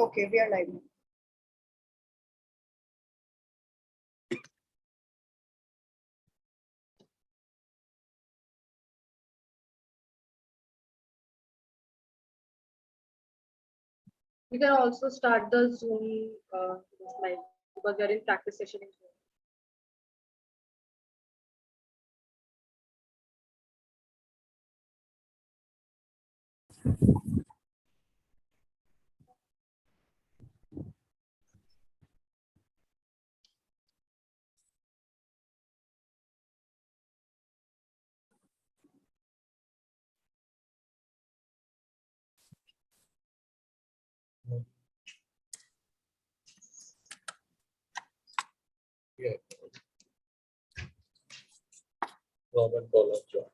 Okay, we are live now. You can also start the Zoom live because we are in practice session in Zoom. Yeah. Robert Dollar job.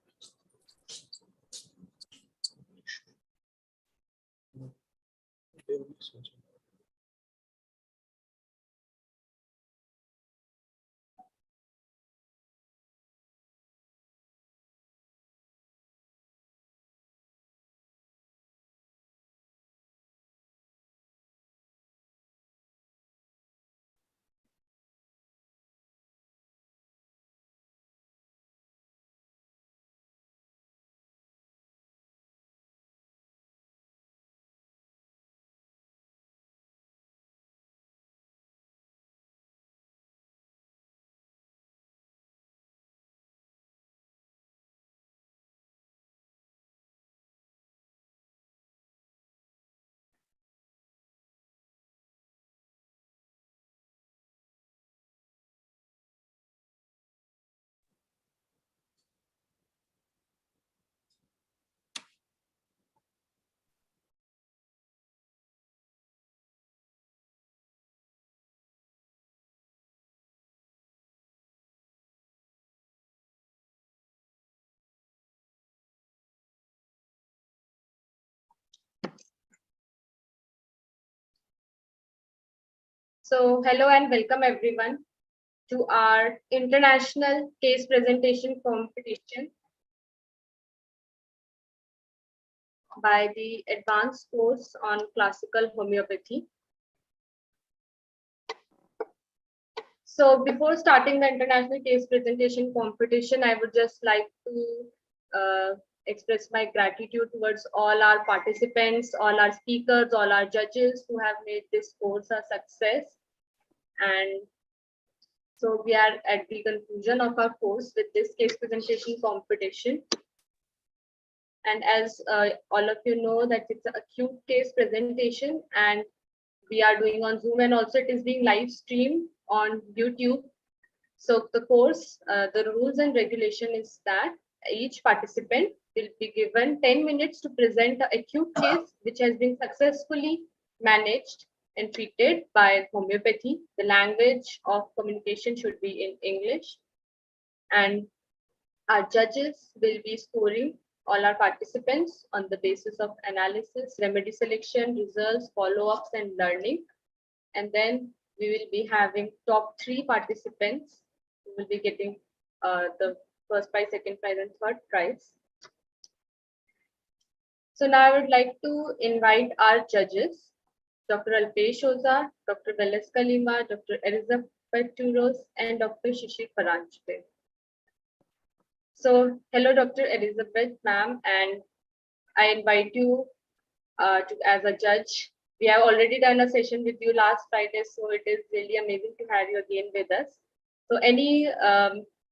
So hello and welcome everyone to our international case presentation competition by the advanced course on classical homeopathy. So before starting the international case presentation competition, I would just like to express my gratitude towards all our participants, all our speakers, all our judges who have made this course a success. And so we are at the conclusion of our course with this case presentation competition. And as all of you know that it's an acute case presentation and we are doing on Zoom, and also it is being live streamed on YouTube. So the course, the rules and regulation is that each participant will be given 10 minutes to present an acute case which has been successfully managed and treated by homeopathy. The language of communication should be in English. And our judges will be scoring all our participants on the basis of analysis, remedy selection, results, follow-ups, and learning. And then we will be having top 3 participants who will be getting the first prize, second prize, and third prize. So now I would like to invite our judges, Dr. Alpesh Oza, Dr. Valeska Lima, Dr. Elizabeth Turos, and Dr. Shishir Paranjpe. So, hello, Dr. Elizabeth, ma'am, and I invite you as a judge. We have already done a session with you last Friday, so it is really amazing to have you again with us. So, any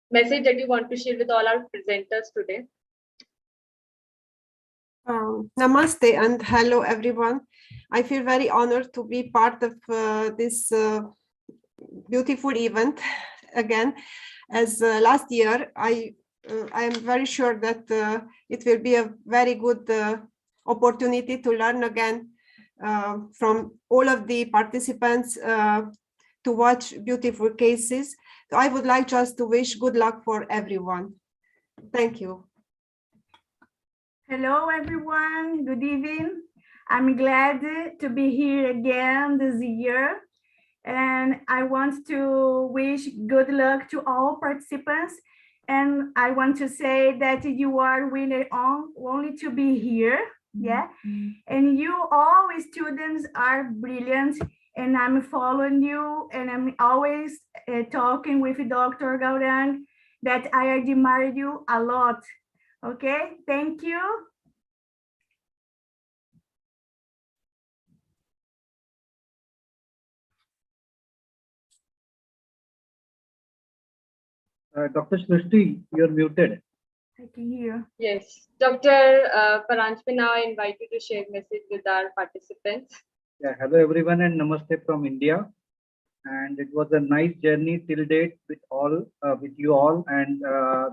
message that you want to share with all our presenters today? Namaste and hello, everyone. I feel very honored to be part of this beautiful event again. As last year, I am very sure that it will be a very good opportunity to learn again from all of the participants to watch beautiful cases. So I would like just to wish good luck for everyone. Thank you. Hello, everyone. Good evening. I'm glad to be here again this year. And I want to wish good luck to all participants. And I want to say that you are really only to be here Yeah, and you all students are brilliant, and I'm following you, and I'm always talking with Dr. Gaurang that I admire you a lot. Okay, thank you. Dr. Srishti, you're muted. I can hear. Yes, Dr. Paranjpe, now I invite you to share message with our participants. Yeah, hello everyone and namaste from India. And it was a nice journey till date with you all, and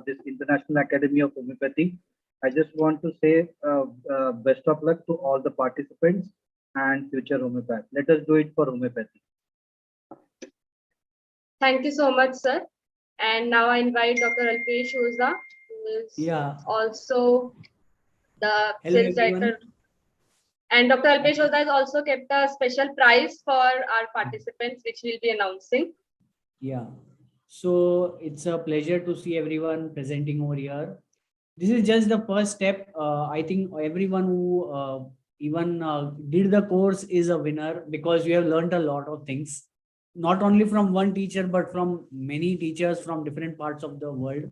this International Academy of Homoeopathy. I just want to say best of luck to all the participants and future homeopaths. Let us do it for homeopathy. Thank you so much, sir. And now I invite Dr. Alpesh Oza, who is also the Hello, sales everyone. director. And Dr. Alpesh Oza has also kept a special prize for our participants, which we'll be announcing. Yeah. So it's a pleasure to see everyone presenting over here. This is just the first step. I think everyone who even did the course is a winner, because you have learned a lot of things, not only from one teacher, but from many teachers from different parts of the world.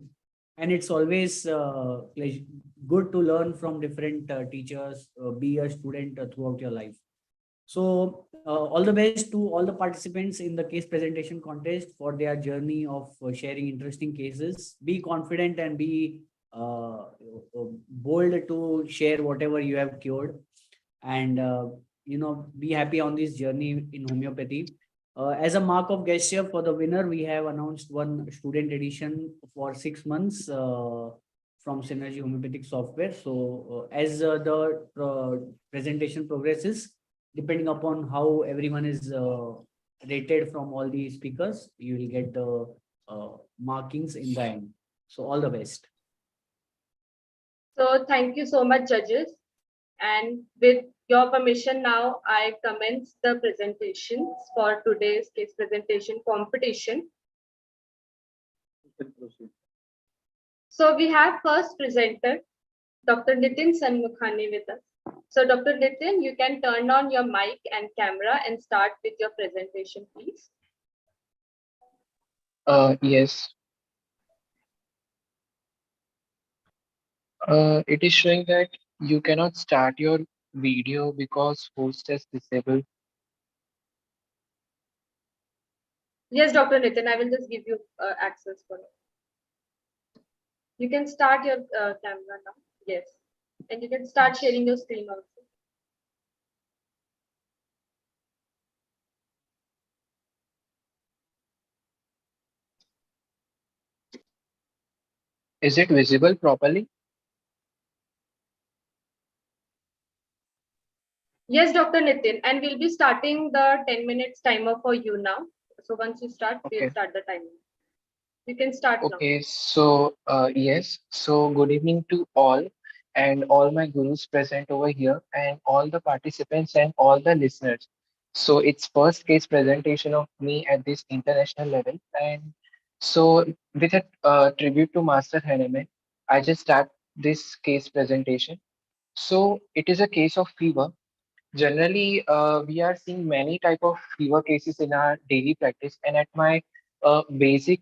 And it's always good to learn from different teachers, be a student throughout your life. So all the best to all the participants in the case presentation contest for their journey of sharing interesting cases. Be confident and be bold to share whatever you have cured, and be happy on this journey in homeopathy. As a mark of gesture for the winner, we have announced one student edition for 6 months from Synergy Homeopathic Software. So as the presentation progresses, depending upon how everyone is rated from all the speakers, you will get the markings in the end. So all the best. So thank you so much, judges. And with your permission, now I commence the presentations for today's case presentation competition. You can proceed. So we have first presenter, Dr. Nitin Sanmukhani with us. So Dr. Nitin, you can turn on your mic and camera and start with your presentation, please. Yes. It is showing that you cannot start your video because host is disabled. Yes, Dr. Nitin, I will just give you access for it. You can start your camera now. Yes. And you can start sharing your screen also. Is it visible properly? Yes, Dr. Nitin, and we'll be starting the 10 minutes timer for you now. So once you start, we'll Okay. start the timer. You can start now. Okay, so yes, so good evening to all and all my gurus present over here and all the participants and all the listeners. So it's first case presentation of me at this international level, and so with a tribute to Master Haneme, I just start this case presentation. So it is a case of fever. Generally, we are seeing many type of fever cases in our daily practice. And at my basic,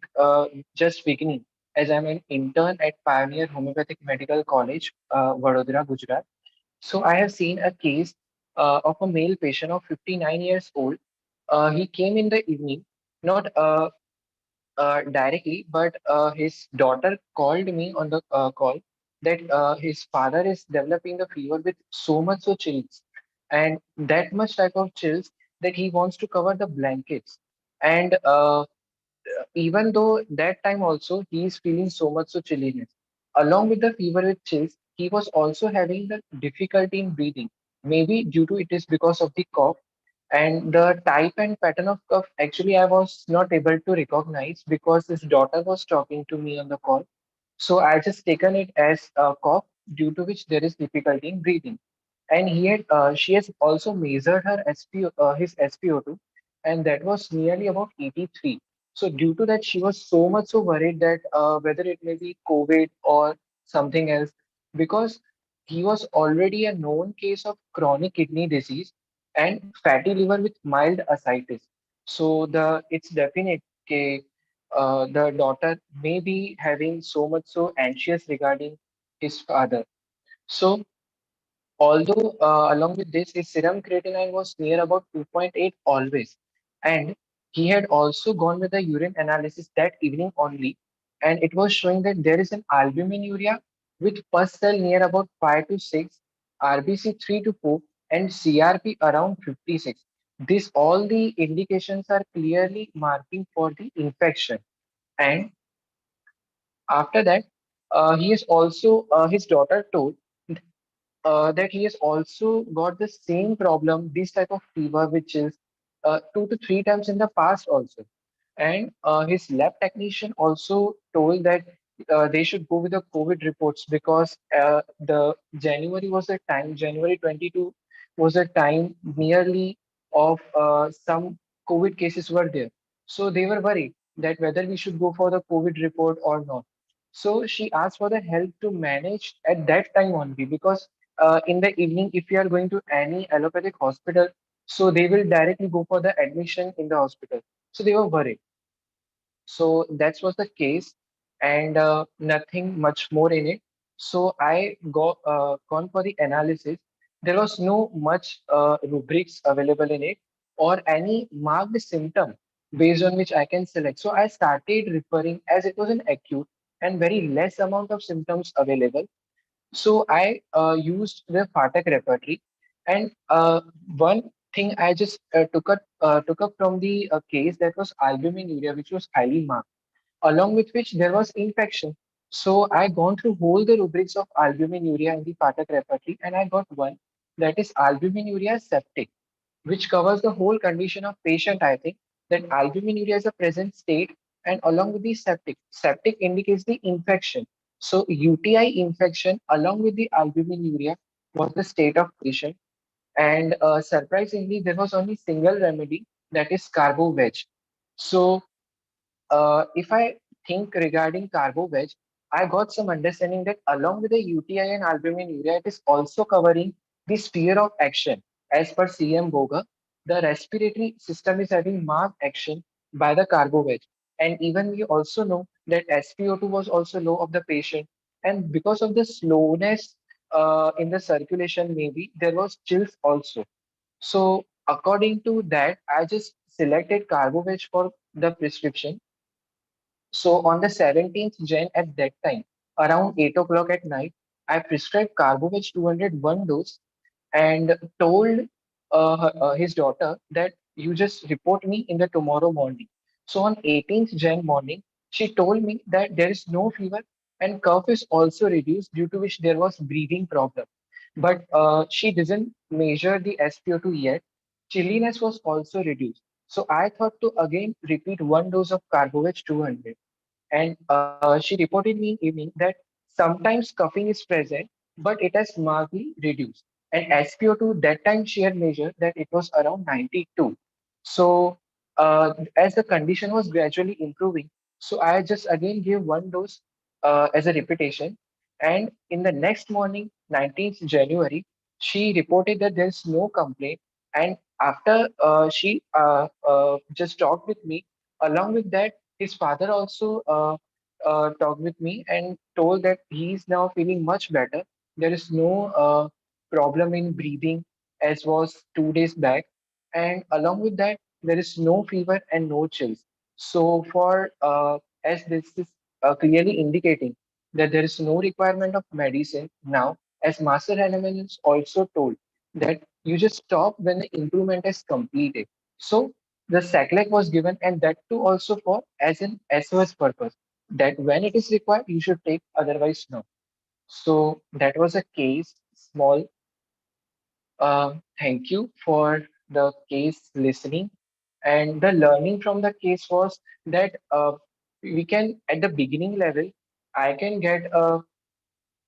just beginning, as I'm an intern at Pioneer Homeopathic Medical College, Vadodara, Gujarat. So I have seen a case of a male patient of 59 years old. He came in the evening, not directly, but his daughter called me on the call that his father is developing a fever with so much so chills and that much type of chills that he wants to cover the blankets. And even though that time also he is feeling so much so chilliness, along with the fever with chills, he was also having the difficulty in breathing. Maybe due to it is because of the cough and the type and pattern of cough. Actually, I was not able to recognize because his daughter was talking to me on the call. So I just taken it as a cough due to which there is difficulty in breathing. And she has also measured his SpO2, and that was nearly about 83. So due to that, she was so much so worried that whether it may be COVID or something else, because he was already a known case of chronic kidney disease and fatty liver with mild ascites. So it's definite that the daughter may be having so much so anxious regarding his father. So although along with this, his serum creatinine was near about 2.8 always, and he had also gone with the urine analysis that evening only, and it was showing that there is an albuminuria with pus cell near about 5 to 6, RBC 3 to 4, and CRP around 56. This all the indications are clearly marking for the infection. And after that, he is also his daughter told that he has also got the same problem, this type of fever, which is 2 to 3 times in the past also. And his lab technician also told that they should go with the COVID reports because the January was a time, January 22 was a time nearly of some COVID cases were there. So they were worried that whether we should go for the COVID report or not. So she asked for the help to manage at that time only because in the evening, if you are going to any allopathic hospital, so they will directly go for the admission in the hospital. So they were worried. So that was the case, and nothing much more in it. So I gone for the analysis. There was no much rubrics available in it or any marked symptom based on which I can select. So I started referring as it was an acute and very less amount of symptoms available. So I used the Fatak repertory, and one thing I just took up from the case that was albuminuria, which was highly marked, along with which there was infection. So I gone through whole the rubrics of albuminuria in the Fatak repertory, and I got one that is albuminuria septic, which covers the whole condition of patient. I think that albuminuria is a present state, and along with the septic, septic indicates the infection. So UTI infection along with the albuminuria was the state of patient, and surprisingly, there was only single remedy that is carbo veg. So if I think regarding carbo veg, I got some understanding that along with the UTI and albuminuria, it is also covering the sphere of action. As per CM Boga, the respiratory system is having marked action by the carbo veg. And even we also know that SpO2 was also low of the patient. And because of the slowness in the circulation, maybe there was chills also. So according to that, I just selected carbo veg for the prescription. So on the 17th Jan at that time, around 8 o'clock at night, I prescribed Carboveg 201 dose and told his daughter that you just report me in the tomorrow morning. So on 18th Jan morning, she told me that there is no fever and cough is also reduced due to which there was breathing problem. But she didn't measure the SpO2 yet. Chilliness was also reduced. So I thought to again repeat one dose of Carboveg 200, and she reported me in evening that sometimes coughing is present, but it has markedly reduced. And SpO2 that time she had measured that it was around 92. So as the condition was gradually improving, so I just again gave one dose as a repetition. And in the next morning, 19th January, she reported that there's no complaint. And after she just talked with me, along with that, his father also talked with me and told that he is now feeling much better. There is no problem in breathing as was 2 days back. And along with that, there is no fever and no chills. So for as this is clearly indicating that there is no requirement of medicine now, as Master Hahnemann is also told that you just stop when the improvement is completed. So the SACLEC was given, and that too also for as an SOS purpose, that when it is required, you should take, otherwise no. So that was a case, small. Thank you for the case listening. And the learning from the case was that we can, at the beginning level, I can get a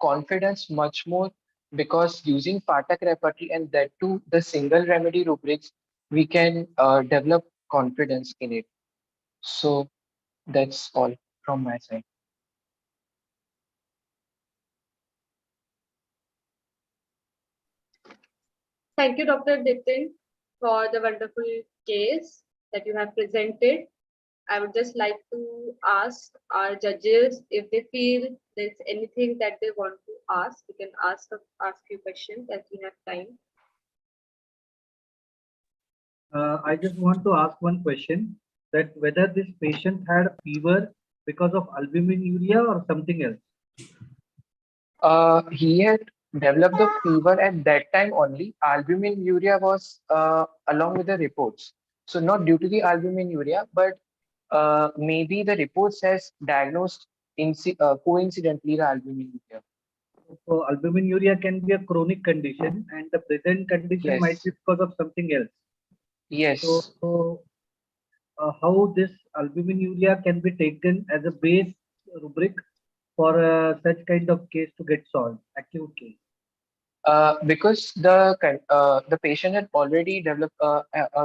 confidence much more because using Patak repertory and that too the single remedy rubrics, we can develop confidence in it. So that's all from my side. Thank you, Dr. Nitin, for the wonderful case that you have presented. I would just like to ask our judges if they feel there's anything that they want to ask. We can ask few questions as we have time. I just want to ask one question, that whether this patient had fever because of albuminuria or something else. He had developed the fever at that time only. Albuminuria was along with the reports. So not due to the albuminuria, but maybe the reports has diagnosed coincidentally the albuminuria. So albuminuria can be a chronic condition, and the present condition might Yes. be because of something else. Yes. So how this albuminuria can be taken as a base rubric for such kind of case to get solved, acute case. Because the patient had already developed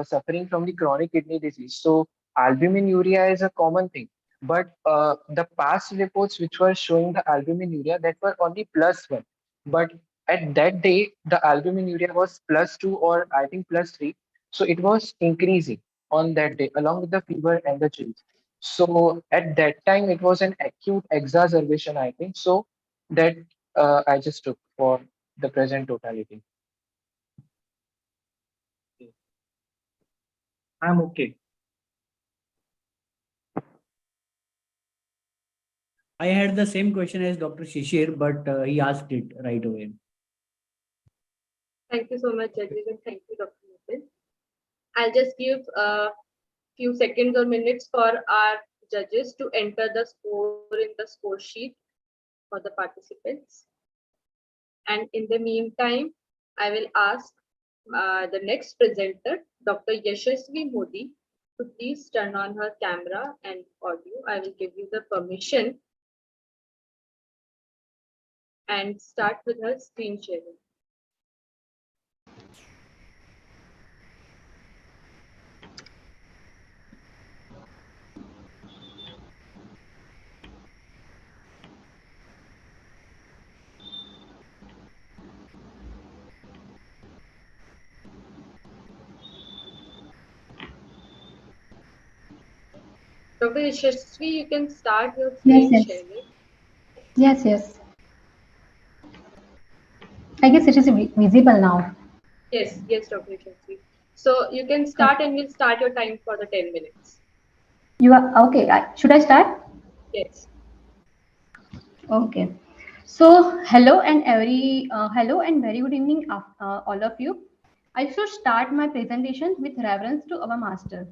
suffering from the chronic kidney disease, so albuminuria is a common thing. But the past reports which were showing the albuminuria, that were only +1. But at that day, the albuminuria was +2 or I think +3. So it was increasing on that day along with the fever and the chills. So at that time, it was an acute exacerbation, I think. So that I just took for the present totality. I'm okay. I had the same question as Dr. Shishir, but he asked it right away. Thank you so much, judges, and thank you, Dr. Nitin. I'll just give a few seconds or minutes for our judges to enter the score in the score sheet for the participants. And in the meantime, I will ask the next presenter, Dr. Yashasvi Modi, to please turn on her camera and audio. I will give you the permission and start with her screen sharing. Dr. Yashasvi, you can start your screen Yes. sharing. Yes. I guess it is visible now. Yes, Dr. Yashasvi. So you can start and we'll start your time for the 10 minutes. You are okay. Should I start? Yes. Okay. So hello and very good evening, all of you. I should start my presentation with reverence to our master,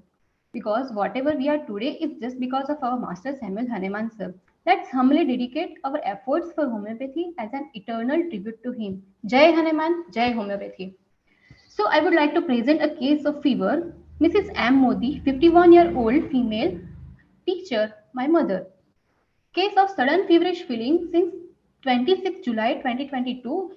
because whatever we are today is just because of our master Samuel Hahnemann sir. Let's humbly dedicate our efforts for homeopathy as an eternal tribute to him. Jai Hahnemann, Jai Homeopathy. So I would like to present a case of fever. Mrs. M. Modi, 51-year-old female, teacher, my mother. Case of sudden feverish feeling since 26 July 2022,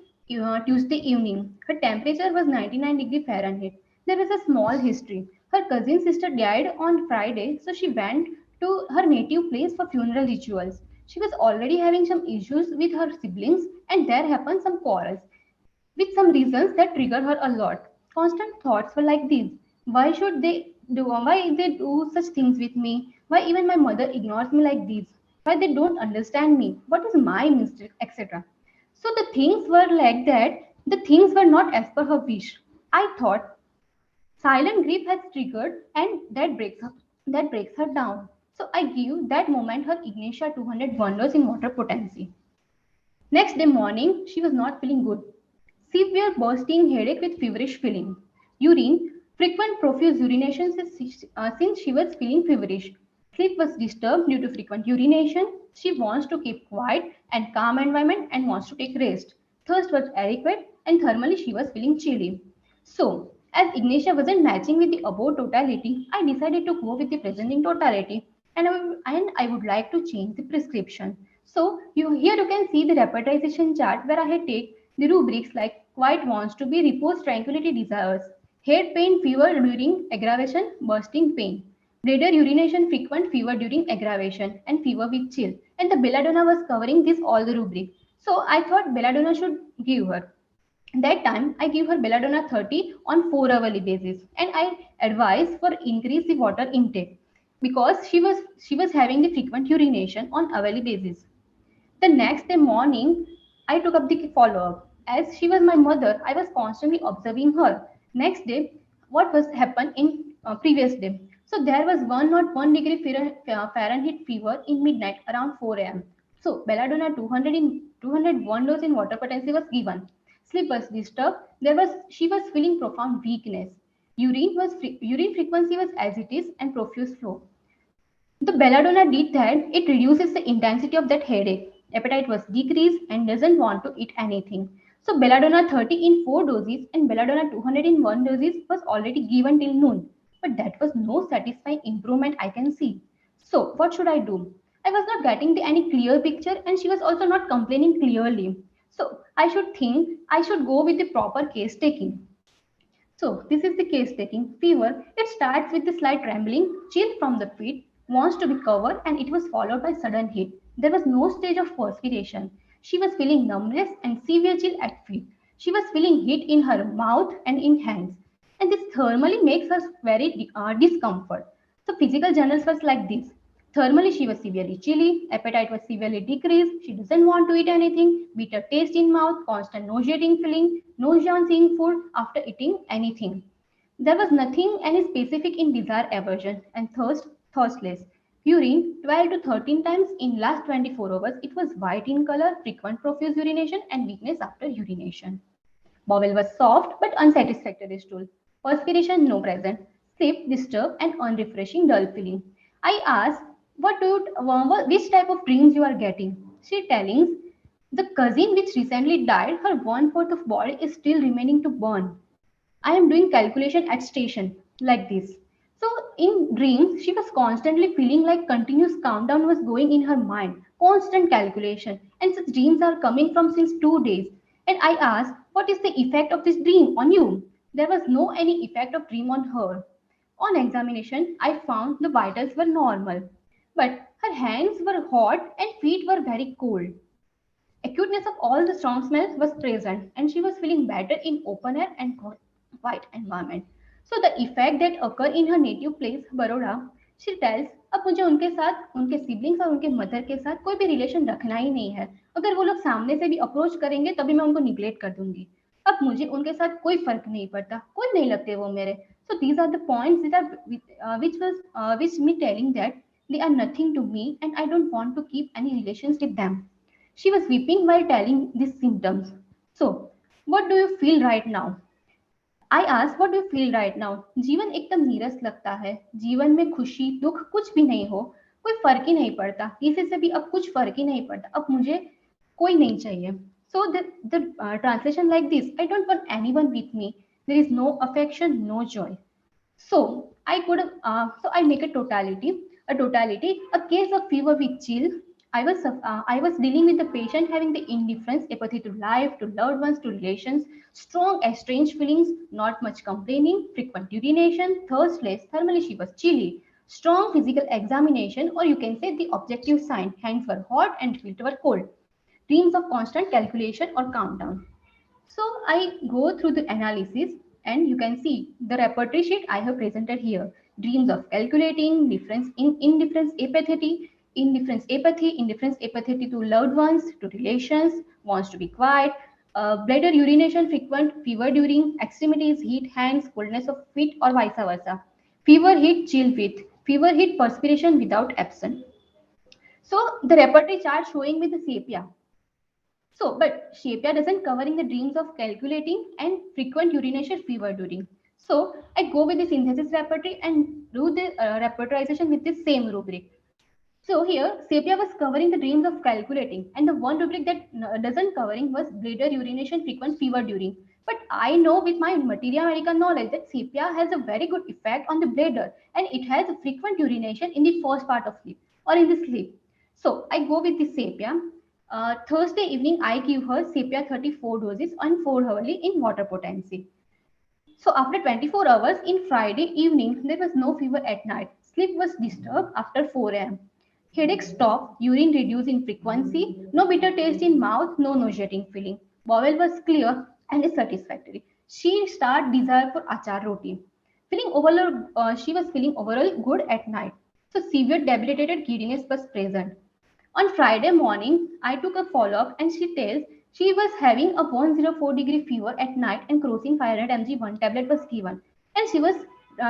Tuesday evening. Her temperature was 99 degree Fahrenheit. There was a small history. Her cousin sister died on Friday, so she went to her native place for funeral rituals. She was already having some issues with her siblings, and there happened some quarrels with some reasons that trigger her a lot. Constant thoughts were like these: why should they do? Why they do such things with me? Why even my mother ignores me like this? Why they don't understand me? What is my mistake, etc. So the things were like that. The things were not as per her wish. I thought silent grief has triggered, and that breaks her down. So I give that moment her Ignatia 200 wonders in water potency. Next day morning, she was not feeling good. Severe bursting headache with feverish feeling. Urine, frequent profuse urination since she was feeling feverish. Sleep was disturbed due to frequent urination. She wants to keep quiet and calm environment and wants to take rest. Thirst was adequate and thermally she was feeling chilly. So, as Ignatia wasn't matching with the above totality, I decided to go with the presenting totality, and I would like to change the prescription. So here you can see the repetization chart where I had take the rubrics like quiet wants to be, repose, tranquility, desires, head pain, fever during aggravation, bursting pain, bladder urination, frequent fever during aggravation, and fever with chill. And the belladonna was covering this all the rubric. So I thought belladonna should give her. That time I give her belladonna 30 on 4 hourly basis, and I advise for increase the water intake because she was having the frequent urination on hourly basis. The next day morning, I took up the follow-up. As she was my mother, I was constantly observing her. Next day, what was happened in previous day? So there was 101 degree Fahrenheit fever in midnight around 4 a.m. So belladonna 201 dose in water potency was given. Sleep was disturbed. She was feeling profound weakness. Urine frequency was as it is and profuse flow. The belladonna did that, it reduces the intensity of that headache. Appetite was decreased and doesn't want to eat anything. So belladonna 30 in 4 doses and belladonna 200 in 1 doses was already given till noon. But that was no satisfying improvement I can see. So what should I do? I was not getting any clear picture and she was also not complaining clearly. So I should think I should go with the proper case taking. So this is the case taking. Fever, it starts with the slight trembling, chill from the feet, wants to be covered, and it was followed by sudden heat. There was no stage of perspiration. She was feeling numbness and severe chill at feet. She was feeling heat in her mouth and in hands. And this thermally makes her very discomfort. So physical journals was like this. Thermally, she was severely chilly, appetite was severely decreased, she doesn't want to eat anything, bitter taste in mouth, constant nauseating feeling, nausea on seeing food after eating anything. There was nothing any specific in desire aversion and thirstless. Urine 12 to 13 times in last 24 hours. It was white in color, frequent profuse urination and weakness after urination. Bowel was soft but unsatisfactory stool. Perspiration no present. Sleep disturbed and unrefreshing dull feeling. I asked, which type of dreams you are getting? She telling, the cousin which recently died, her 1/4 of body is still remaining to burn. I am doing calculation at station like this. So in dreams, she was constantly feeling like continuous countdown was going in her mind, constant calculation, and such dreams are coming from since 2 days. And I asked, what is the effect of this dream on you? There was no any effect of dream on her. On examination, I found the vitals were normal, but her hands were hot and feet were very cold. Acuteness of all the strong smells was present, and she was feeling better in open air and quiet environment. So the effect that occur in her native place, Baroda, she tells, अब मुझे उनके साथ उनके siblings और उनके mother के साथ कोई भी रिलेशन रखना ही नहीं है. अगर वो लोग सामने से भी अप्रोच करेंगे तभी मैं उनको निग्लेक्ट कर दूंगी. अब मुझे उनके साथ कोई फर्क नहीं पड़ता, कोई नहीं लगते वो मेरे. So these are the points that are which me telling that they are nothing to me and I don't want to keep any relations with them. She was weeping while telling these symptoms. So, what do you feel right now? I asked, what do you feel right now? जीवन एकदम नीरस लगता है. जीवन में खुशी दुख कुछ भी नहीं हो, कोई फर्क ही नहीं पड़ता. किसी से भी अब कुछ फर्क ही नहीं पड़ता. अब मुझे कोई नहीं चाहिए. So the translation like this: I don't want anyone with me. There is no affection, no joy. So I make a case of fever with chill. I was dealing with the patient having the indifference, apathy to life, to loved ones, to relations, strong estranged feelings, not much complaining, frequent urination, thirstless. Thermally, she was chilly. Strong physical examination, or you can say the objective sign. Hands were hot and feet were cold. Dreams of constant calculation or countdown. So I go through the analysis and you can see the repertory sheet I have presented here. Dreams of calculating, difference in indifference apathy to loved ones, to relations, wants to be quiet, bladder urination frequent, fever during, extremities, heat, hands, coldness of feet or vice versa. Fever, heat, chill feet, fever, heat, perspiration without absent. So the repertory chart showing with the sepia. So, but Shapya doesn't covering the dreams of calculating and frequent urination fever during. So, I go with the synthesis repertory and do the repertorization with the same rubric. So here, Sepia was covering the dreams of calculating, and the one rubric that doesn't covering was bladder urination frequent fever during. But I know with my materia medica knowledge that Sepia has a very good effect on the bladder, and it has frequent urination in the first part of sleep or in the sleep. So I go with the Sepia. Thursday evening, I give her Sepia 34 doses on 4 hourly in water potency. So after 24 hours in Friday evening, there was no fever at night. Sleep was disturbed after 4 a.m. Headache stopped, urine reduced in frequency, no bitter taste in mouth, no nauseating feeling. Bowel was clear, and is satisfactory. She start desire for achar roti. Feeling overall, she was feeling overall good at night. So severe debilitated giddiness was present. On Friday morning, I took a follow-up and she tells she was having a 104-degree fever at night and crossing 500 mg one tablet was given. And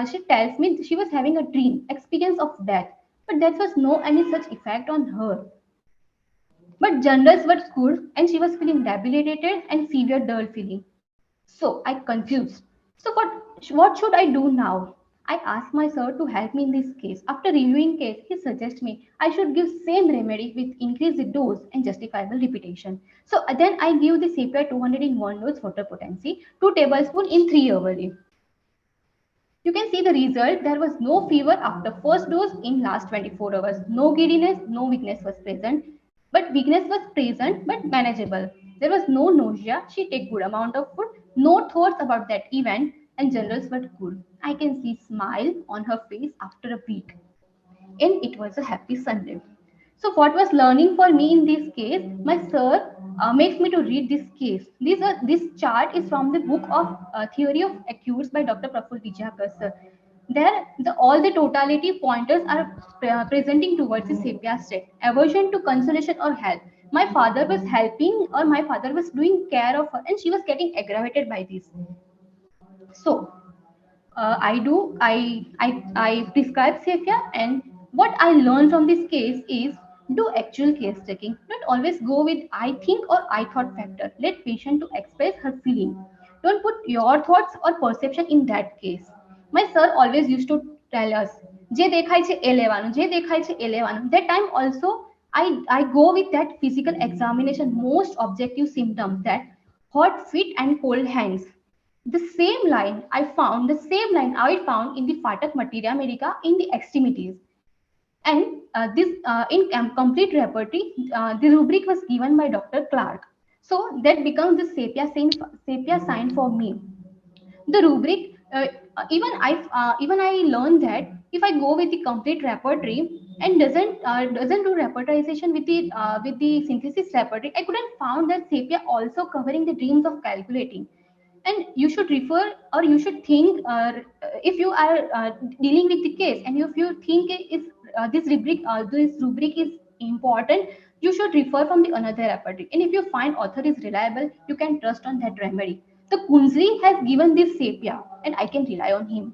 she tells me she was having a dream experience of death, but there was no any such effect on her. But generals were good and she was feeling debilitated and severe dull feeling. So I confused. So what should I do now? I asked my sir to help me in this case. After reviewing case, he suggests me I should give same remedy with increased dose and justifiable repetition. So then I give the sepia 200 in 1 dose water potency, 2 tablespoons in 3 hourly. You can see the result. There was no fever after first dose in last 24 hours. No giddiness, no weakness was present. But weakness was present but manageable. There was no nausea. She take good amount of food. No thoughts about that event and generals were good. I can see smile on her face after a week. And it was a happy Sunday. So what was learning for me in this case, my sir makes me to read this case. This chart is from the book of Theory of Acutes by Dr. Praful Vijayakar sir. There, all the totality pointers are presenting towards the sepia state, aversion to consolation or help. My father was helping, or my father was doing care of her, and she was getting aggravated by this. So I prescribe Saphia, and what I learned from this case is do actual case taking. Don't always go with I think or I thought factor. Let patient to express her feeling. Don't put your thoughts or perception in that case. My sir always used to tell us, "Je dekhai chhe e levanu, je dekhai chhe e levanu." That time also I go with that physical examination, most objective symptom, that hot feet and cold hands. The same line I found in the Fatak Materia Medica in the extremities. And this in complete repertory, the rubric was given by Dr. Clark. So that becomes the sepia sign for me. The rubric, even I learned that if I go with the complete repertory and doesn't do repertorization with the synthesis repertory, I couldn't found that sepia also covering the dreams of calculating. And you should refer, or you should think, if you are dealing with the case and if you think if this rubric is important, you should refer from the another repertory, and if you find author is reliable, you can trust on that remedy. The Kunzli has given this sepia and I can rely on him.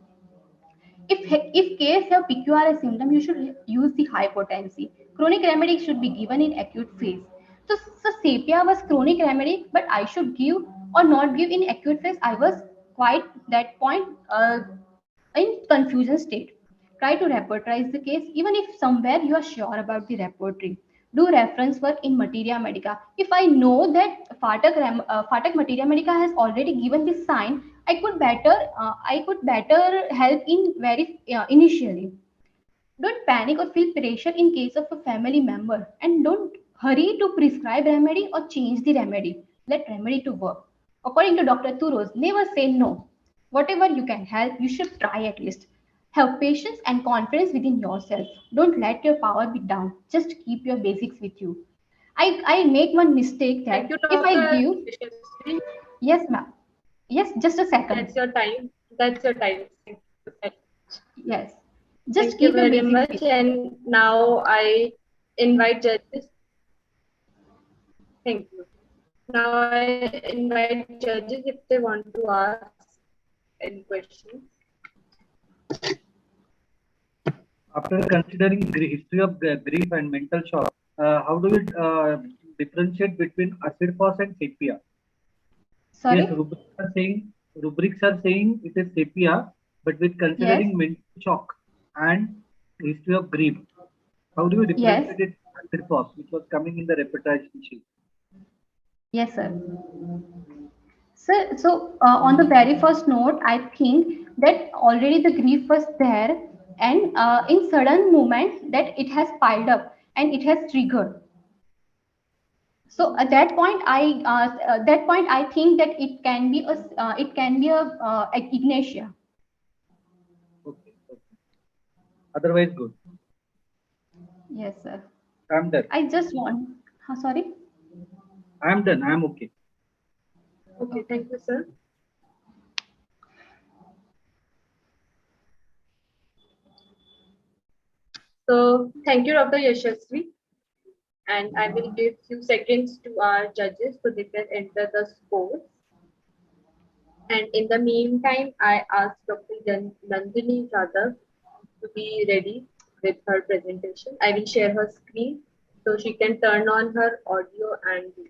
If case have PQRS symptom, you should use the high potency. Chronic remedy should be given in acute phase. So sepia was chronic remedy, but I should give or not give in acute phase. I was quite that point in confusion state. Try to repertorize the case, even if somewhere you are sure about the repertory. Do reference work in Materia Medica. If I know that Fatak Materia Medica has already given this sign, I could better help in very initially. Don't panic or feel pressure in case of a family member, and don't hurry to prescribe remedy or change the remedy. Let remedy to work. According to Dr. Turos, never say no. Whatever you can help, you should try at least. Have patience and confidence within yourself. Don't let your power be down. Just keep your basics with you. I make one mistake that Thank you, if I Dr. give, Yashasvi. yes, ma'am. Yes, just a second. That's your time. That's your time. Yes. Just Thank you keep your very basics much. with. And now I invite judges. Thank you. Now I invite judges if they want to ask any questions. After considering history of grief and mental shock, how do you differentiate between acid force and sepia? Sorry? Yes, rubrics are saying it is sepia, but with considering Yes. mental shock and history of grief, how do you Yes. differentiate it from acid force, which was coming in the reputation sheet? Yes, sir. So on the very first note, I think that already the grief was there, and in sudden moment that it has piled up and it has triggered. So at that point I think that it can be a ignatia. Okay. Otherwise, good. Yes, sir. I'm done. I just want. Sorry. I'm done. I'm okay. Okay, thank you, sir. So thank you, Dr. Yashasvi. And I will give few seconds to our judges so they can enter the scores. And in the meantime, I asked Dr. Nandini Jadhav to be ready with her presentation. I will share her screen so she can turn on her audio and video.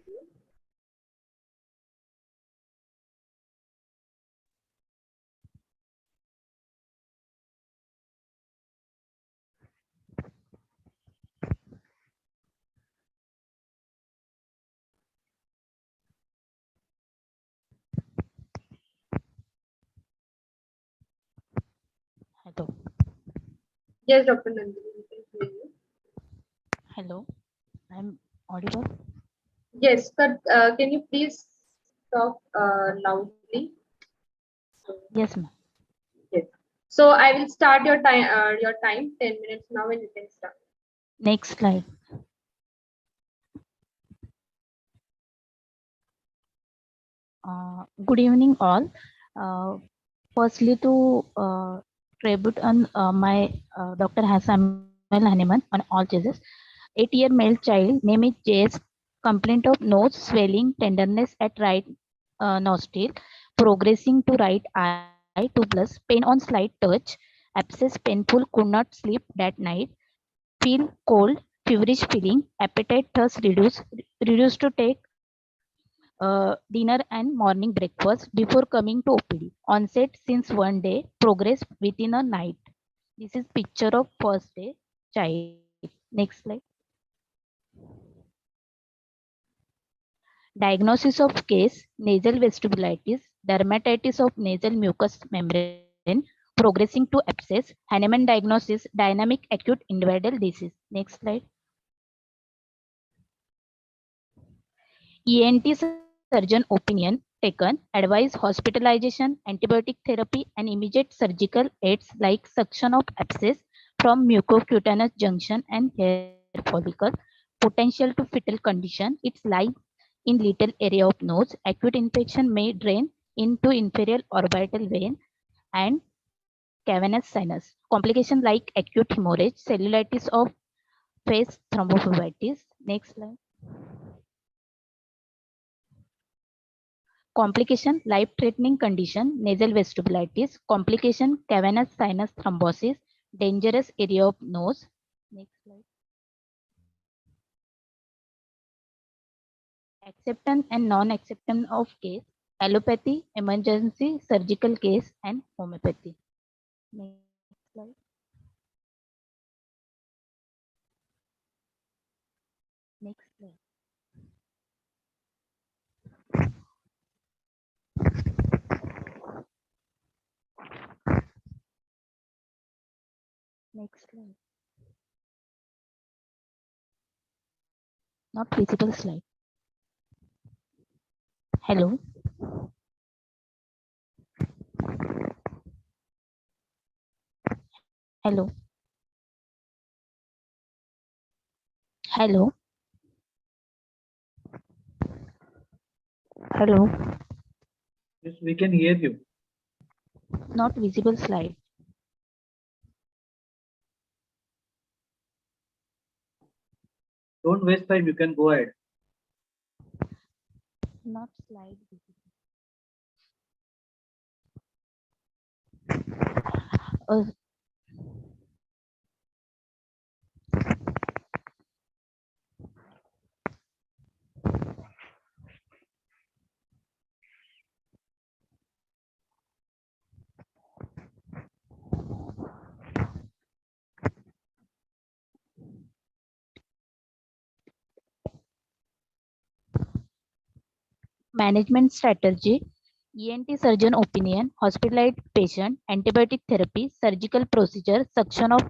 Hello. Yes, Dr. Nandini, we can hear you. Hello. I'm audible. Yes, but can you please talk loudly? Yes, ma'am. Yes. So I will start your time 10 minutes now and you can start. Next slide. Good evening, all. Firstly, to tribute on my Dr. Hassan Haneman on all cases. 8-year male child, name is JS, complaint of nose swelling, tenderness at right nostril, progressing to right eye, 2 plus, pain on slight touch, abscess painful, could not sleep that night, feel cold, feverish feeling, appetite thus reduced to take dinner and morning breakfast before coming to OPD. Onset since one day, progress within a night. This is picture of first day child. Next slide. Diagnosis of case, nasal vestibulitis, dermatitis of nasal mucous membrane, progressing to abscess, Hahnemann diagnosis, dynamic acute individual disease. Next slide. ENT surgeon opinion taken, advise hospitalization, antibiotic therapy, and immediate surgical aids like suction of abscess from mucocutaneous junction and hair follicle, potential to fetal condition. It's lies in little area of nose. Acute infection may drain into inferior orbital vein and cavernous sinus. Complication like acute hemorrhage, cellulitis of face thrombophlebitis. Next slide. Complication, life-threatening condition, nasal vestibulitis, complication, cavernous sinus thrombosis, dangerous area of nose. Next slide. Acceptance and non-acceptance of case, allopathy, emergency, surgical case, and homeopathy. Next slide. Next slide. Next slide. Not visible slide. Hello. Hello. Hello. Hello. Yes, we can hear you. Not visible slide. Don't waste time. You can go ahead. Not slide visible. Management strategy, ENT surgeon opinion, hospitalized patient, antibiotic therapy, surgical procedure, suction of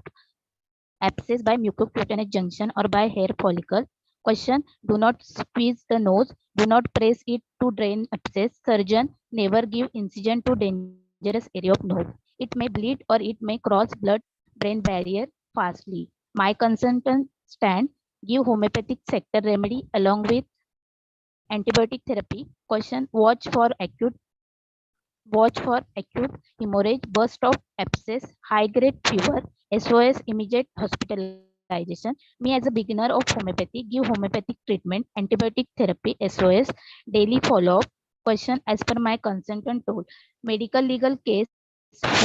abscess by mucocutaneous junction or by hair follicle. Question, do not squeeze the nose, do not press it to drain abscess. Surgeon, never give incision to dangerous area of nose. It may bleed or it may cross blood-brain barrier fastly. My consultant stand, give homeopathic sector remedy along with antibiotic therapy. Question: watch for acute hemorrhage, burst of abscess, high grade fever, SOS, immediate hospitalization. Me as a beginner of homeopathy, give homeopathic treatment, antibiotic therapy, SOS, daily follow up. Question: as per my consultant told, medical legal case,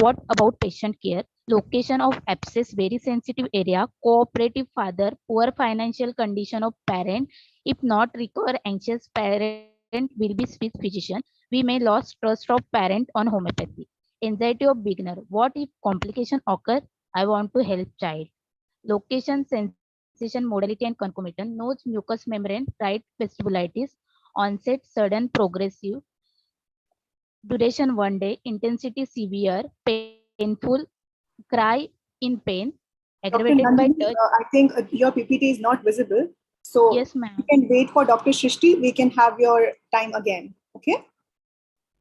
what about patient care? Location of abscess, very sensitive area, cooperative father, poor financial condition of parent. If not recover, anxious parent will be with physician. We may lose trust of parent on homeopathy. Anxiety of beginner. What if complication occur? I want to help child. Location, sensation, modality, and concomitant. Nose, mucous membrane, right vestibulitis. Onset, sudden, progressive. Duration 1 day. Intensity severe, painful, cry in pain, Dr. aggravated by Nandini, touch. I think your PPT is not visible. So Yes, we ma'am. can wait for Dr. Shrishti. We can have your time again. Okay.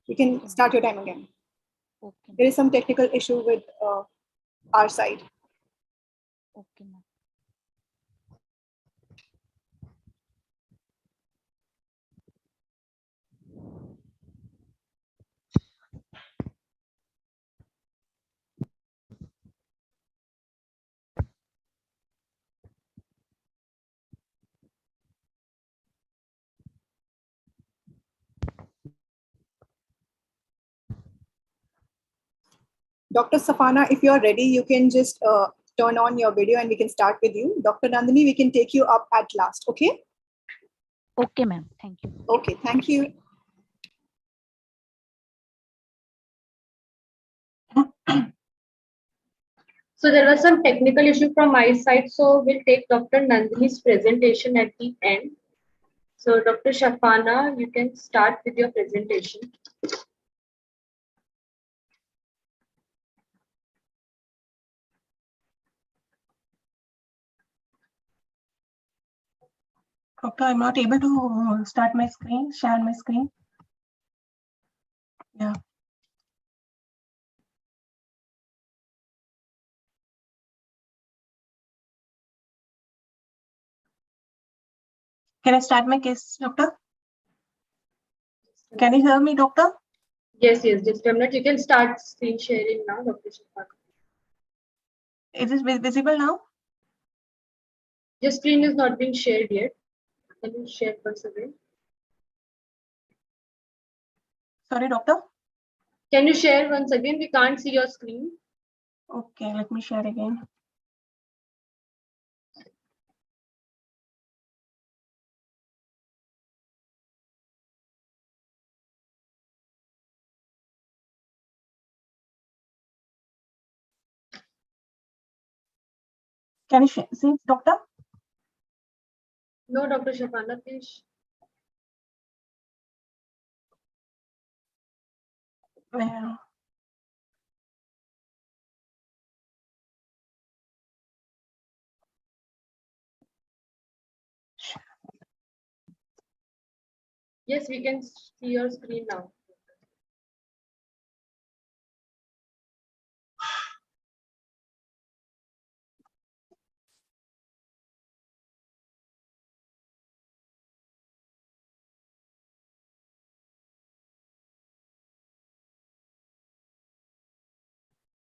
We can start your time again. Okay. There is some technical issue with our side. Okay, ma'am. Dr. Shafana, if you're ready, you can just turn on your video and we can start with you. Dr. Nandini, we can take you up at last. Okay. Okay, ma'am. Thank you. Okay. Thank you. So there was some technical issue from my side. So we'll take Dr. Nandini's presentation at the end. So Dr. Shafana, you can start with your presentation. Doctor, I'm not able to start my screen, share my screen. Yeah. Can I start my case, doctor? Can you hear me, doctor? Yes, just a minute. You can start screen sharing now, Dr. Shafana. Is it visible now? Your screen is not being shared yet. Can you share once again? Sorry, doctor. Can you share once again? We can't see your screen. Okay, let me share again. Can you see, doctor? No, Dr. Shafana, please. Yeah. Yes, we can see your screen now.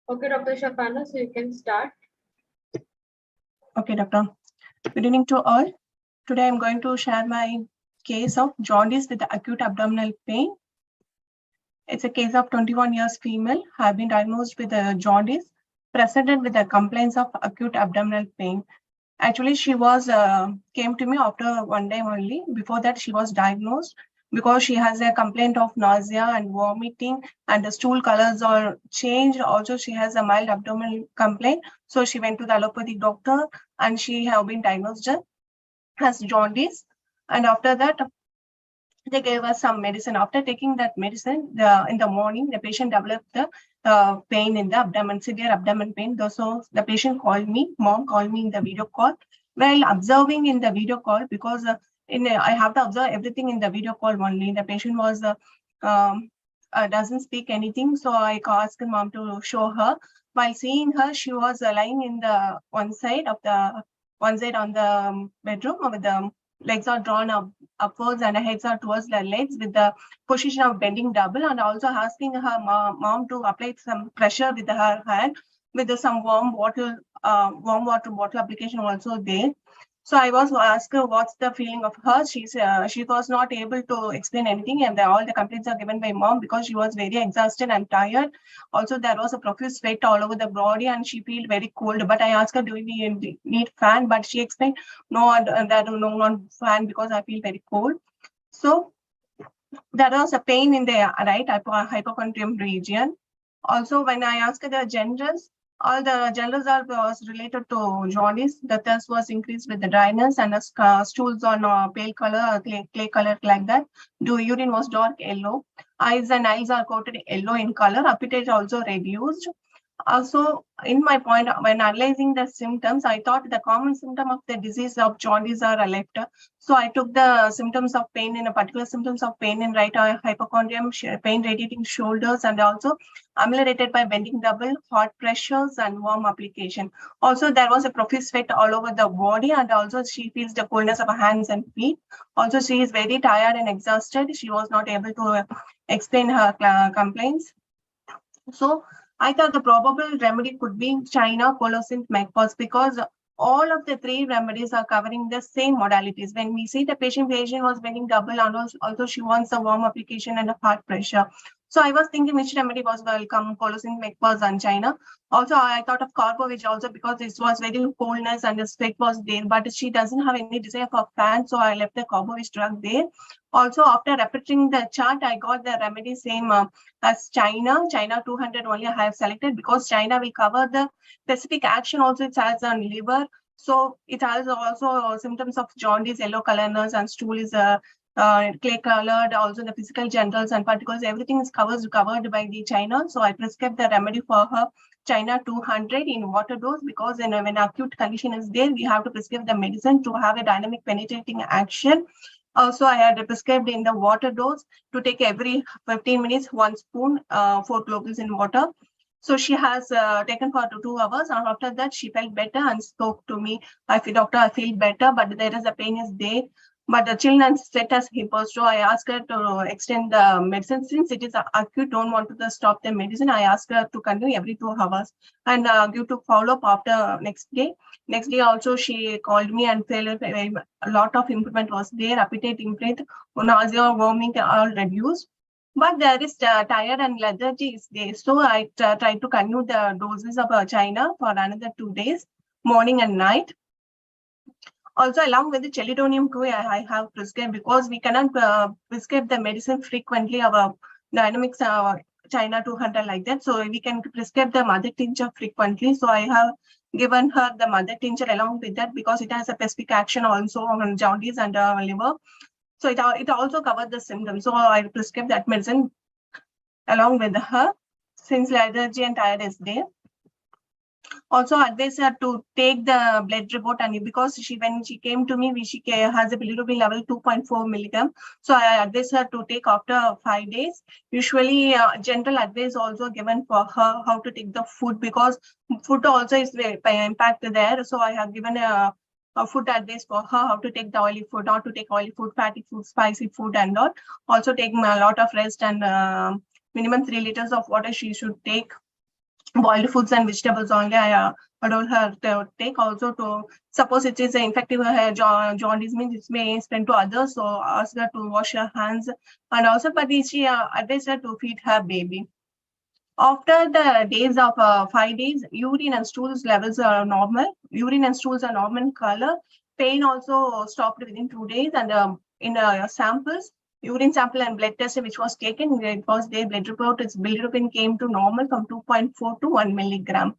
Okay, Dr. Shafana, so you can start. Okay, doctor. Good evening to all. Today I'm going to share my case of jaundice with acute abdominal pain. It's a case of 21 years female, have been diagnosed with jaundice, presented with the complaints of acute abdominal pain. Actually, she was came to me after 1 day only. Before that, she was diagnosed because she has a complaint of nausea and vomiting, and the stool colors are changed. Also, she has a mild abdominal complaint. So she went to the allopathic doctor, and she have been diagnosed as jaundice. And after that, they gave us some medicine. After taking that medicine, in the morning, the patient developed the pain in the abdomen, severe abdomen pain. So the patient called me, mom called me in the video call. While observing in the video call, because I have to observe everything in the video call only. The patient was doesn't speak anything, so I asked mom to show her. While seeing her, she was lying in the one side on the bedroom with the legs are drawn upwards and her heads are towards the legs with the position of bending double, and also asking her mom to apply some pressure with her hand with some warm water bottle application also there. So I was asked her what's the feeling of her. She was not able to explain anything, and all the complaints are given by mom because she was very exhausted and tired. Also, there was a profuse sweat all over the body, and she felt very cold. But I asked her, "Do we need fan?" But she explained, "No, that no one fan because I feel very cold." So there was a pain in the right hypochondrium region. Also, when I asked the genders, all the genders was related to jaundice. The thirst was increased with the dryness, and the stools on pale color, clay color like that. The urine was dark yellow. Eyes and eyes are coated yellow in color. Appetite also reduced. Also, in my point, when analyzing the symptoms, I thought the common symptom of the disease of jaundice are left. So I took the symptoms of pain in a particular symptoms of pain in right hypochondrium, pain radiating shoulders, and also ameliorated by bending double, hot pressures, and warm application. Also, there was a profuse sweat all over the body, and also she feels the coolness of her hands and feet. Also, she is very tired and exhausted. She was not able to explain her complaints. So I thought the probable remedy could be China, colocynth, McPulse, because all of the three remedies are covering the same modalities. When we see the patient was bending double, and also she wants a warm application and a heart pressure. So I was thinking which remedy was welcome, colocynth, McPulse, and China. Also, I thought of Corpovich also because it was very coldness and the sweat was there, but she doesn't have any desire for fan, so I left the Corpovich drug there. Also, after repeating the chart, I got the remedy same as China 200 only I have selected because China will cover the specific action also it has on liver. So it has also symptoms of jaundice, yellow colorness, and stool is clay colored. Also the physical genitals and particles, everything is covered by the China. So I prescribed the remedy for her, China 200 in water dose, because when acute condition is there, we have to prescribe the medicine to have a dynamic penetrating action. Also, I had prescribed in the water dose to take every 15 minutes, 1 spoon, 4 globules in water. So she has taken for 2 hours, and after that she felt better and spoke to me. I feel, doctor, I feel better, but there is a pain is there. But the children and sweat has hippos. So I asked her to extend the medicine since it is acute. Don't want to stop the medicine. I asked her to continue every 2 hours and give to follow up after next day. Next day also she called me and felt a lot of improvement was there. Appetite improved, nausea, vomiting all reduced. But there is tired and lethargy is there. So I tried to continue the doses of China for another 2 days, morning and night. Also, along with the chelidonium too, I have prescribed because we cannot prescribe the medicine frequently. Our dynamics China 200 like that. So we can prescribe the mother tincture frequently. So I have given her the mother tincture along with that because it has a specific action also on jaundice and liver. So it also covers the symptoms. So I prescribed that medicine along with her since lethargy and tired is there. Also advise her to take the blood report, and because when she came to me, she has a bilirubin level 2.4 milligram. So I advise her to take after 5 days. Usually general advice also given for her how to take the food because food also is impact there. So I have given a food advice for her how to take the oily food, not to take oily food, fatty food, spicy food and all. Also take a lot of rest and minimum 3 liters of water she should take. Boiled foods and vegetables only I told her to take. Also to suppose it is an infective jaundice means it may spread to others, so ask her to wash her hands, and also but she advised her to feed her baby. After the days of 5 days, urine and stools levels are normal. Urine and stools are normal color. Pain also stopped within 2 days, and in samples, urine sample and blood test which was taken, it was their blood report, its bilirubin came to normal from 2.4 to 1 milligram.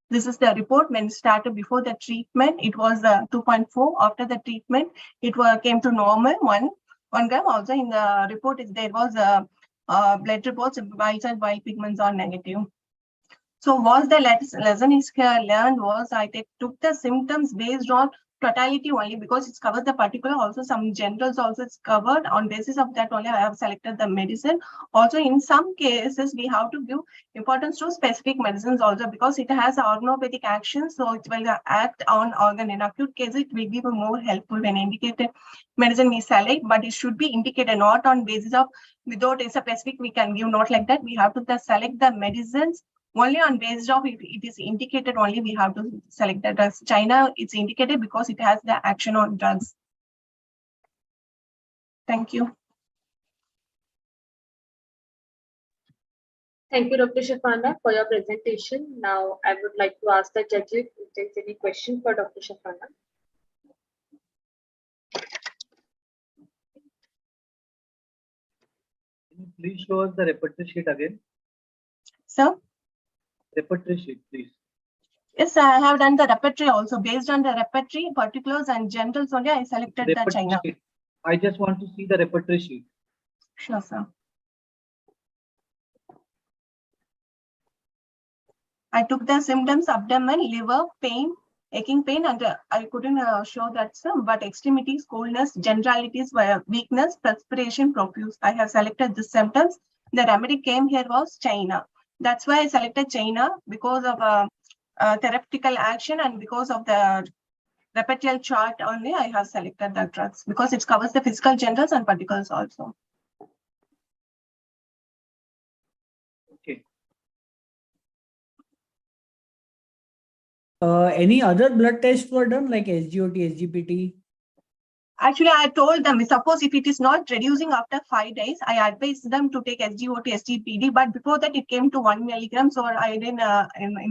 This is the report when started before the treatment. It was 2.4. After the treatment, it came to normal 1 gram. Also in the report, there was blood reports, white and white pigments are negative. So what the lesson is here learned was I took the symptoms based on totality only because it's covered the particular, also some generals also it's covered. On basis of that only I have selected the medicine. Also in some cases we have to give importance to specific medicines also because it has organopathic action, so it will act on organ. In acute case it will be more helpful when indicated medicine we select, but it should be indicated not on basis of without a specific we can give, not like that. We have to select the medicines only on basis of if it is indicated only we have to select the drugs. China, it's indicated because it has the action on drugs. Thank you. Thank you, Dr. Shafana, for your presentation. Now, I would like to ask the judges if there's any question for Dr. Shafana. Can you please show us the repertory sheet again? Sir? Repertory sheet, please. Yes, I have done the repertory also. Based on the repertory, particulars and generals only, I selected the Repertory China. sheet. I just want to see the repertory sheet. Sure, sir. I took the symptoms: abdomen, liver, pain, aching pain, and I couldn't show that, sir, but extremities, coldness, generalities, weakness, perspiration, profuse. I have selected the symptoms. The remedy came here was China. That's why I selected China because of therapeutical action and because of the repertorial chart only. I have selected the drugs because it covers the physical generals and particles also. Okay. Any other blood tests were done like SGOT, SGPT? Actually, I told them, suppose if it is not reducing after 5 days, I advised them to take SGOT, SGPD, but before that it came to 1 milligram, so I didn't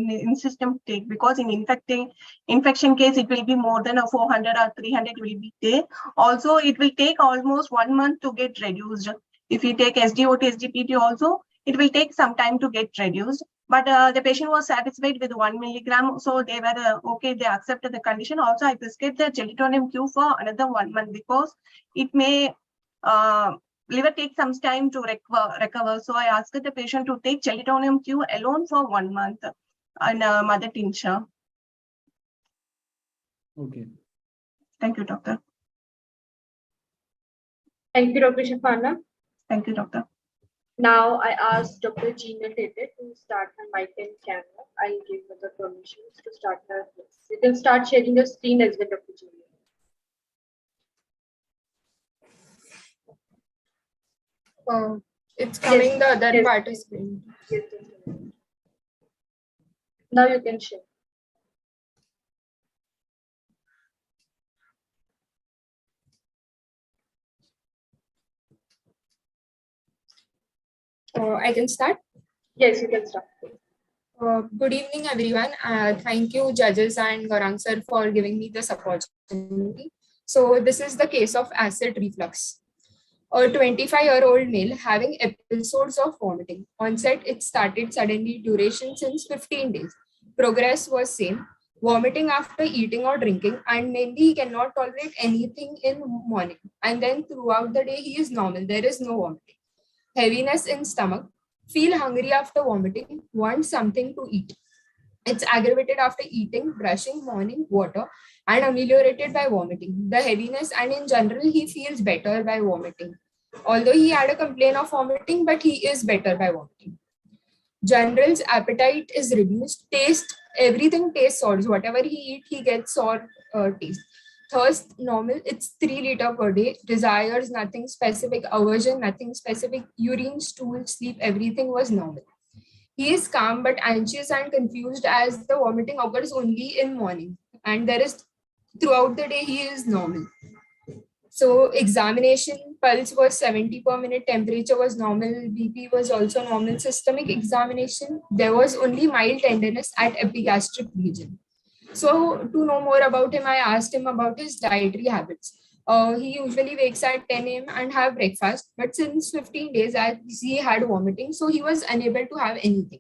insist them to take, because in infection case, it will be more than a 400 or 300 will be there. Also, it will take almost 1 month to get reduced. If you take SGOT, SGPT also, it will take some time to get reduced. But the patient was satisfied with 1 milligram, so they were okay, they accepted the condition. Also, I prescribed the gelitonium Q for another 1 month because it may liver take some time to recover. So I asked the patient to take gelitonium Q alone for 1 month and mother tincture. Okay. Thank you, doctor. Thank you, Dr. Shafana. Thank you, doctor. Now I ask Dr. Gina to start her mic and camera. I'll give her the permissions to start her class. You can start sharing your screen as well, Dr. Gina. It's coming, Yes, the other yes, participant. yes, yes. Now you can share. I can start? Yes, you can start. Good evening, everyone. Thank you, judges and Gaurang sir, for giving me this opportunity. So this is the case of acid reflux. A 25-year-old male having episodes of vomiting. Onset, it started suddenly, duration since 15 days. Progress was same. Vomiting after eating or drinking, and mainly he cannot tolerate anything in morning. And then throughout the day, he is normal. There is no vomiting. Heaviness in stomach, feel hungry after vomiting, want something to eat. It's aggravated after eating, brushing, morning, water, and ameliorated by vomiting. The heaviness, and in general, he feels better by vomiting. Although he had a complaint of vomiting, but he is better by vomiting. General's appetite is reduced. Taste, everything tastes sour. Whatever he eats, he gets sour taste. Thirst, normal, it's 3 liters per day. Desires, nothing specific. Aversion, nothing specific. Urine, stool, sleep, everything was normal. He is calm but anxious and confused as the vomiting occurs only in morning. And there is, throughout the day, he is normal. So examination, pulse was 70 per minute, temperature was normal, BP was also normal. Systemic examination, there was only mild tenderness at epigastric region. So to know more about him, I asked him about his dietary habits. He usually wakes at 10 a.m. and have breakfast, but since 15 days, as he had vomiting, so he was unable to have anything.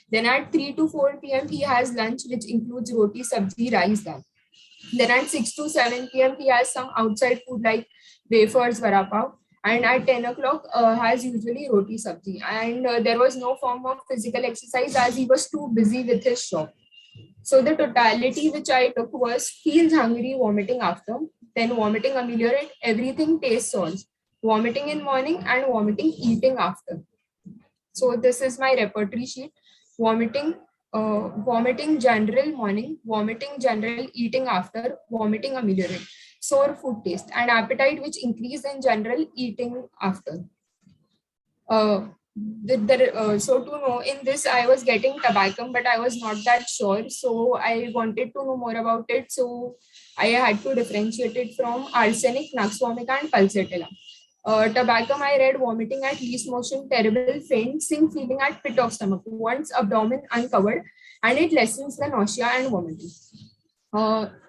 Then at 3 to 4 p.m., he has lunch, which includes roti, sabzi, rice, dal. Then at 6 to 7 p.m., he has some outside food like wafers, vada pav. And at 10 o'clock, has usually roti, sabzi. And there was no form of physical exercise as he was too busy with his shop. So the totality which I took was feels hungry, vomiting after, then vomiting ameliorate, everything tastes salts, vomiting in morning and vomiting eating after. So this is my repertory sheet. Vomiting, vomiting general morning, vomiting general eating after, vomiting ameliorate, sore food taste, and appetite which increase in general eating after. So to know in this, I was getting tobacco, but I was not that sure. So I wanted to know more about it. So I had to differentiate it from arsenic, nux vomica, and pulsatilla. Tobacco, I read vomiting at least motion, terrible faint, sing feeling at pit of stomach, once abdomen uncovered, and it lessens the nausea and vomiting.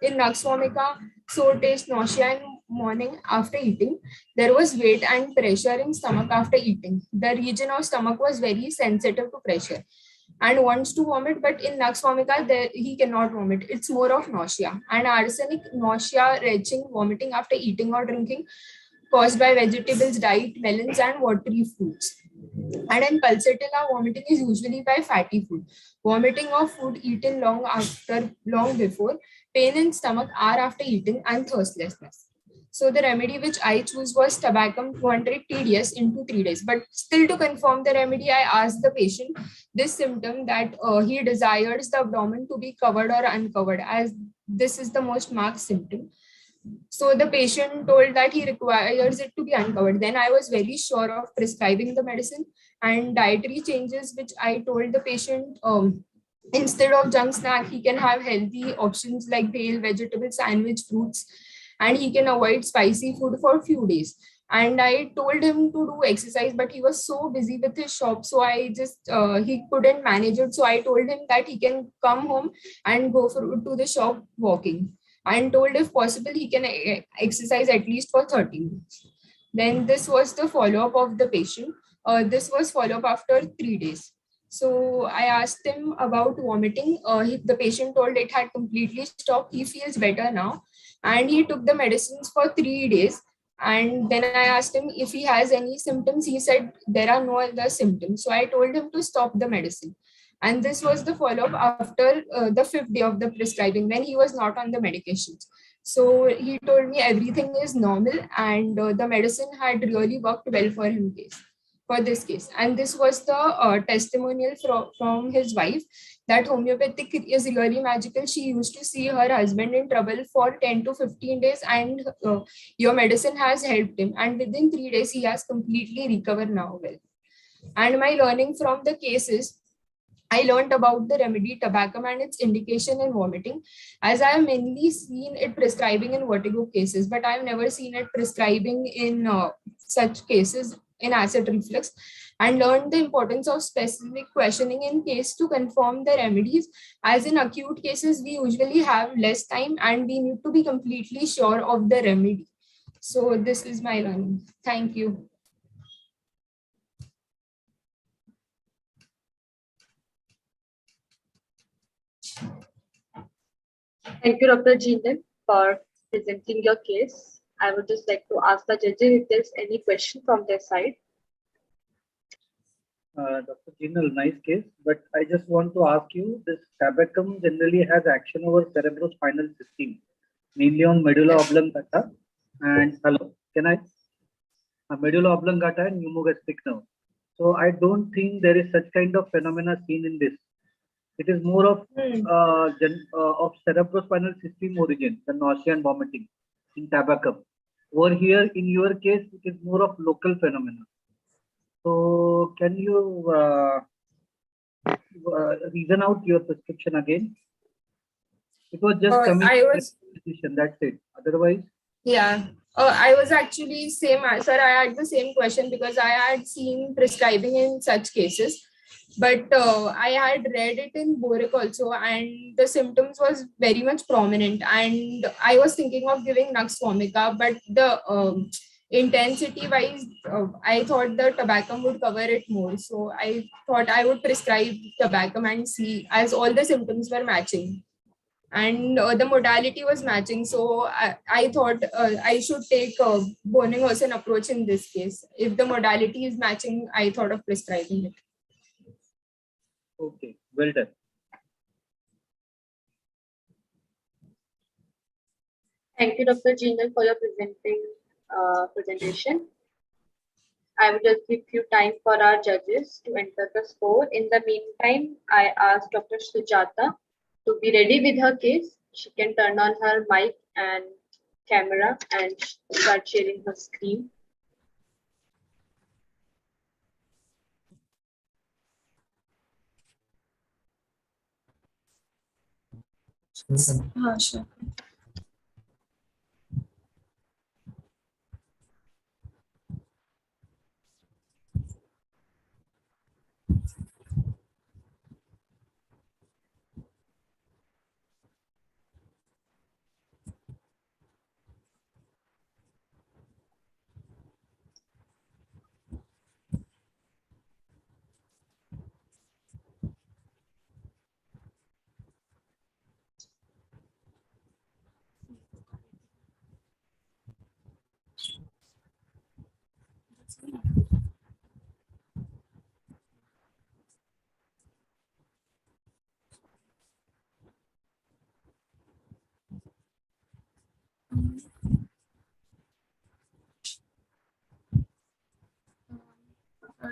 In nux vomica, sore taste, nausea in morning after eating. There was weight and pressure in stomach after eating. The region of stomach was very sensitive to pressure and wants to vomit, but in nux vomica, he cannot vomit. It's more of nausea. And arsenic, nausea, retching, vomiting after eating or drinking, caused by vegetables, diet, melons, and watery fruits. And in pulsatilla, vomiting is usually by fatty food. Vomiting of food eaten long before, pain in stomach hour after eating, and thirstlessness. So the remedy which I choose was tobacco 200 TDS into 3 days. But still, to confirm the remedy, I asked the patient this symptom that he desires the abdomen to be covered or uncovered, as this is the most marked symptom. So the patient told that he requires it to be uncovered. Then I was very sure of prescribing the medicine, and dietary changes, which I told the patient, instead of junk snack, he can have healthy options like bale, vegetable, sandwich, fruits, and he can avoid spicy food for a few days. And I told him to do exercise, but he was so busy with his shop, so I just he couldn't manage it. So I told him that he can come home and go to the shop walking, and told if possible he can exercise at least for 30 minutes. Then this was the follow-up of the patient. This was follow-up after 3 days. So I asked him about vomiting. The patient told it had completely stopped. He feels better now. And he took the medicines for 3 days. And then I asked him if he has any symptoms. He said there are no other symptoms. So I told him to stop the medicine. And this was the follow-up after the 5th day of the prescribing, when he was not on the medications. So he told me everything is normal, and the medicine had really worked well for him for this case. And this was the testimonial from his wife, that homeopathic is really magical. She used to see her husband in trouble for 10 to 15 days, and your medicine has helped him. And within 3 days, he has completely recovered now well. And my learning from the cases, I learned about the remedy tobacco and its indication in vomiting, as I have mainly seen it prescribing in vertigo cases, but I have never seen it prescribing in such cases in acid reflux, and learned the importance of specific questioning in case to confirm the remedies, as in acute cases, we usually have less time and we need to be completely sure of the remedy. So this is my learning. Thank you. Thank you, Dr. Gina, for presenting your case. I would just like to ask the judges if there's any question from their side. Dr. Jinal, nice case, but I just want to ask you, this tabacum generally has action over cerebrospinal system, mainly on medulla oblongata and medulla oblongata and pneumogastric nerve. So I don't think there is such kind of phenomena seen in this. It is more of of cerebrospinal system origin, the nausea and vomiting in tabacum. Over here, in your case, it is more of local phenomena. So can you reason out your prescription again? It was just coming decision, that's it. Otherwise, yeah. I was actually same answer. I had the same question because I had seen prescribing in such cases, but I had read it in Boric also, and the symptoms was very much prominent. And I was thinking of giving nux vomica, but the intensity wise, I thought the tobacco would cover it more. So I thought I would prescribe tobacco and see, as all the symptoms were matching. And the modality was matching, so I thought I should take a Bonninghausen approach in this case. If the modality is matching, I thought of prescribing it. okay, well done. Thank you, Dr. Gina, for your presentation. I will just give you time for our judges to enter the score. In the meantime, I asked Dr. Sujatha to be ready with her case. She can turn on her mic and camera and start sharing her screen. Sure.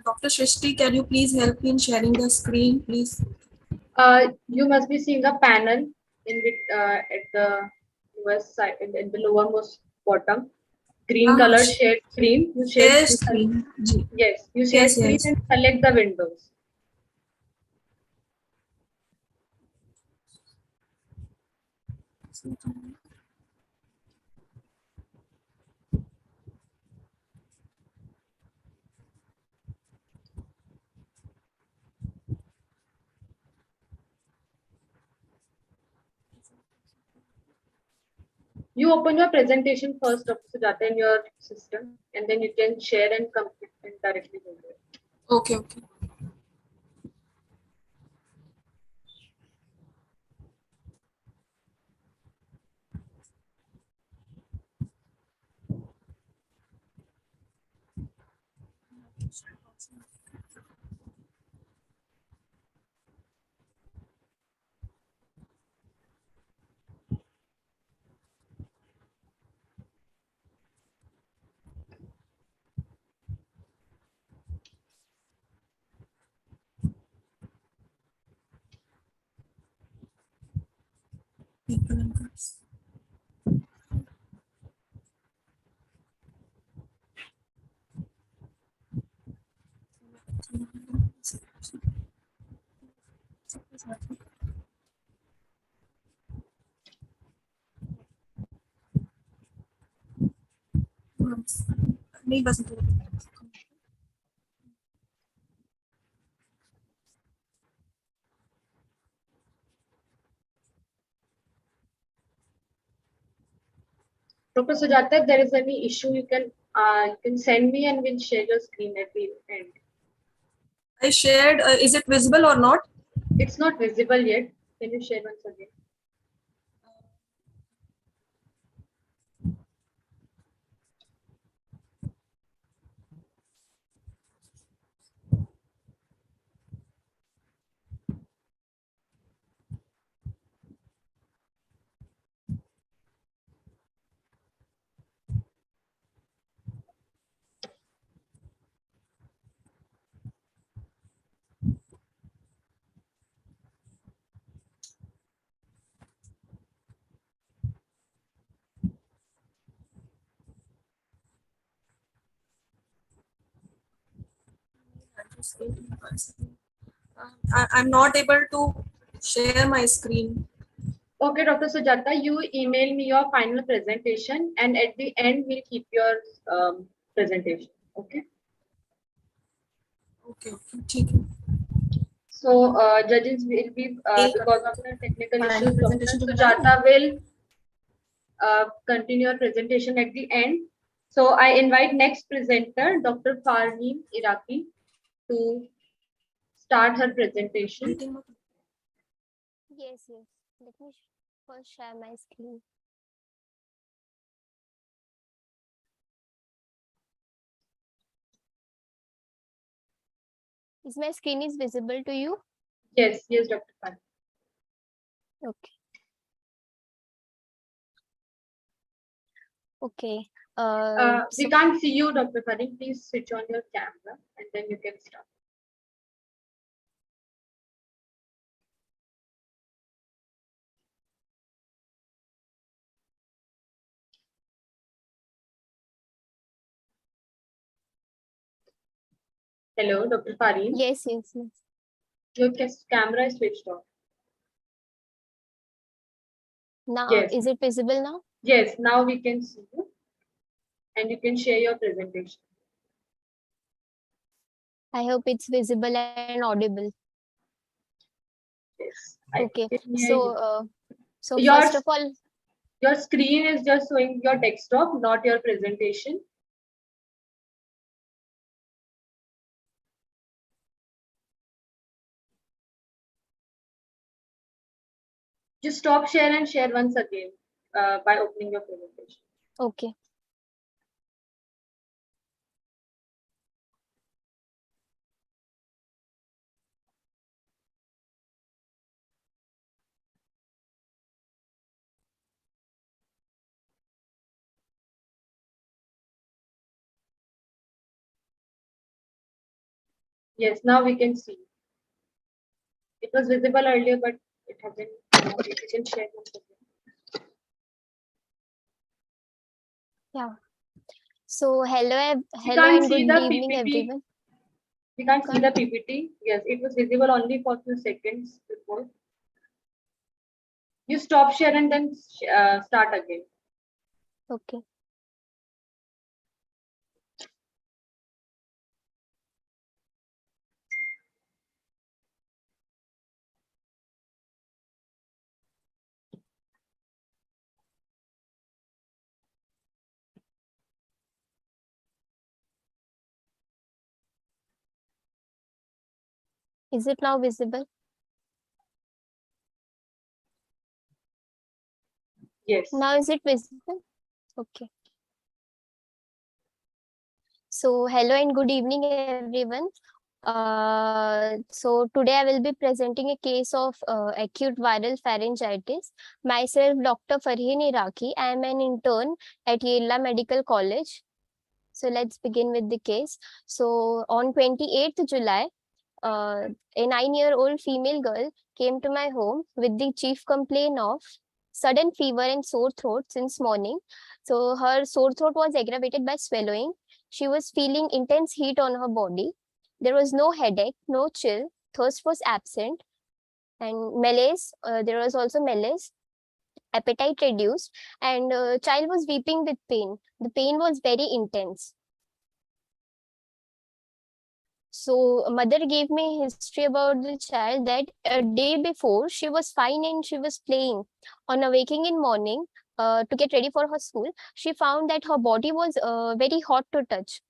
Dr. Shrishti, can you please help me in sharing the screen, please? You must be seeing a panel in which at the lowest side, in the lowermost bottom, green colored shared screen. You Share screen. Yes, you share Yes, screen yes. and select the windows. You open your presentation first, Dr. Sujatha, in your system, and then you can share and complete and directly go there. Okay, okay. नहीं बस Dr. Sujatha, if there is any issue, you can send me and we'll share your screen at the end. I shared. Is it visible or not? It's not visible yet. Can you share once again? I'm not able to share my screen. Okay, Dr. Sujatha, you email me your final presentation, and at the end, we'll keep your presentation. Okay. Okay, okay, ठीक है. So, judges will be, because of the technical issues, Dr. Sujatha will continue your presentation at the end. So, I invite next presenter, Dr. Farhen Iraqi, to start her presentation. Yes, yes. Let me first share my screen. Is my screen is visible to you? Yes, yes, Dr. Farhen. Okay. Okay. We can't see you, Dr. Farhen. Please switch on your camera and then you can start. Hello, Dr. Farhen. Yes, yes, yes. Your camera is switched off. Now, Yes. is it visible now? Yes, now we can see you and you can share your presentation. I hope it's visible and audible. Yes. Okay. I can hear So, you. so Your- first of all, Your screen is just showing your desktop, not your presentation. Just stop share and share once again by opening your presentation. okay. Yes, now we can see. It was visible earlier, but it hasn't. You can share once again. Yeah. So, hello can't and see good the evening, PPT. everyone. We can't see the PPT. Yes, it was visible only for a few seconds before. You stop share and then start again. Okay. Is it now visible? Yes. Now is it visible? Okay. So hello and good evening, everyone. So today I will be presenting a case of acute viral pharyngitis. Myself, Dr. Farhen Iraqi. I am an intern at Yesha Medical College. So let's begin with the case. So on 28th July, a 9-year-old female girl came to my home with the chief complaint of sudden fever and sore throat since morning. So her sore throat was aggravated by swallowing. She was feeling intense heat on her body. There was no headache, no chill, thirst was absent, and malaise. There was also malaise, appetite reduced, and child was weeping with pain. The pain was very intense. So mother gave me history about the child that a day before she was fine and she was playing. On awaking in morning to get ready for her school, she found that her body was very hot to touch.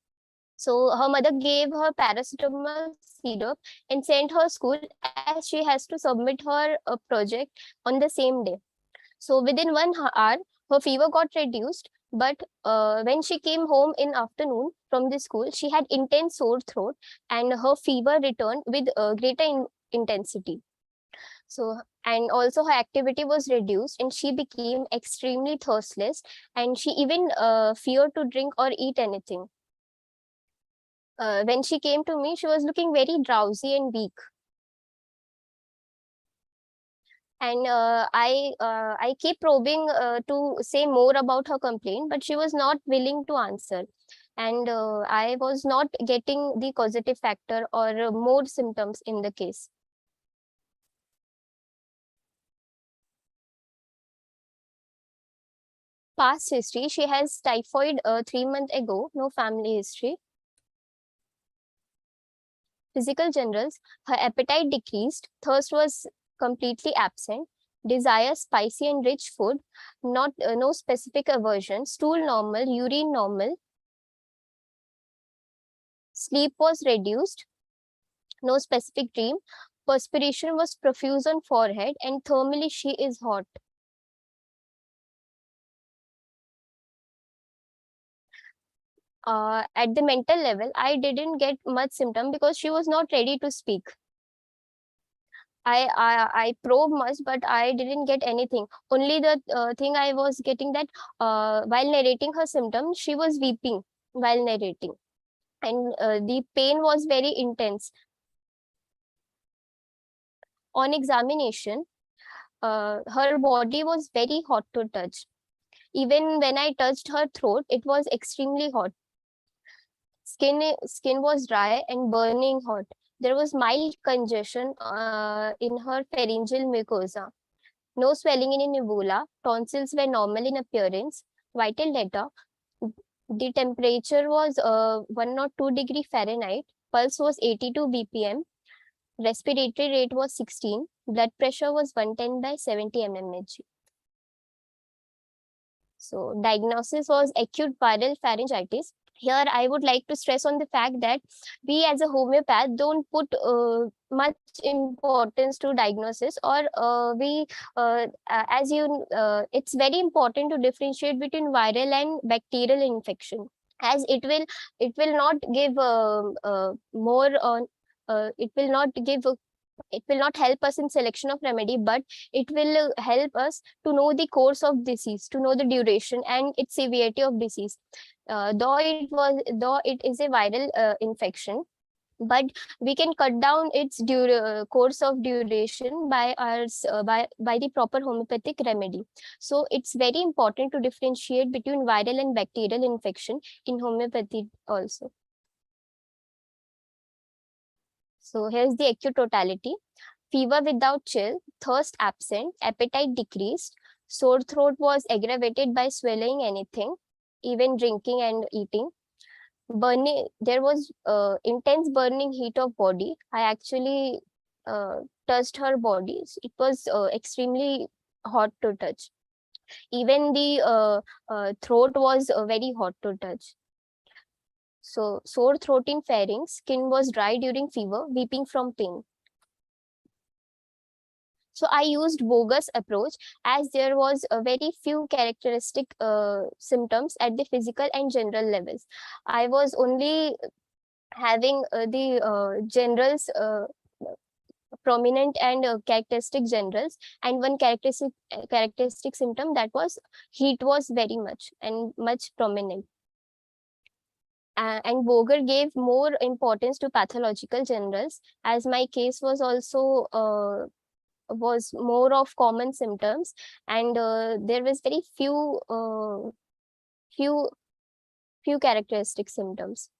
So her mother gave her paracetamol syrup and sent her school as she has to submit her project on the same day. So within 1 hour, her fever got reduced. But when she came home in afternoon from the school, she had intense sore throat and her fever returned with greater intensity. So, and also her activity was reduced and she became extremely thirstless and she even feared to drink or eat anything. When she came to me, she was looking very drowsy and weak. And I keep probing to say more about her complaint, but she was not willing to answer. And I was not getting the causative factor or more symptoms in the case. Past history, she has typhoid 3 months ago, no family history. Physical generals, her appetite decreased, thirst was completely absent, desire spicy and rich food, no specific aversion, stool normal, urine normal, sleep was reduced, no specific dream, perspiration was profuse on forehead, and thermally she is hot. At the mental level, I didn't get much symptom because she was not ready to speak. I probed much, but I didn't get anything. Only the thing I was getting that while narrating her symptoms, she was weeping while narrating, and the pain was very intense. On examination, her body was very hot to touch. Even when I touched her throat, it was extremely hot. Skin was dry and burning hot. There was mild congestion in her pharyngeal mucosa. No swelling in uvula. Tonsils were normal in appearance. Vital data. The temperature was 102 degrees Fahrenheit. Pulse was 82 BPM. Respiratory rate was 16. Blood pressure was 110 by 70 mmHg. So diagnosis was acute viral pharyngitis. Here I would like to stress on the fact that we as a homeopath don't put much importance to diagnosis, or it's very important to differentiate between viral and bacterial infection, as it will not give more on it will not help us in selection of remedy, but it will help us to know the course of disease, to know the duration and its severity of disease. Though it is a viral infection, but we can cut down its course of duration by by the proper homeopathic remedy. So it's very important to differentiate between viral and bacterial infection in homeopathy also. So here's the acute totality. Fever without chill, thirst absent, appetite decreased, sore throat was aggravated by swallowing anything, even drinking and eating. Burning, there was intense burning heat of body. I actually touched her body. It was extremely hot to touch. Even the throat was very hot to touch. So sore throat in pharynx, skin was dry during fever, weeping from pain. So I used bogus approach, as there was a very few characteristic symptoms at the physical and general levels. I was only having the generals, prominent and characteristic generals, and one characteristic symptom, that was heat was very much and much prominent. And Boger gave more importance to pathological generals, as my case was also was more of common symptoms, and there was very few characteristic symptoms.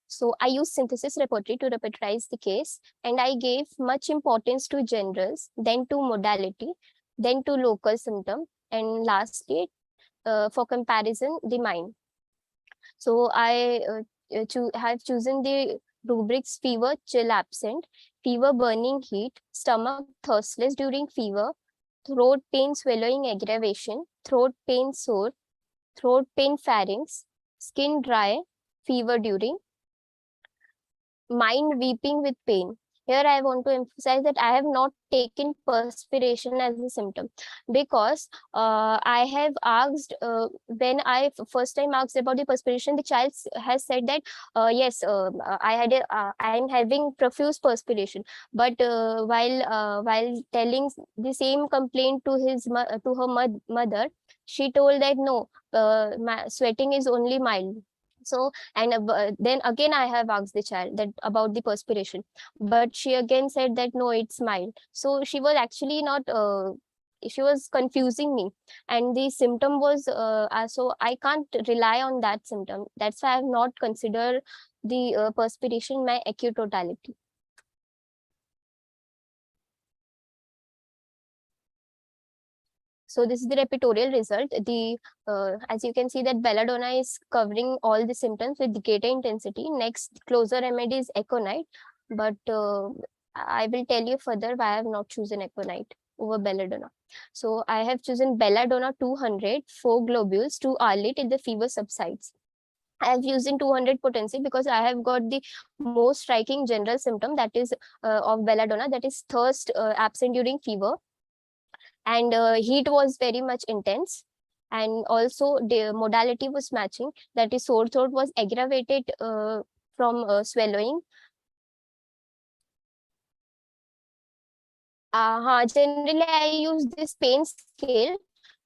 So I used synthesis repertory to repertorize the case, and I gave much importance to generals, then to modality, then to local symptom, and lastly for comparison, the mind. So I have chosen the rubrics: fever, chill absent, fever, burning heat, stomach thirstless during fever, throat pain, swallowing aggravation, throat pain, sore, throat pain, pharynx, skin dry, fever during, mind weeping with pain. Here I want to emphasize that I have not taken perspiration as a symptom, because I have asked, when I first time asked about the perspiration, the child has said that yes, I am having profuse perspiration. But while telling the same complaint to her mother, she told that no, my sweating is only mild. So, and then again I have asked the child that about the perspiration, but she again said that no, it's mild. So she was actually not she was confusing me, and the symptom was so I can't rely on that symptom. That's why I have not considered the perspiration my acute totality. So this is the repertorial result. The as you can see that belladonna is covering all the symptoms with greater intensity. Next closer remedy is aconite, but I will tell you further why I have not chosen aconite over belladonna. So I have chosen belladonna 200, 4 globules, 2 hourly till the fever subsides. I have using 200 potency because I have got the most striking general symptom, that is of belladonna, that is thirst absent during fever, and heat was very much intense, and also the modality was matching, that is sore throat was aggravated from swallowing, Generally, I use this pain scale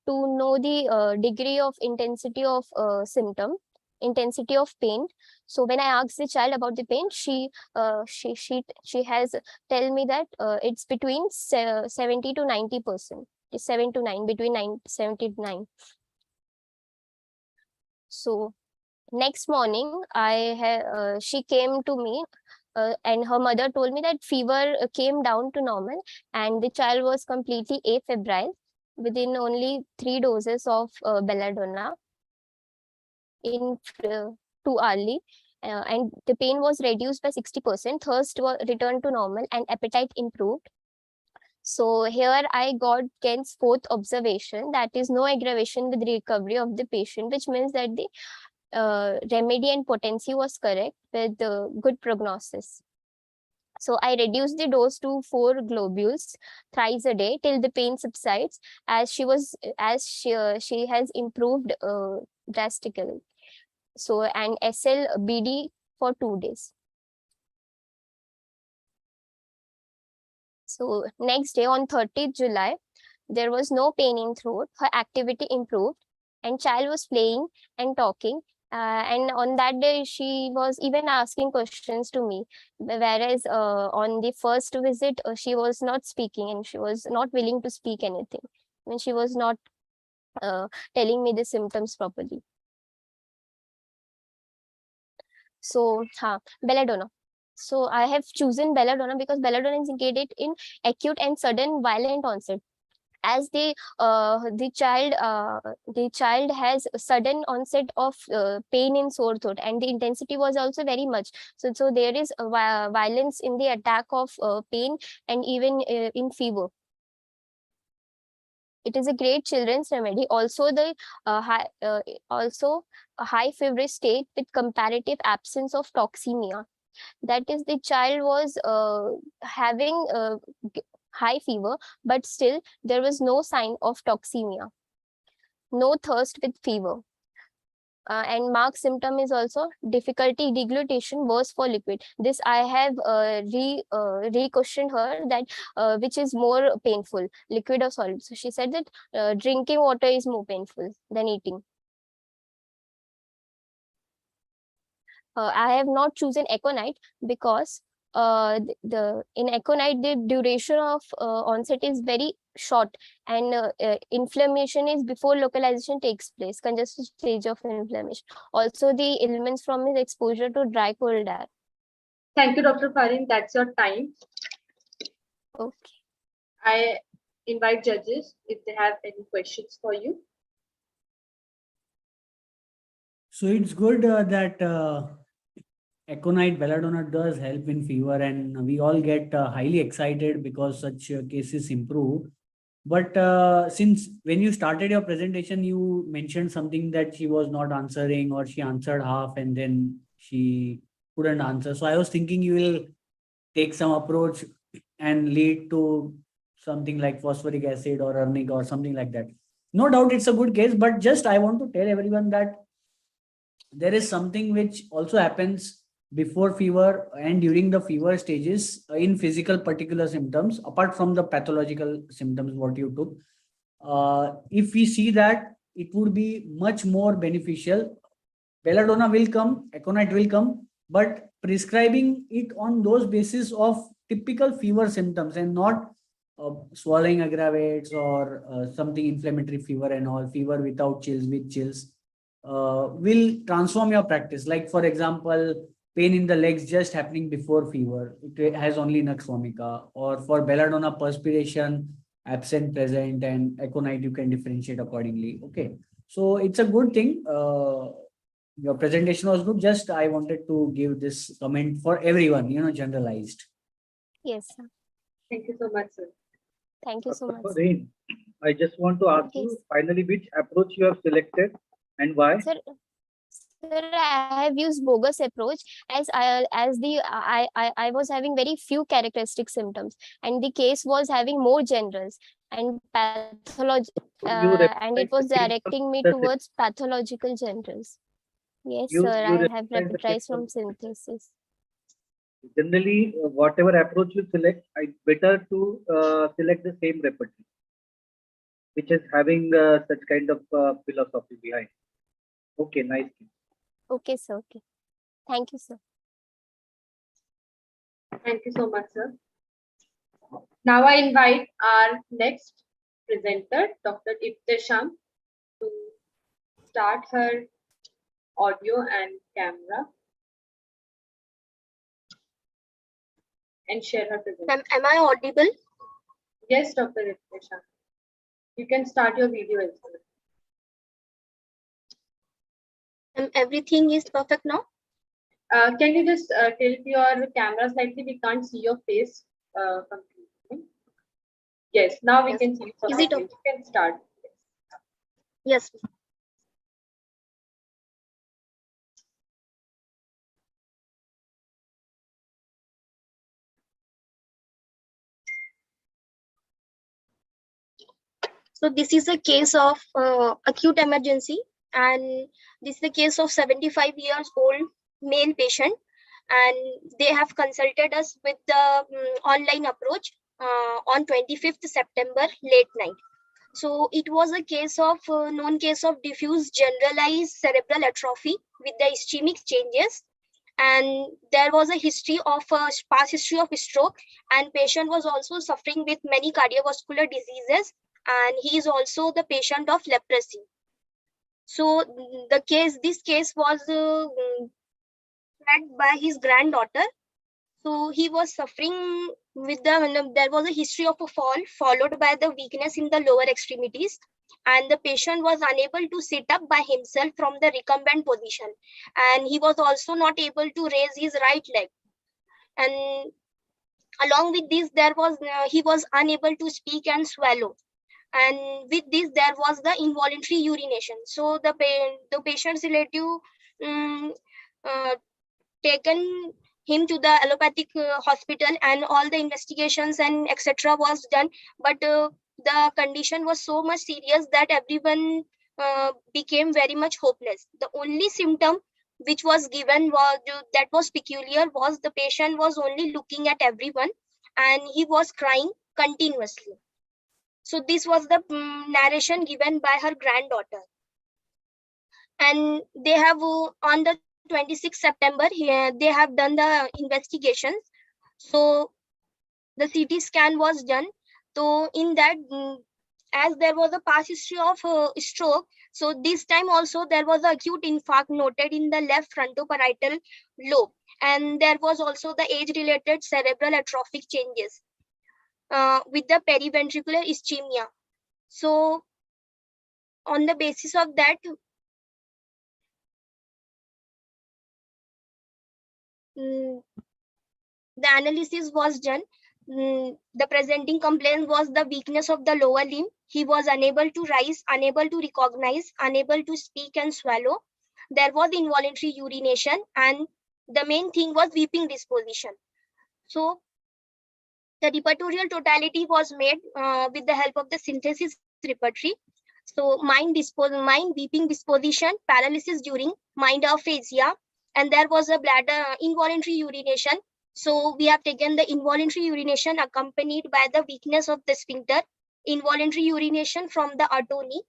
to know the degree of intensity of symptom, intensity of pain. So when I ask the child about the pain, she has tell me that it's between 70 to 90%. It's 7 to 9, between 70 to 9. So next morning, she came to me, and her mother told me that fever came down to normal, and the child was completely afebrile within only 3 doses of belladonna in too early. And the pain was reduced by 60%, thirst was returned to normal, and appetite improved. So here I got Kent's fourth observation, that is no aggravation with recovery of the patient, which means that the remedy and potency was correct with good prognosis. So I reduced the dose to 4 globules thrice a day till the pain subsides, as she has improved drastically. So, and SL BD for 2 days. So next day, on 30th July, there was no pain in throat. Her activity improved, and child was playing and talking. And on that day, she was even asking questions to me. Whereas on the first visit, she was not speaking, and she was not willing to speak anything. When she was not telling me the symptoms properly. So, belladonna. So I have chosen belladonna because belladonna is indicated in acute and sudden violent onset. As the child has a sudden onset of pain in sore throat, and the intensity was also very much. So there is a violence in the attack of pain, and even in fever. It is a great children's remedy. Also, also a high feverish state with comparative absence of toxemia. That is, the child was having high fever, but still there was no sign of toxemia. No thirst with fever. And marked symptom is also difficulty deglutition, worse for liquid. This I have re-questioned her that which is more painful, liquid or solid. So she said that drinking water is more painful than eating. I have not chosen Aconite because in Aconite the duration of onset is very short, and inflammation is before localization takes place, congestive stage of inflammation. Also, the elements from his exposure to dry cold air. Thank you, Dr. Farhen. That's your time. Okay. I invite judges if they have any questions for you. So it's good that Aconite belladonna does help in fever, and we all get highly excited because such cases improve. But since when you started your presentation, you mentioned something that she was not answering, or she answered half and then she couldn't answer. So I was thinking you will take some approach and lead to something like phosphoric acid or urnic or something like that. No doubt it's a good case, but just I want to tell everyone that there is something which also happens before fever and during the fever stages in physical particular symptoms, apart from the pathological symptoms what you took. If we see that, it would be much more beneficial. Belladonna will come, Aconite will come, but prescribing it on those basis of typical fever symptoms, and not swallowing aggravates or something inflammatory fever and all, fever without chills, with chills, will transform your practice. Like for example, pain in the legs just happening before fever, it has only nux vomica, or for belladonna, perspiration absent, present, and Aconite you can differentiate accordingly. Okay, so it's a good thing. Your presentation was good. Just I wanted to give this comment for everyone, generalized. Yes, sir. Thank you so much, sir. Thank you so much. Farhen, I just want to ask you finally which approach you have selected and why. Sir, I have used bogus approach as I was having very few characteristic symptoms, and the case was having more generals and pathology, and it was directing me towards pathological generals. Yes, sir, I have represent the reprised case from synthesis. Generally, whatever approach you select, it's better to select the same repertoire, which is having such kind of philosophy behind. Okay, nice. Okay, sir. Okay. Thank you, sir. Thank you so much, sir. Now I invite our next presenter, Dr. Sham, to start her audio and camera and share her presentation. Am I audible? Yes, Dr. Sham. You can start your video as well. Everything is perfect now? Can you just tilt your camera slightly? We can't see your face completely. Yes, now we can see you. Is it okay? You can start. Yes. So this is a case of acute emergency, and this is the case of 75 years old male patient, and they have consulted us with the online approach on 25th September late night. So it was a case of known case of diffuse generalized cerebral atrophy with the ischemic changes, and there was a history of past history of stroke, and patient was also suffering with many cardiovascular diseases, and he is also the patient of leprosy. So this case was led by his granddaughter. So he was suffering with there was a history of a fall followed by the weakness in the lower extremities, and the patient was unable to sit up by himself from the recumbent position, and he was also not able to raise his right leg, and along with this there was he was unable to speak and swallow, and with this there was the involuntary urination. So the patient's relative taken him to the allopathic hospital, and all the investigations and etc. was done, but the condition was so much serious that everyone became very much hopeless. The only symptom which was given that was peculiar was the patient was only looking at everyone and he was crying continuously. So this was the narration given by her granddaughter, and they have on the 26th September here they have done the investigations. So the CT scan was done. So in that, as there was a past history of stroke, so this time also there was an acute infarct noted in the left frontoparietal lobe, and there was also the age-related cerebral atrophic changes with the periventricular ischemia. So on the basis of that, the analysis was done. The presenting complaint was the weakness of the lower limb. He was unable to rise, unable to recognize, unable to speak and swallow. There was involuntary urination, and the main thing was weeping disposition. So the repertorial totality was made with the help of the synthesis repertory. So mind weeping disposition, paralysis during, mind aphasia, and there was a bladder involuntary urination. So we have taken the involuntary urination accompanied by the weakness of the sphincter, involuntary urination from the atony,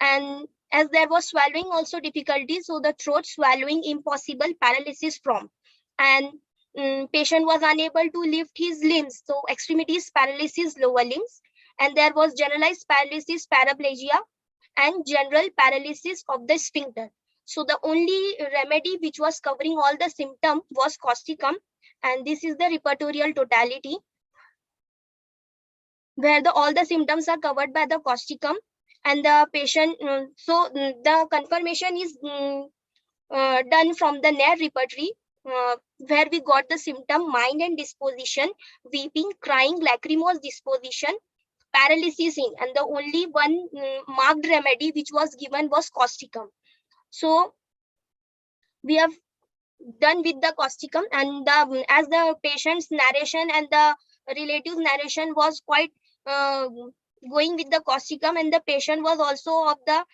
and as there was swallowing also difficulty, so the throat swallowing impossible, paralysis from, and patient was unable to lift his limbs, so extremities paralysis, lower limbs, and there was generalized paralysis, paraplegia, and general paralysis of the sphincter. So the only remedy which was covering all the symptom was causticum, and this is the repertorial totality where all the symptoms are covered by the causticum, and the patient, the confirmation is done from the NAIR repertory, where we got the symptom mind and disposition, weeping, crying, lachrymose disposition, paralysis in, and the only one marked remedy which was given was causticum. So we have done with the causticum, and as the patient's narration and the relative's narration was quite going with the causticum, and the patient was also of the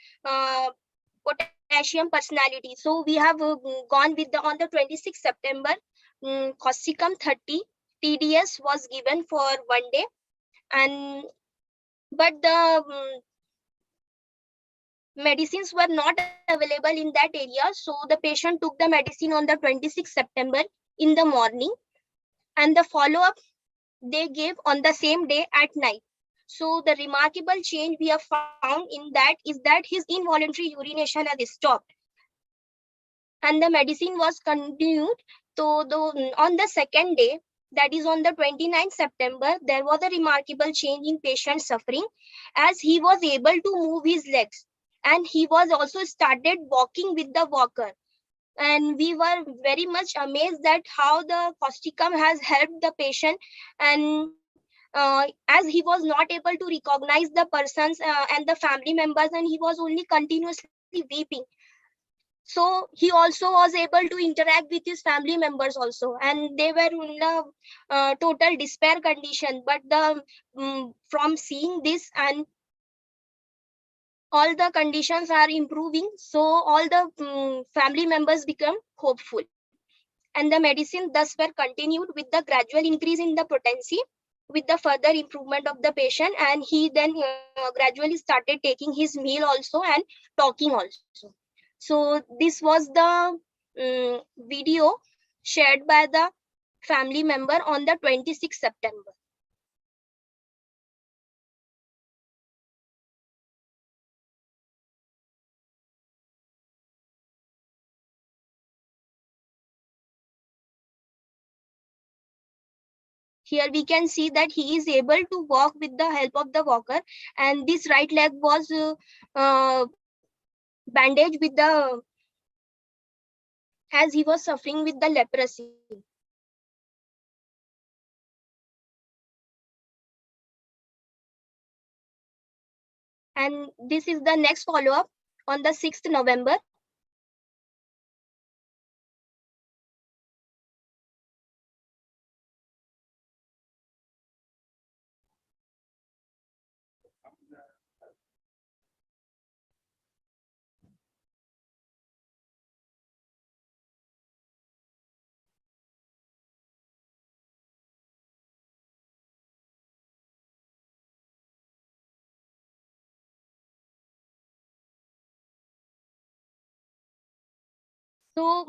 potassium personality. So we have gone with on the 26th September Corsicum 30 TDS was given for 1 day, and but the medicines were not available in that area. So the patient took the medicine on the 26th September in the morning, and the follow-up they gave on the same day at night. So the remarkable change we have found in that is that his involuntary urination has stopped, and the medicine was continued. So on the second day, that is on the 29th September, there was a remarkable change in patient suffering, as he was able to move his legs, and he was also started walking with the walker. And we were very much amazed that how the Corsicum has helped the patient, and as he was not able to recognize the persons and the family members, and he was only continuously weeping. So he also was able to interact with his family members also, and they were in a total despair condition. But from seeing this, and all the conditions are improving, so all the family members become hopeful, and the medicine thus were continued with the gradual increase in the potency, with the further improvement of the patient, and he then gradually started taking his meal also and talking also. So this was the video shared by the family member on the 26th September. Here we can see that he is able to walk with the help of the walker, and this right leg was bandaged with the, as he was suffering with the leprosy. And this is the next follow-up on the 6th November. So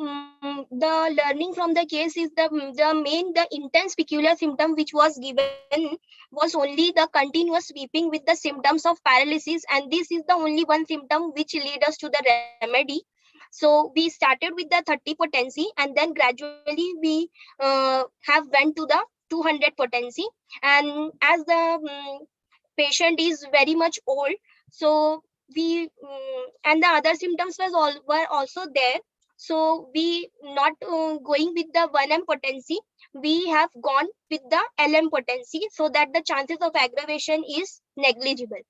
the learning from the case is the intense peculiar symptom which was given was only the continuous weeping with the symptoms of paralysis, and this is the only one symptom which lead us to the remedy. So we started with the 30 potency, and then gradually we have went to the 200 potency, and as the patient is very much old, so we and the other symptoms were also there. So we not going with the 1M potency, we have gone with the LM potency, so that the chances of aggravation is negligible,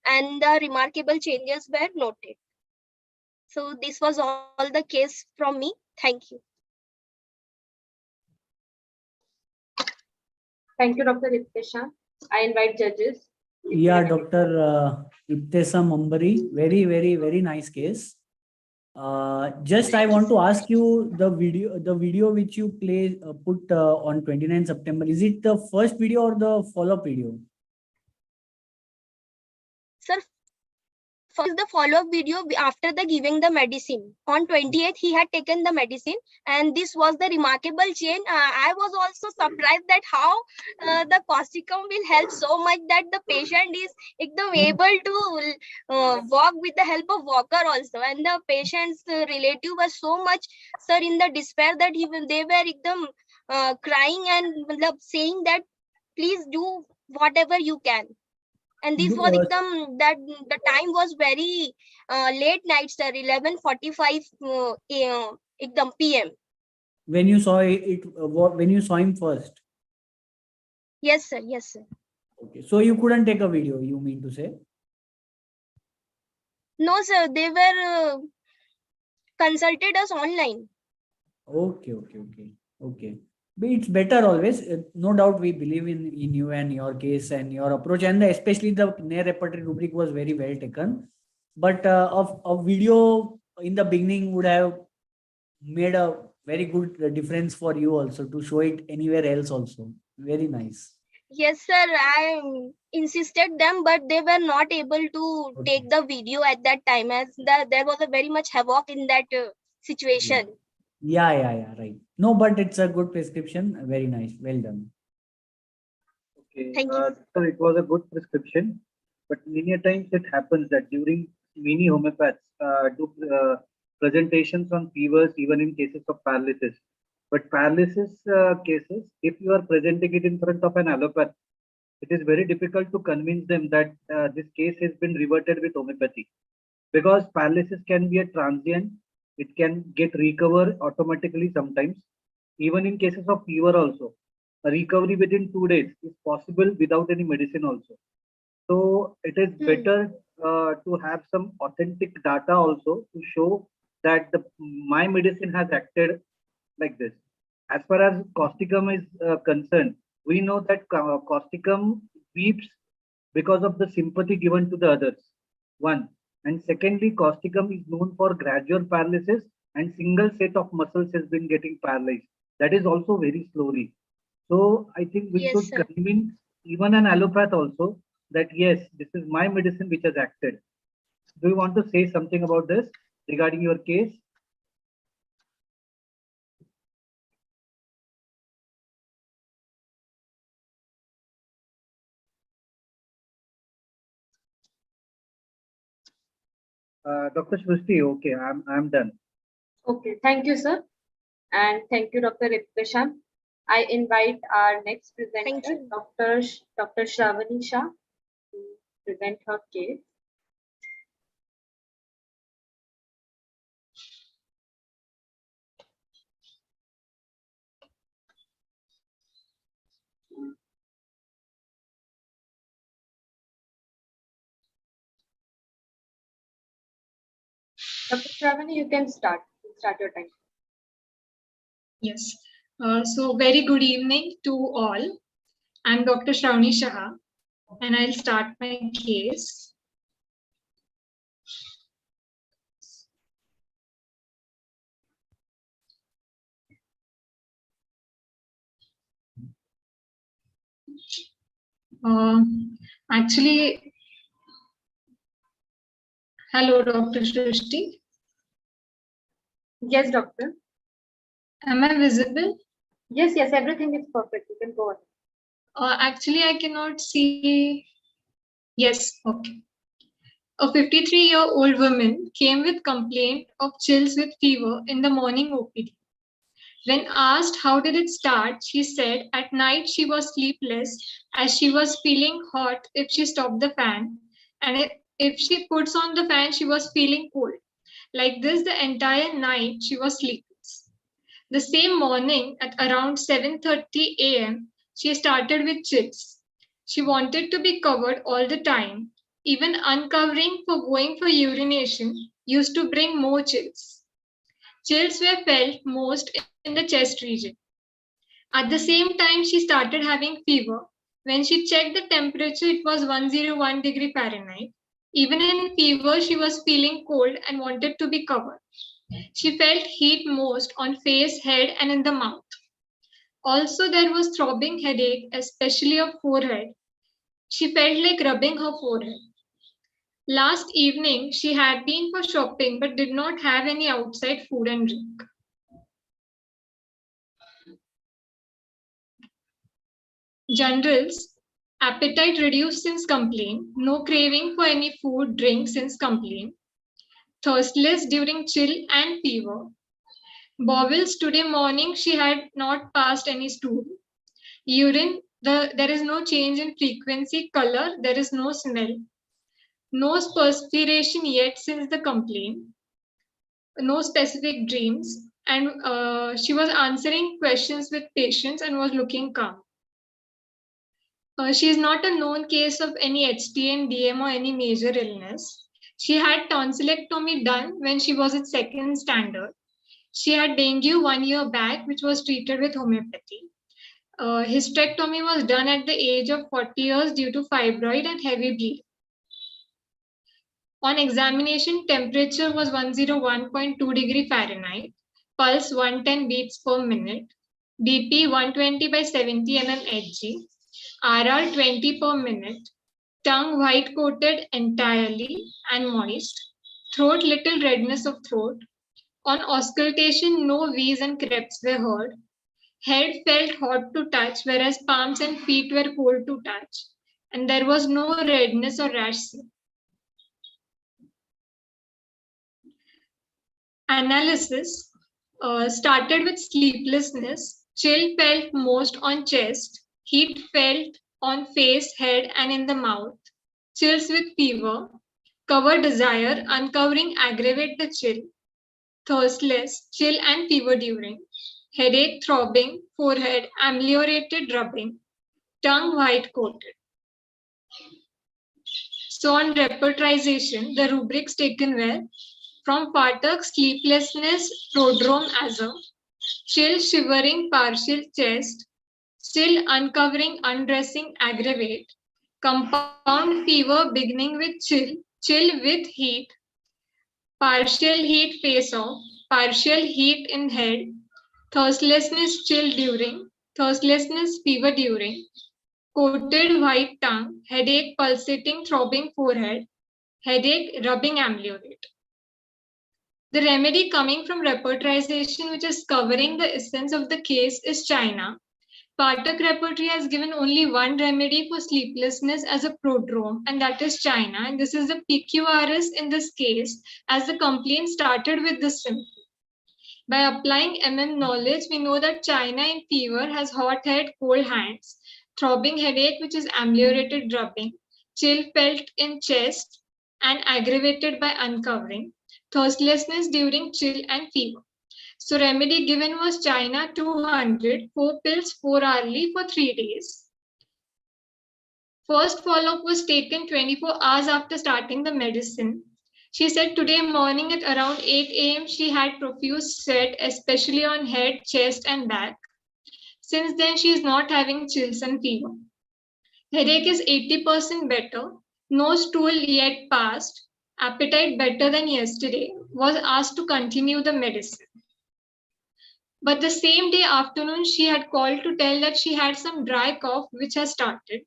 and the remarkable changes were noted. So this was all the case from me. Thank you. Thank you, Dr. Yesha. I invite judges. Yeah, Dr. Ibtesa Mambari, very nice case. Just I want to ask you, the video which you put on 29 September, is it the first video or the follow-up video? Sir, first is the follow-up video after the giving the medicine. On 28th, he had taken the medicine, and this was the remarkable change. I was also surprised that how the Corsicum will help so much that the patient is able to walk with the help of walker also, and the patient's relative was so much, sir, in the despair that they were crying and saying that please do whatever you can. And this was that the time was very late night, sir, 11:45 PM. When you saw when you saw him first? Yes, sir. Yes, sir. Okay, so you couldn't take a video, you mean to say? No, sir. They were consulted us online. Okay. But it's better always. No doubt we believe in you and your case and your approach, and especially the near repertory rubric was very well taken. But a video in the beginning would have made a very good difference for you also to show it anywhere else also. Very nice. Yes, sir. I insisted them, but they were not able to take the video at that time, as there was a very much havoc in that situation. Yeah, right. No, but it's a good prescription. Very nice. Well done. Okay, Thank you. so it was a good prescription, but many a times it happens that during many homeopaths do presentations on fevers even in cases of paralysis. But paralysis cases, if you are presenting it in front of an allopath, it is very difficult to convince them that this case has been reverted with homeopathy, because paralysis can be a transient. It can get recover automatically sometimes. Even in cases of fever also, a recovery within 2 days is possible without any medicine also. So it is better to have some authentic data also to show that my medicine has acted like this. As far as causticum is concerned, we know that causticum weeps because of the sympathy given to the others. One. And secondly, causticum is known for gradual paralysis, and single set of muscles has been getting paralyzed. That is also very slowly. So I think we Yes, should sir. convince even an allopath also that yes, this is my medicine which has acted. Do you want to say something about this regarding your case? Dr. Shrusti, okay, I'm done. Okay, thank you, sir. And thank you, Dr. Iptisham. I invite our next presenter, Dr. Shravani Shah, to present her case. Dr. Shravani, you can start. Start your time. Yes. So very good evening to all. I'm Dr. Shravani Shah, and I'll start my case. Actually, hello, Dr. Shrishti. Yes, doctor. Am I visible? Yes, everything is perfect. You can go on. Actually, I cannot see. Yes, okay. A 53-year-old woman came with complaint of chills with fever in the morning OPD. When asked how did it start, she said at night she was sleepless as she was feeling hot if she stopped the fan, and if she puts on the fan, she was feeling cold. Like this, the entire night she was sleepless. The same morning at around 7:30 a.m., she started with chills. She wanted to be covered all the time. Even uncovering for going for urination used to bring more chills. Chills were felt most in the chest region. At the same time, she started having fever. When she checked the temperature, it was 101 degree Fahrenheit. Even in fever, she was feeling cold and wanted to be covered. She felt heat most on face, head, and in the mouth. Also, there was throbbing headache, especially of forehead. She felt like rubbing her forehead. Last evening, she had been for shopping but did not have any outside food and drink. Generals, appetite reduced since complaint, no craving for any food, drink since complaint, thirstless during chill and fever. Bowels today morning, she had not passed any stool. Urine, there is no change in frequency, color, there is no smell. No perspiration yet since the complaint. No specific dreams. And she was answering questions with patience and was looking calm. She is not a known case of any HTN, DM or any major illness. She had tonsillectomy done when she was in second standard. She had dengue 1 year back, which was treated with homeopathy. Hysterectomy was done at the age of 40 years due to fibroid and heavy bleeding. On examination, temperature was 101.2 degree Fahrenheit. pulse 110 beats per minute, BP 120 by 70 mmHg, RR 20 per minute, tongue white coated entirely and moist, throat little redness of throat. On auscultation, no wheeze and creps were heard. Head felt hot to touch, whereas palms and feet were cold to touch, and there was no redness or rash seen. Analysis started with sleeplessness, chill felt most on chest, heat felt on face, head, and in the mouth, chills with fever, cover desire, uncovering aggravate the chill, thirstless, chill and fever during, headache, throbbing, forehead, ameliorated rubbing, tongue white coated. So on repertorization, the rubrics taken were from Patak, sleeplessness, prodrome asthma, chill, shivering, partial chest, chill, uncovering, undressing, aggravate, compound fever beginning with chill, chill with heat, partial heat face off, partial heat in head, thirstlessness, chill during, thirstlessness, fever during, coated white tongue, headache, pulsating, throbbing forehead, headache, rubbing ameliorate. The remedy coming from repertorization, which is covering the essence of the case, is China. Patak repertory has given only one remedy for sleeplessness as a prodrome, and that is China. And this is the PQRS in this case, as the complaint started with this symptom. By applying knowledge, we know that China in fever has hot head, cold hands, throbbing headache, which is ameliorated rubbing, chill felt in chest, and aggravated by uncovering, thirstlessness during chill and fever. So remedy given was China 200, 4 pills, 4 hourly for 3 days. First follow-up was taken 24 hours after starting the medicine. She said today morning at around 8 a.m. she had profuse sweat, especially on head, chest and back. Since then, she is not having chills and fever. Headache is 80% better. No stool yet passed. Appetite better than yesterday. Was asked to continue the medicine. But the same day afternoon, she had called to tell that she had some dry cough which has started.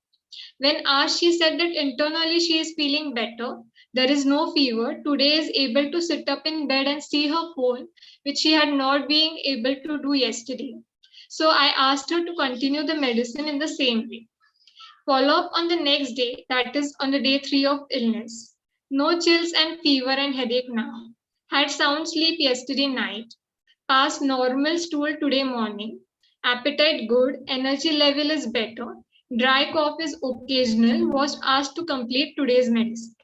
When asked, she said that internally she is feeling better. There is no fever. Today is able to sit up in bed and see her phone, which she had not been able to do yesterday. So I asked her to continue the medicine in the same way. Follow up on the next day, that is on the day 3 of illness. No chills and fever and headache now. Had sound sleep yesterday night. Passed normal stool today morning. Appetite good. Energy level is better. Dry cough is occasional. Was asked to complete today's medicine.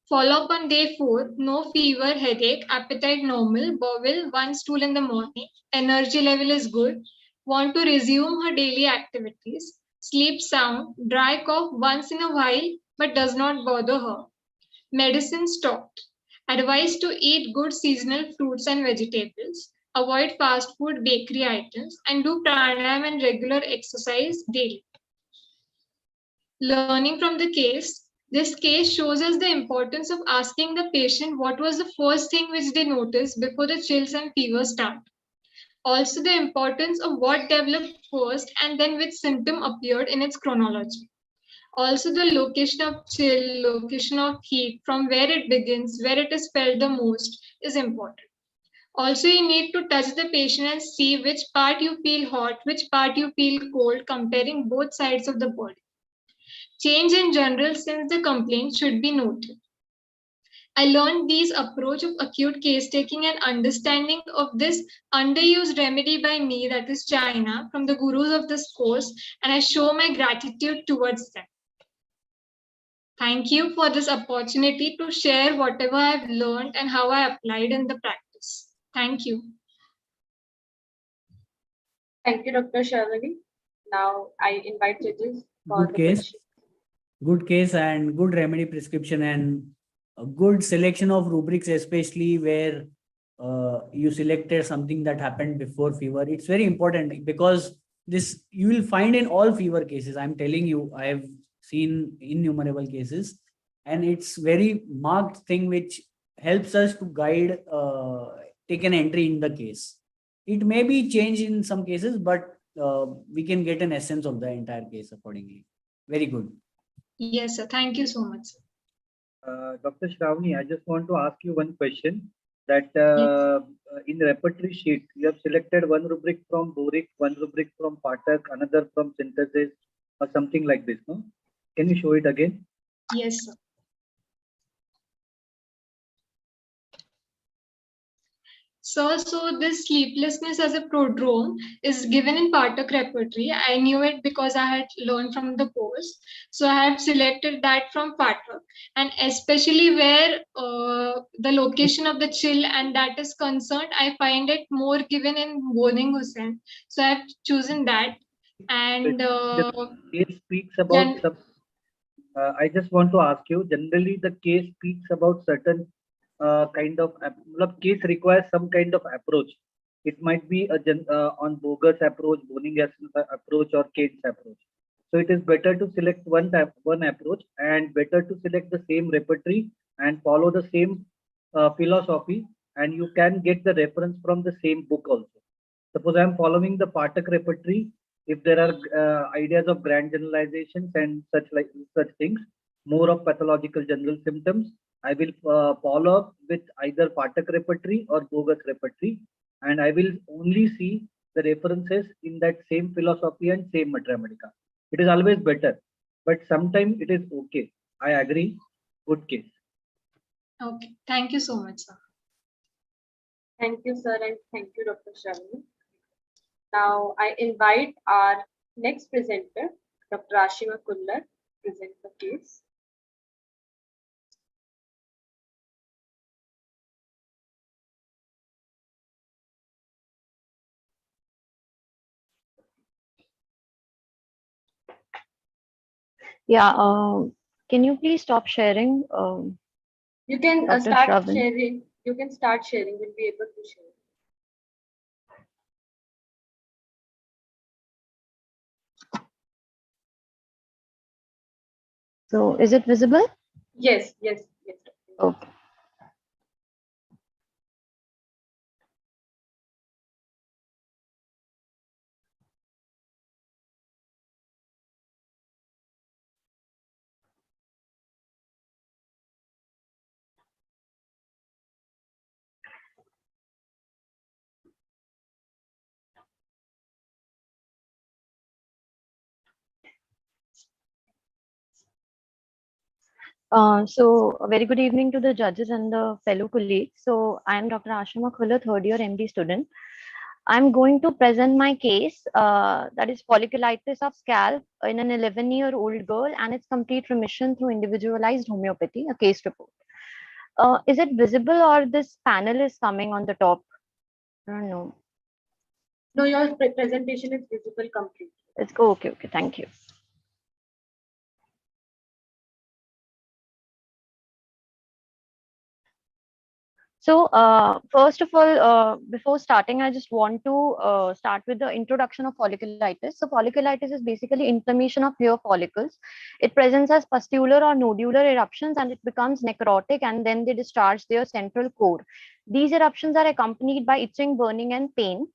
Follow up on day 4. No fever, headache, appetite normal, bowel, 1 stool in the morning. Energy level is good. Want to resume her daily activities. Sleep sound. Dry cough once in a while but does not bother her. Medicine stopped. Advised to eat good seasonal fruits and vegetables, avoid fast food, bakery items, and do pranayam and regular exercise daily. Learning from the case, this case shows us the importance of asking the patient what was the first thing which they noticed before the chills and fever start. Also, the importance of what developed first and then which symptom appeared in its chronology. Also, the location of chill, location of heat, from where it begins, where it is felt the most is important. Also, you need to touch the patient and see which part you feel hot, which part you feel cold, comparing both sides of the body. Change in general since the complaint should be noted. I learned these approach of acute case taking and understanding of this underused remedy by me, that is China, from the gurus of this course, and I show my gratitude towards them. Thank you for this opportunity to share whatever I've learned and how I applied in the practice. Thank you. Thank you, Dr. Sharvali. Now I invite judges for Good the case. question. Good case and good remedy prescription and a good selection of rubrics, especially where you selected something that happened before fever. It's very important because this you will find in all fever cases. I'm telling you, I have seen innumerable cases, and it's very marked thing which helps us to guide, take an entry in the case. It may be changed in some cases, but we can get an essence of the entire case accordingly. Very good. Yes, sir. Thank you so much, sir. Dr. Shravani, I just want to ask you one question that in repertory sheet, you have selected one rubric from Boric, one rubric from Patak, another from synthesis or something like this, no? Can you show it again? Yes, sir. So this sleeplessness as a prodrome is given in Patak repertory. I knew it because I had learned from the course. So I have selected that from Patak, and especially where the location of the chill and that is concerned, I find it more given in Boding Hussain. So I have chosen that. And case speaks about some. I just want to ask you. Generally, the case speaks about certain kind of case requires some kind of approach. It might be on Boger's approach, Boningas approach, or Kate's approach. So it is better to select one approach, and better to select the same repertory and follow the same philosophy, and you can get the reference from the same book also. Suppose I am following the Patak repertory. If there are ideas of grand generalizations and such things, more of pathological general symptoms, I will follow up with either Patak repertory or Bogus repertory, and I will only see the references in that same philosophy and same mathematics. It is always better, but sometimes it is okay. I agree. Good case. okay, thank you so much, sir. Thank you, sir, and thank you, Dr. Shravani. Now I invite our next presenter, Dr. Ashima Kullar, to present the case. Yeah, can you please stop sharing? You can Dr. start Shravan? sharing. You can start sharing. We'll be able to share. So is it visible? Yes, yes, yes. Okay. So a very good evening to the judges and the fellow colleagues. So I am Dr. Ashima Kullar, third year MD student. I'm going to present my case, that is folliculitis of scalp in an 11-year-old girl and its complete remission through individualized homeopathy, a case report. Is it visible or this panel is coming on the top? I don't know. No, your presentation is visible completely. Let's go. Okay, okay, thank you. So first of all, before starting, I just want to start with the introduction of folliculitis. So folliculitis is basically inflammation of hair follicles. It presents as pustular or nodular eruptions and it becomes necrotic and then they discharge their central core. These eruptions are accompanied by itching, burning and pain.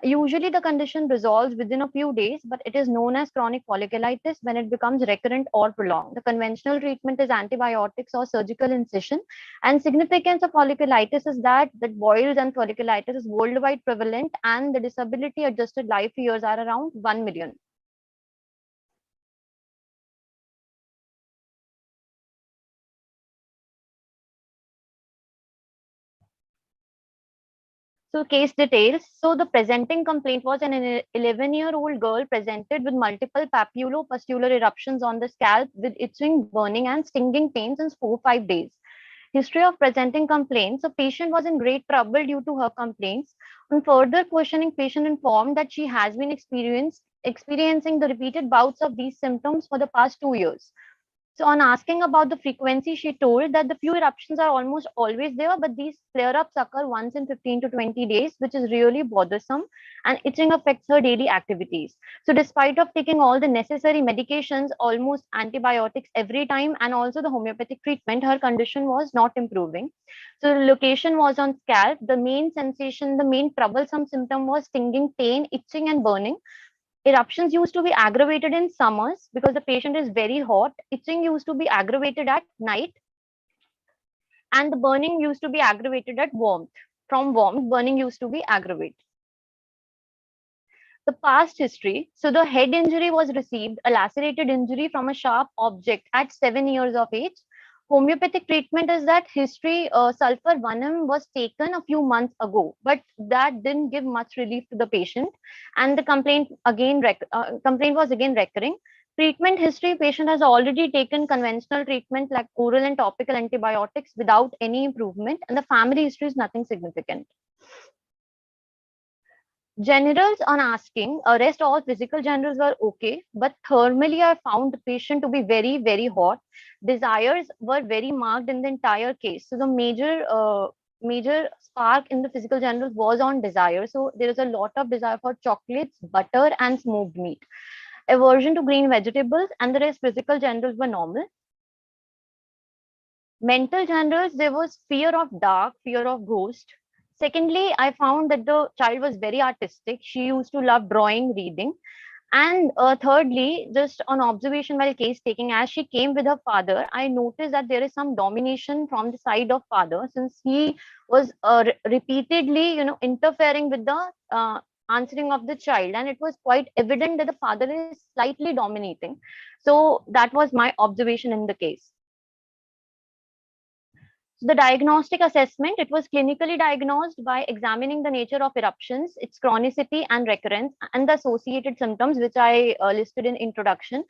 Usually the condition resolves within a few days, but it is known as chronic folliculitis when it becomes recurrent or prolonged. The conventional treatment is antibiotics or surgical incision. And significance of folliculitis is that boils and folliculitis is worldwide prevalent and the disability adjusted life years are around 1 million. So case details. So the presenting complaint was an 11-year-old girl presented with multiple papulo-pustular eruptions on the scalp with itching, burning and stinging pain since 4-5 days. History of presenting complaints. The patient was in great trouble due to her complaints. On further questioning, patient informed that she has been experiencing the repeated bouts of these symptoms for the past 2 years. So on asking about the frequency, she told that the few eruptions are almost always there, but these flare-ups occur once in 15 to 20 days, which is really bothersome, and itching affects her daily activities. So despite of taking all the necessary medications, almost antibiotics every time, and also the homeopathic treatment, her condition was not improving. So the location was on scalp. The main sensation, the main troublesome symptom was stinging, pain, itching, and burning. Eruptions used to be aggravated in summers because the patient is very hot. Itching used to be aggravated at night, and the burning used to be aggravated at warmth. From warmth, burning used to be aggravated. The past history. So the head injury was received, a lacerated injury from a sharp object at 7 years of age. Homeopathic treatment is that history, sulfur vanam was taken a few months ago, but that didn't give much relief to the patient, and the complaint was again recurring. Treatment history: patient has already taken conventional treatment like oral and topical antibiotics without any improvement, and the family history is nothing significant. Generals on asking, rest all physical generals were okay, but thermally I found the patient to be very, very hot. Desires were very marked in the entire case. So the major spark in the physical generals was on desire. So there is a lot of desire for chocolates, butter, and smoked meat. Aversion to green vegetables, and the rest physical generals were normal. Mental generals, there was fear of dark, fear of ghost. Secondly, I found that the child was very artistic. She used to love drawing, reading. And thirdly, just on observation while case taking, as she came with her father, I noticed that there is some domination from the side of father, since he was repeatedly, interfering with the answering of the child, and it was quite evident that the father is slightly dominating. So that was my observation in the case. The diagnostic assessment, it was clinically diagnosed by examining the nature of eruptions, its chronicity and recurrence, and the associated symptoms, which I listed in introduction.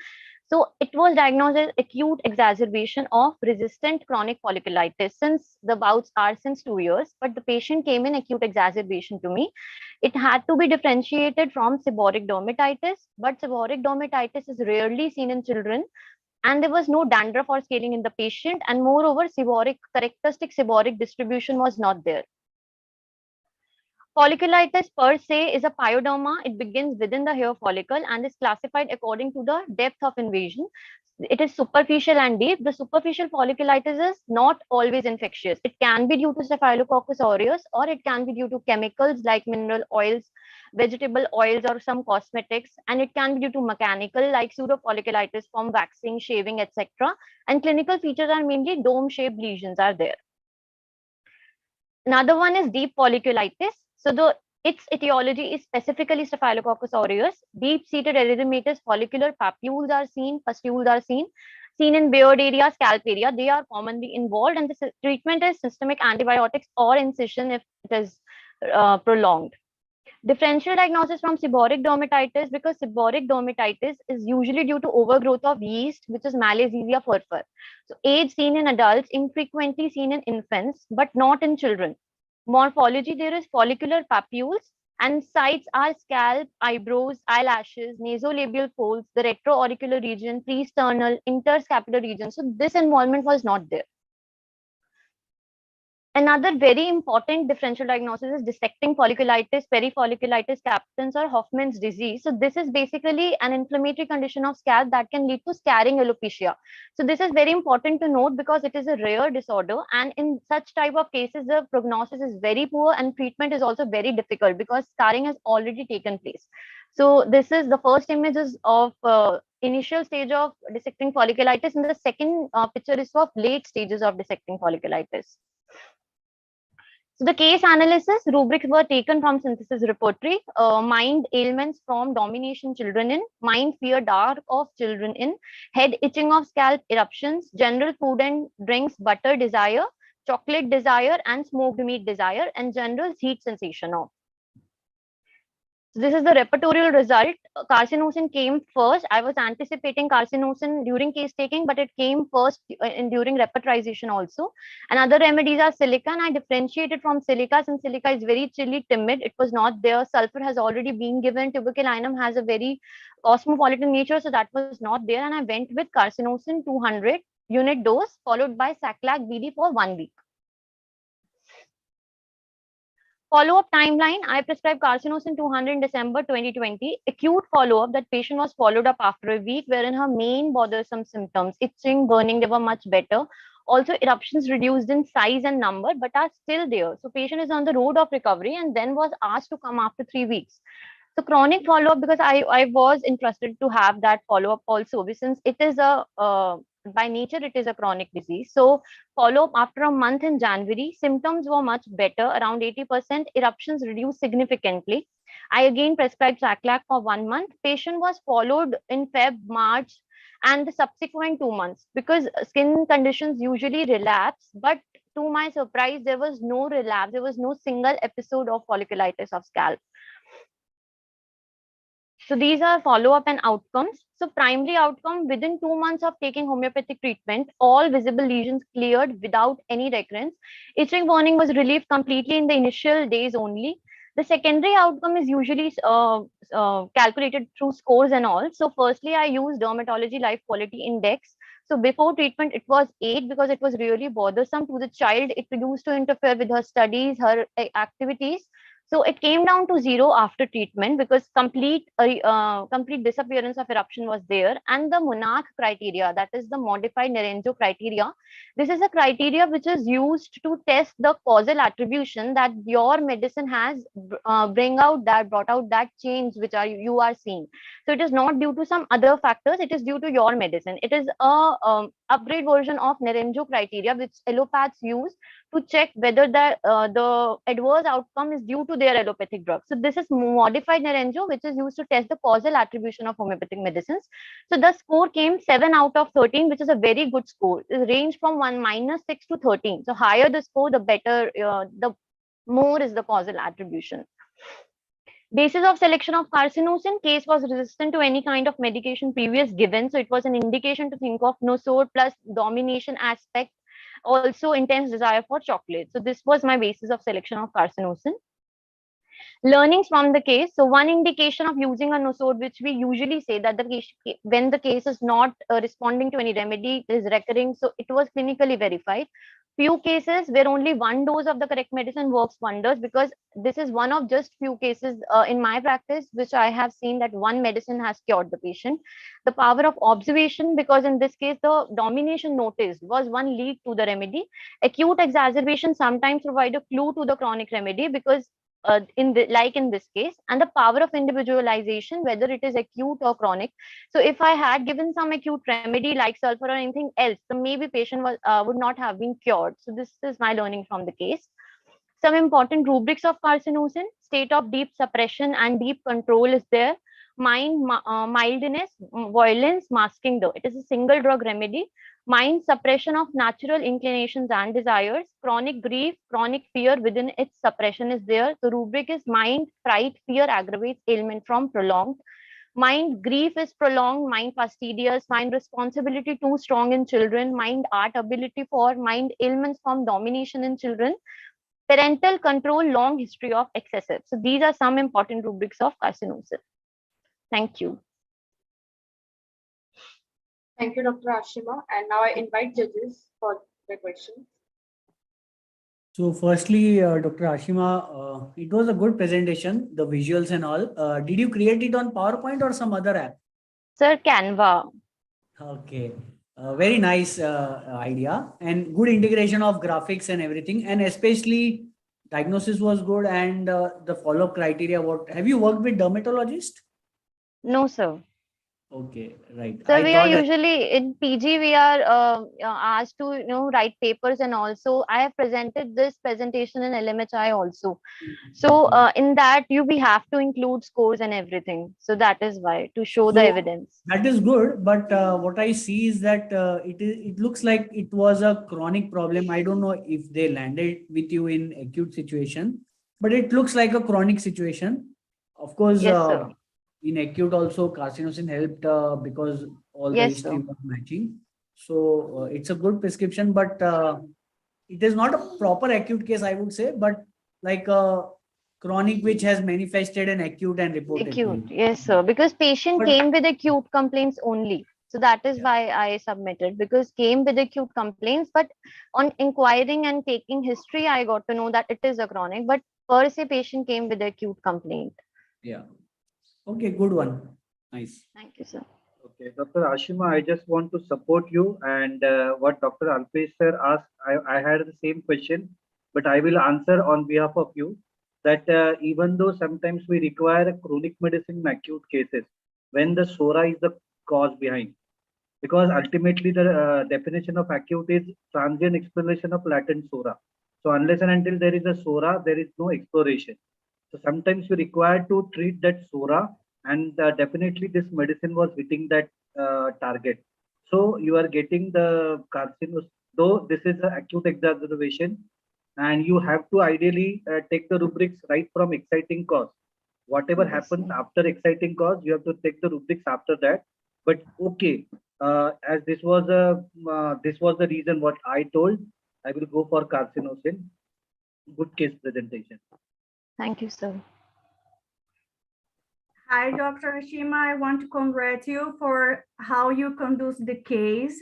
So it was diagnosed as acute exacerbation of resistant chronic folliculitis, since the bouts are since 2 years, but the patient came in acute exacerbation to me. It had to be differentiated from seborrheic dermatitis, but seborrheic dermatitis is rarely seen in children, and there was no dandruff or scaling in the patient, and moreover characteristic seborrheic distribution was not there. Folliculitis per se is a pyoderma. It begins within the hair follicle and is classified according to the depth of invasion. It is superficial and deep. The superficial folliculitis is not always infectious. It can be due to Staphylococcus aureus, or it can be due to chemicals like mineral oils, vegetable oils, or some cosmetics, and it can be due to mechanical like pseudofolliculitis from waxing, shaving, etc. And clinical features are mainly dome-shaped lesions are there. Another one is deep folliculitis. So its etiology is specifically Staphylococcus aureus. Deep-seated erythematous follicular papules are seen, pustules are seen in beard area, scalp area. They are commonly involved, and the treatment is systemic antibiotics or incision if it is prolonged. Differential diagnosis from seborrheic dermatitis, because seborrheic dermatitis is usually due to overgrowth of yeast, which is Malassezia furfur. So age seen in adults, infrequently seen in infants, but not in children. Morphology, there is follicular papules, and sites are scalp, eyebrows, eyelashes, nasolabial folds, the retroauricular region, presternal, interscapular region. So this involvement was not there. Another very important differential diagnosis is dissecting folliculitis, perifolliculitis captans, or Hoffman's disease. So this is basically an inflammatory condition of scalp that can lead to scarring alopecia. So this is very important to note because it is a rare disorder, and in such type of cases, the prognosis is very poor and treatment is also very difficult because scarring has already taken place. So this is the first images of initial stage of dissecting folliculitis, and the second picture is of late stages of dissecting folliculitis. So the case analysis rubrics were taken from synthesis repertory: mind ailments from domination children in, mind fear dark of children in, head itching of scalp eruptions, general food and drinks butter desire, chocolate desire, and smoked meat desire, and general heat sensation of. So this is the repertorial result. Carcinosin came first. I was anticipating carcinosin during case taking, but it came first during repertorization also. And other remedies are silica, and I differentiated from silica since silica is very chilly, timid. It was not there. Sulfur has already been given. Tuberculinum has a very cosmopolitan nature, so that was not there. And I went with carcinosin 200 unit dose followed by Saclac BD for 1 week. Follow-up timeline, I prescribed carcinosin 200 in December 2020. Acute follow-up, that patient was followed up after a week, wherein her main bothersome symptoms, itching, burning, they were much better. Also, eruptions reduced in size and number, but are still there. So patient is on the road of recovery and then was asked to come after 3 weeks. So chronic follow-up, because I was interested to have that follow-up also, since it is a, by nature, it is a chronic disease. So follow-up after a month in January, symptoms were much better, around 80%, eruptions reduced significantly. I again prescribed Saclac for 1 month. Patient was followed in Feb, March, and the subsequent 2 months, because skin conditions usually relapse, but to my surprise, there was no relapse. There was no single episode of folliculitis of scalp. So these are follow-up and outcomes. So primary outcome, within 2 months of taking homeopathic treatment, all visible lesions cleared without any recurrence. Itching, burning was relieved completely in the initial days only. The secondary outcome is usually calculated through scores and all. So firstly, I used Dermatology Life Quality Index. So before treatment, it was 8 because it was really bothersome to the child. It used to interfere with her studies, her activities. So it came down to 0 after treatment because complete disappearance of eruption was there. And the Monarch criteria, that is the modified Naranjo criteria. This is a criteria which is used to test the causal attribution that your medicine has brought out that change which you are seeing. So it is not due to some other factors. It is due to your medicine. It is a upgrade version of Naranjo criteria which allopaths use to check whether the adverse outcome is due to their allopathic drug. So this is modified Naranjo, which is used to test the causal attribution of homeopathic medicines. So the score came 7 out of 13, which is a very good score. It ranged from -6 to 13. So higher the score, the better, the more is the causal attribution. Basis of selection of carcinosin, case was resistant to any kind of medication previous given. So it was an indication to think of nosode plus domination aspect, also intense desire for chocolate. So this was my basis of selection of carcinosin. Learnings from the case. So one indication of using a nosode, which we usually say that the case, when the case is not responding to any remedy, is recurring. So it was clinically verified. Few cases where only 1 dose of the correct medicine works wonders, because this is one of just few cases in my practice which I have seen that one medicine has cured the patient. The power of observation, because in this case the domination noticed was one lead to the remedy. Acute exacerbation sometimes provide a clue to the chronic remedy, because like in this case, and the power of individualization, whether it is acute or chronic. So if I had given some acute remedy like sulfur or anything else, then maybe patient would not have been cured. So this is my learning from the case. Some important rubrics of carcinosin: state of deep suppression and deep control is there. Mildness, violence, masking though. It is a single drug remedy. Mind suppression of natural inclinations and desires. Chronic grief, chronic fear within its suppression is there. The rubric is mind, fright, fear aggravates ailment from prolonged. Mind grief is prolonged, mind fastidious, mind responsibility too strong in children, mind art ability for, mind ailments from domination in children. Parental control, long history of excessive. So these are some important rubrics of carcinosin. Thank you. Thank you, Dr. Ashima. And now I invite judges for the questions. So firstly, Dr. Ashima, it was a good presentation, the visuals and all. Did you create it on PowerPoint or some other app? Sir, Canva. Okay. Very nice idea and good integration of graphics and everything. And especially diagnosis was good, and the follow-up criteria. What have you worked with dermatologist? No, sir. Okay, right. So we are usually in PG, we are asked to write papers, and also I have presented this presentation in LMHI also. So in that we have to include scores and everything. So that is why, to show the evidence. That is good, but what I see is that it looks like it was a chronic problem. I don't know if they landed with you in acute situation, but it looks like a chronic situation. Of course, Yes, sir. in acute also carcinosin helped because all the Yes, history sir. was matching. So it's a good prescription, but it is not a proper acute case, I would say, but like a chronic which has manifested in acute and reported to Acute, you. yes, sir. Because patient But- came with acute complaints only. So that is why I submitted, because came with acute complaints, but on inquiring and taking history, I got to know that it is a chronic, but per se patient came with acute complaint. Yeah. Okay, good one. Nice. Thank you, sir. Okay, Dr. Ashima, I just want to support you. And what Dr. Alpesh sir asked, I had the same question, but I will answer on behalf of you that even though sometimes we require a chronic medicine in acute cases, when the SORA is the cause behind, because ultimately the definition of acute is transient exploration of latent SORA. So unless and until there is a SORA, there is no exploration. So sometimes you require to treat that SORA, and definitely this medicine was hitting that target. So you are getting the carcinosis, though this is an acute exacerbation, and you have to ideally take the rubrics right from exciting cause. Whatever Yes, happens sir. after exciting cause, you have to take the rubrics after that. But okay, as this was the reason what I told, I will go for carcinosin. Good case presentation. Thank you, sir. Hi, Dr. Ashima. I want to congratulate you for how you conduct the case.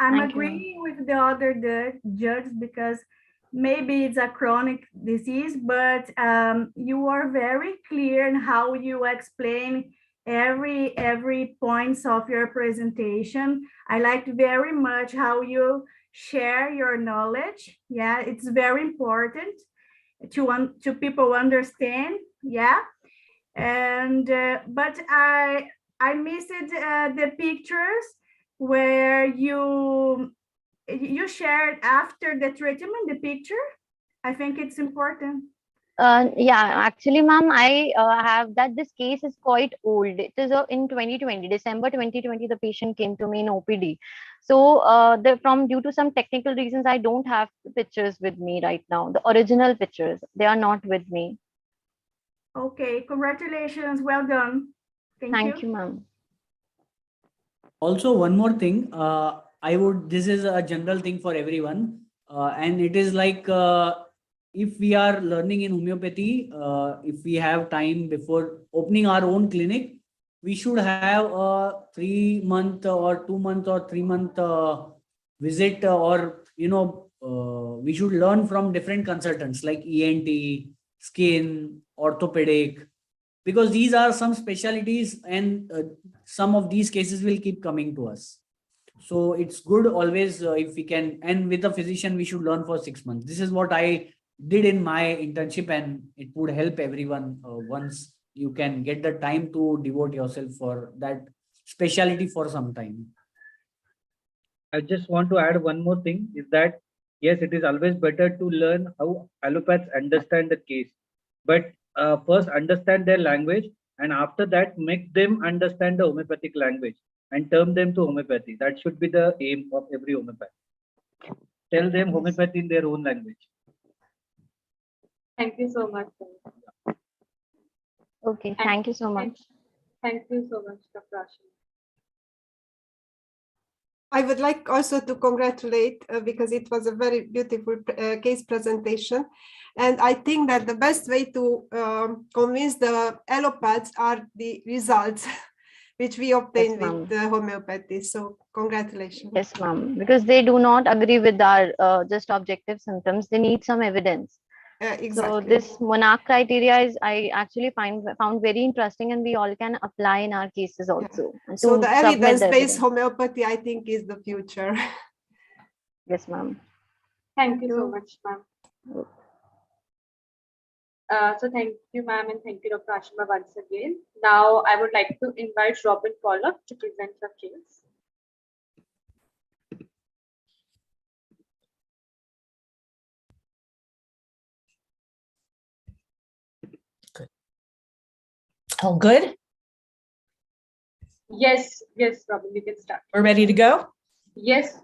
I'm Thank you, ma'am. agreeing with the other judge because maybe it's a chronic disease, but you are very clear in how you explain every points of your presentation. I liked very much how you share your knowledge. Yeah, it's very important to people understand. Yeah, and but I missed the pictures where you shared after the treatment the picture. I think it's important. Yeah, actually, ma'am, I have that this case is quite old. It is in 2020, December 2020, the patient came to me in OPD. So due to some technical reasons, I don't have the pictures with me right now. The original pictures, they are not with me. Okay, congratulations. Well done. Thank you, ma'am. Also, one more thing, this is a general thing for everyone, and it is like if we are learning in homeopathy, if we have time before opening our own clinic, we should have a 3-month or 2-month or 3-month visit, or we should learn from different consultants like ENT, skin, orthopedic, because these are some specialties, and some of these cases will keep coming to us. So it's good always if we can, and with a physician we should learn for 6 months. This is what I did in my internship, and it would help everyone once you can get the time to devote yourself for that specialty for some time. I just want to add one more thing is that yes, it is always better to learn how allopaths understand the case, but first understand their language, and after that make them understand the homeopathic language and turn them to homeopathy. That should be the aim of every homeopath. Tell them homeopathy in their own language. Thank you so much, sir. Okay, thank you so much. Thank you so much, Dr. Ashima. I would like also to congratulate because it was a very beautiful case presentation. And I think that the best way to convince the allopaths are the results which we obtain with homeopathy. So congratulations. Yes, ma'am, because they do not agree with our just objective symptoms. They need some evidence. Exactly. So this monarch criteria is I actually found very interesting, and we all can apply in our cases also. Yeah. So the evidence-based homeopathy, I think, is the future. Yes, ma'am. Thank you so much, ma'am. So thank you, ma'am, and thank you, Dr. Ashima, once again. Now I would like to invite Robin Pollock to present her case. All good? Yes, Robin, you can start. We're ready to go? Yes.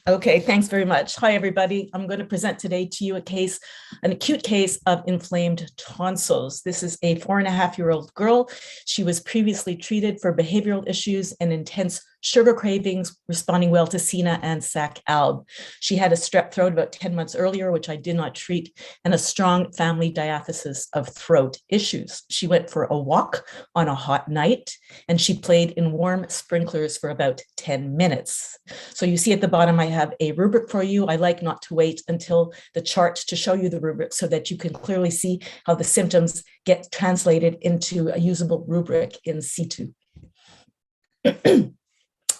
Okay, thanks very much. Hi, everybody. I'm going to present today to you an acute case of inflamed tonsils. This is a 4.5-year-old girl. She was previously treated for behavioral issues and intense sugar cravings, responding well to Sina and Sac-Alb. She had a strep throat about 10 months earlier, which I did not treat, and a strong family diathesis of throat issues. She went for a walk on a hot night, and she played in warm sprinklers for about 10 minutes. So you see at the bottom, I have a rubric for you. I like not to wait until the chart to show you the rubric so that you can clearly see how the symptoms get translated into a usable rubric in C2.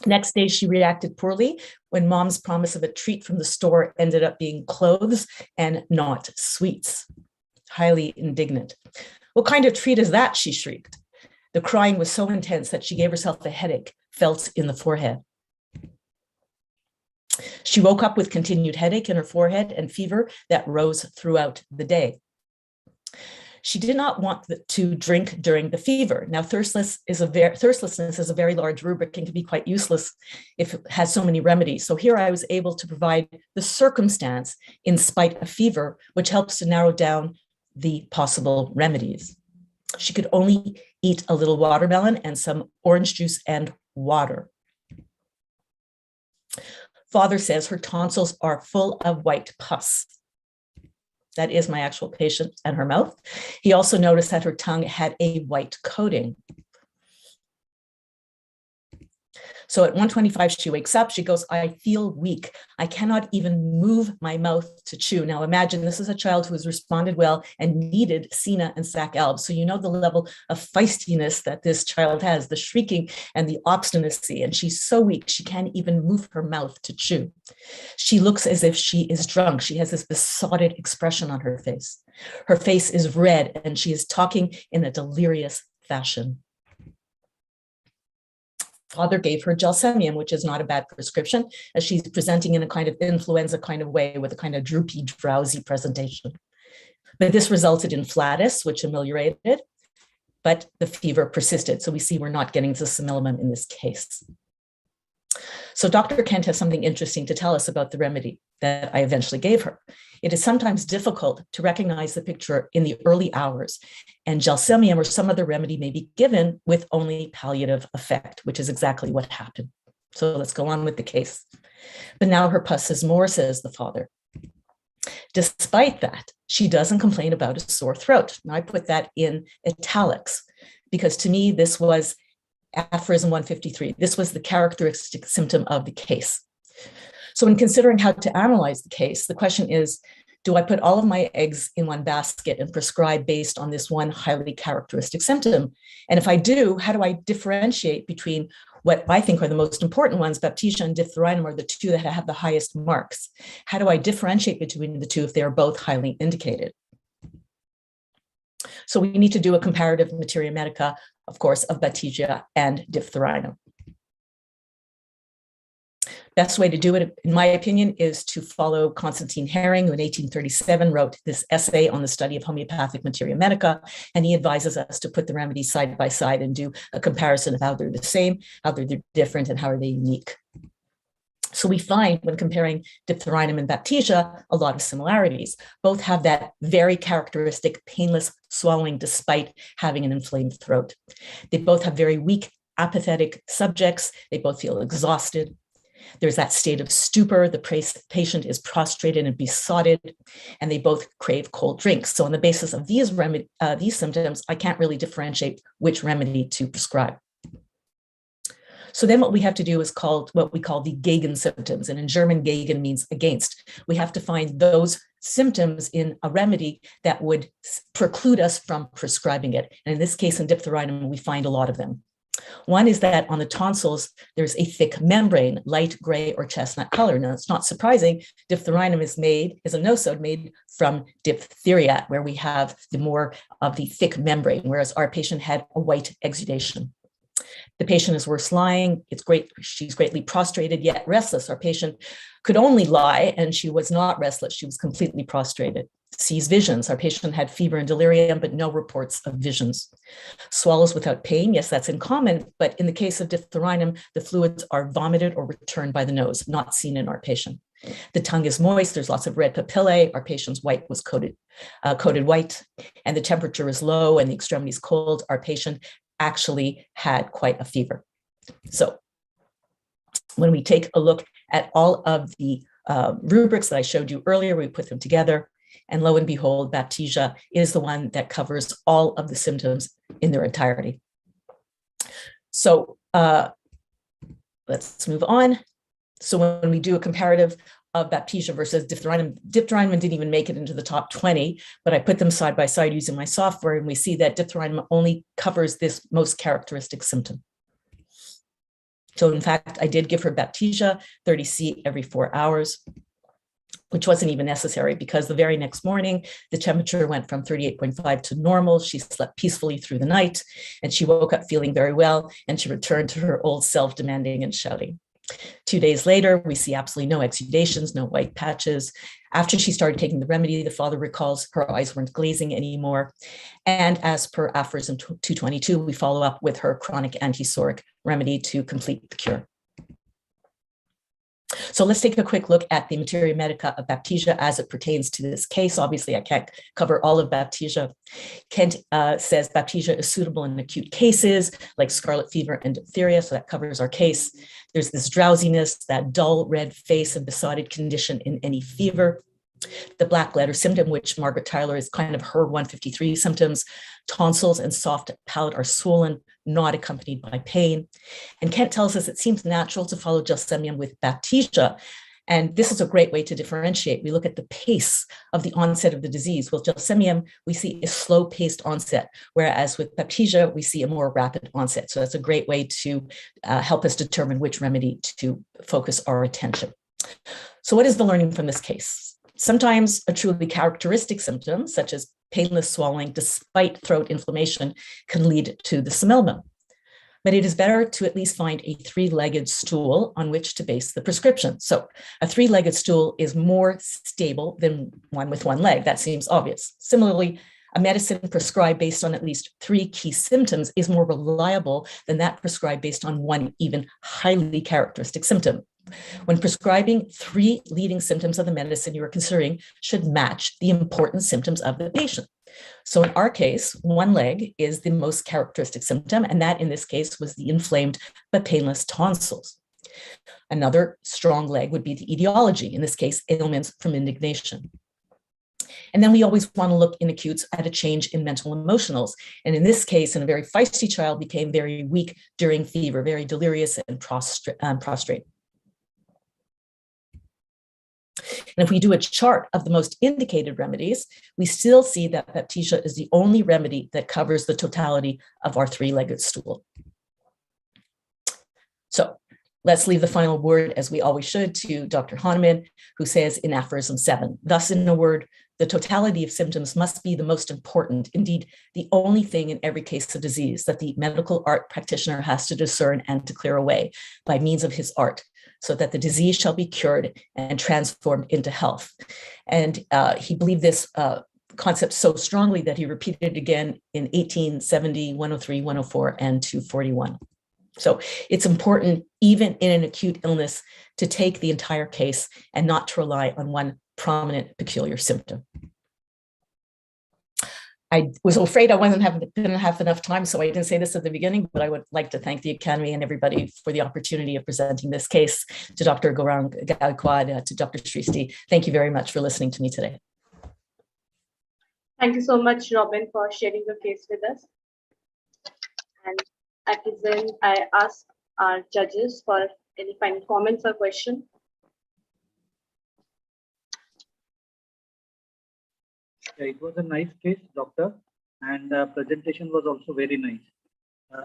Next day, she reacted poorly when mom's promise of a treat from the store ended up being clothes and not sweets. Highly indignant. What kind of treat is that? She shrieked. The crying was so intense that she gave herself a headache, felt in the forehead. She woke up with continued headache in her forehead and fever that rose throughout the day. She did not want to drink during the fever. Now, thirstlessness is a very large rubric and can be quite useless if it has so many remedies. So here I was able to provide the circumstance in spite of fever, which helps to narrow down the possible remedies. She could only eat a little watermelon and some orange juice and water. Father says her tonsils are full of white pus. That is my actual patient and her mouth. He also noticed that her tongue had a white coating. So at 1:25, she wakes up, she goes, I feel weak. I cannot even move my mouth to chew. Now imagine this is a child who has responded well and needed Sina and Sac-Alb. So you know the level of feistiness that this child has, the shrieking and the obstinacy. And she's so weak, she can't even move her mouth to chew. She looks as if she is drunk. She has this besotted expression on her face. Her face is red and she is talking in a delirious fashion. Father gave her gelsemium, which is not a bad prescription, as she's presenting in a kind of influenza kind of way with a kind of droopy, drowsy presentation. But this resulted in flatus, which ameliorated, but the fever persisted. So we see we're not getting zosimilimab in this case. So Dr. Kent has something interesting to tell us about the remedy that I eventually gave her. It is sometimes difficult to recognize the picture in the early hours, and gelsemium or some other remedy may be given with only palliative effect, which is exactly what happened. So let's go on with the case. But now her pus is more, says the father. Despite that, she doesn't complain about a sore throat. Now I put that in italics because to me, this was aphorism 153. This was the characteristic symptom of the case. So when considering how to analyze the case, the question is, do I put all of my eggs in one basket and prescribe based on this one highly characteristic symptom? And if I do, how do I differentiate between what I think are the most important ones? Baptisia and diphtherium are the two that have the highest marks. How do I differentiate between the two if they are both highly indicated? So we need to do a comparative materia medica, of course, of Baptisia and diphtherium. Best way to do it, in my opinion, is to follow Constantine Herring, who in 1837 wrote this essay on the study of homeopathic materia medica, and he advises us to put the remedies side by side and do a comparison of how they're the same, how they're different, and how are they unique. So we find when comparing diphtherium and Baptisia, a lot of similarities. Both have that very characteristic painless swallowing despite having an inflamed throat. They both have very weak, apathetic subjects. They both feel exhausted. There's that state of stupor. The patient is prostrated and besotted, and they both crave cold drinks. So on the basis of these symptoms, I can't really differentiate which remedy to prescribe. So then what we have to do is what we call the Gegen symptoms. And in German, Gegen means against. We have to find those symptoms in a remedy that would preclude us from prescribing it. And in this case, in diphtherium, we find a lot of them. One is that on the tonsils, there's a thick membrane, light gray or chestnut color. Now, it's not surprising. Diphtherium is a nosode made from diphtheria, where we have the more of the thick membrane, whereas our patient had a white exudation. The patient is worse lying. She's greatly prostrated, yet restless. Our patient could only lie, and she was not restless. She was completely prostrated. Sees visions. Our patient had fever and delirium, but no reports of visions. Swallows without pain. Yes, that's in common, but in the case of diphtherium, the fluids are vomited or returned by the nose, not seen in our patient. The tongue is moist. There's lots of red papillae. Our patient's white was coated white, and the temperature is low and the extremities cold. Our patient actually had quite a fever. So when we take a look at all of the rubrics that I showed you earlier, we put them together, and lo and behold, baptisia is the one that covers all of the symptoms in their entirety. So let's move on. So when we do a comparative of baptisia versus diphtherium didn't even make it into the top 20, but I put them side by side using my software, and we see that diphtherium only covers this most characteristic symptom. So in fact, I did give her baptisia 30C every 4 hours, which wasn't even necessary because the very next morning, the temperature went from 38.5 to normal. She slept peacefully through the night, and she woke up feeling very well, and she returned to her old self, demanding and shouting. 2 days later, we see absolutely no exudations, no white patches. After she started taking the remedy, the father recalls her eyes weren't glazing anymore. And as per aphorism 222, we follow up with her chronic antisoric remedy to complete the cure. So let's take a quick look at the materia medica of baptisia as it pertains to this case. Obviously, I can't cover all of baptisia. Kent says baptisia is suitable in acute cases like scarlet fever and diphtheria, so that covers our case. There's this drowsiness, that dull red face and besotted condition in any fever. The black letter symptom, which Margaret Tyler is kind of her 153 symptoms, tonsils and soft palate are swollen, not accompanied by pain. And Kent tells us it seems natural to follow gelsemium with baptisia. And this is a great way to differentiate. We look at the pace of the onset of the disease. With gelsemium, we see a slow-paced onset, whereas with baptisia, we see a more rapid onset. So that's a great way to help us determine which remedy to focus our attention. So what is the learning from this case? Sometimes a truly characteristic symptom, such as painless swallowing despite throat inflammation, can lead to the simillimum. But it is better to at least find a three-legged stool on which to base the prescription. So a three-legged stool is more stable than one with one leg. That seems obvious. Similarly, a medicine prescribed based on at least 3 key symptoms is more reliable than that prescribed based on one even highly characteristic symptom. When prescribing 3 leading symptoms of the medicine you are considering should match the important symptoms of the patient. So in our case, one leg is the most characteristic symptom, and that in this case was the inflamed but painless tonsils. Another strong leg would be the etiology, in this case, ailments from indignation. And then we always want to look in acutes at a change in mental emotionals. And in this case, in a very feisty child, became very weak during fever, very delirious and prostrate. And if we do a chart of the most indicated remedies, we still see that baptisia is the only remedy that covers the totality of our 3-legged stool. So let's leave the final word, as we always should, to Dr. Hahnemann, who says in aphorism 7, thus in a word, the totality of symptoms must be the most important, indeed, the only thing in every case of disease that the medical art practitioner has to discern and to clear away by means of his art, so that the disease shall be cured and transformed into health. And he believed this concept so strongly that he repeated it again in 1870, 103, 104, and 241. So it's important, even in an acute illness, to take the entire case and not to rely on one prominent peculiar symptom. I was afraid I wasn't going to have enough time, so I didn't say this at the beginning, but I would like to thank the Academy and everybody for the opportunity of presenting this case. To Dr. Gaurang Gaikwad, to Dr. Srishti, thank you very much for listening to me today. Thank you so much, Robin, for sharing your case with us. And at present, I ask our judges for any final comments or questions. It was a nice case, doctor, and presentation was also very nice.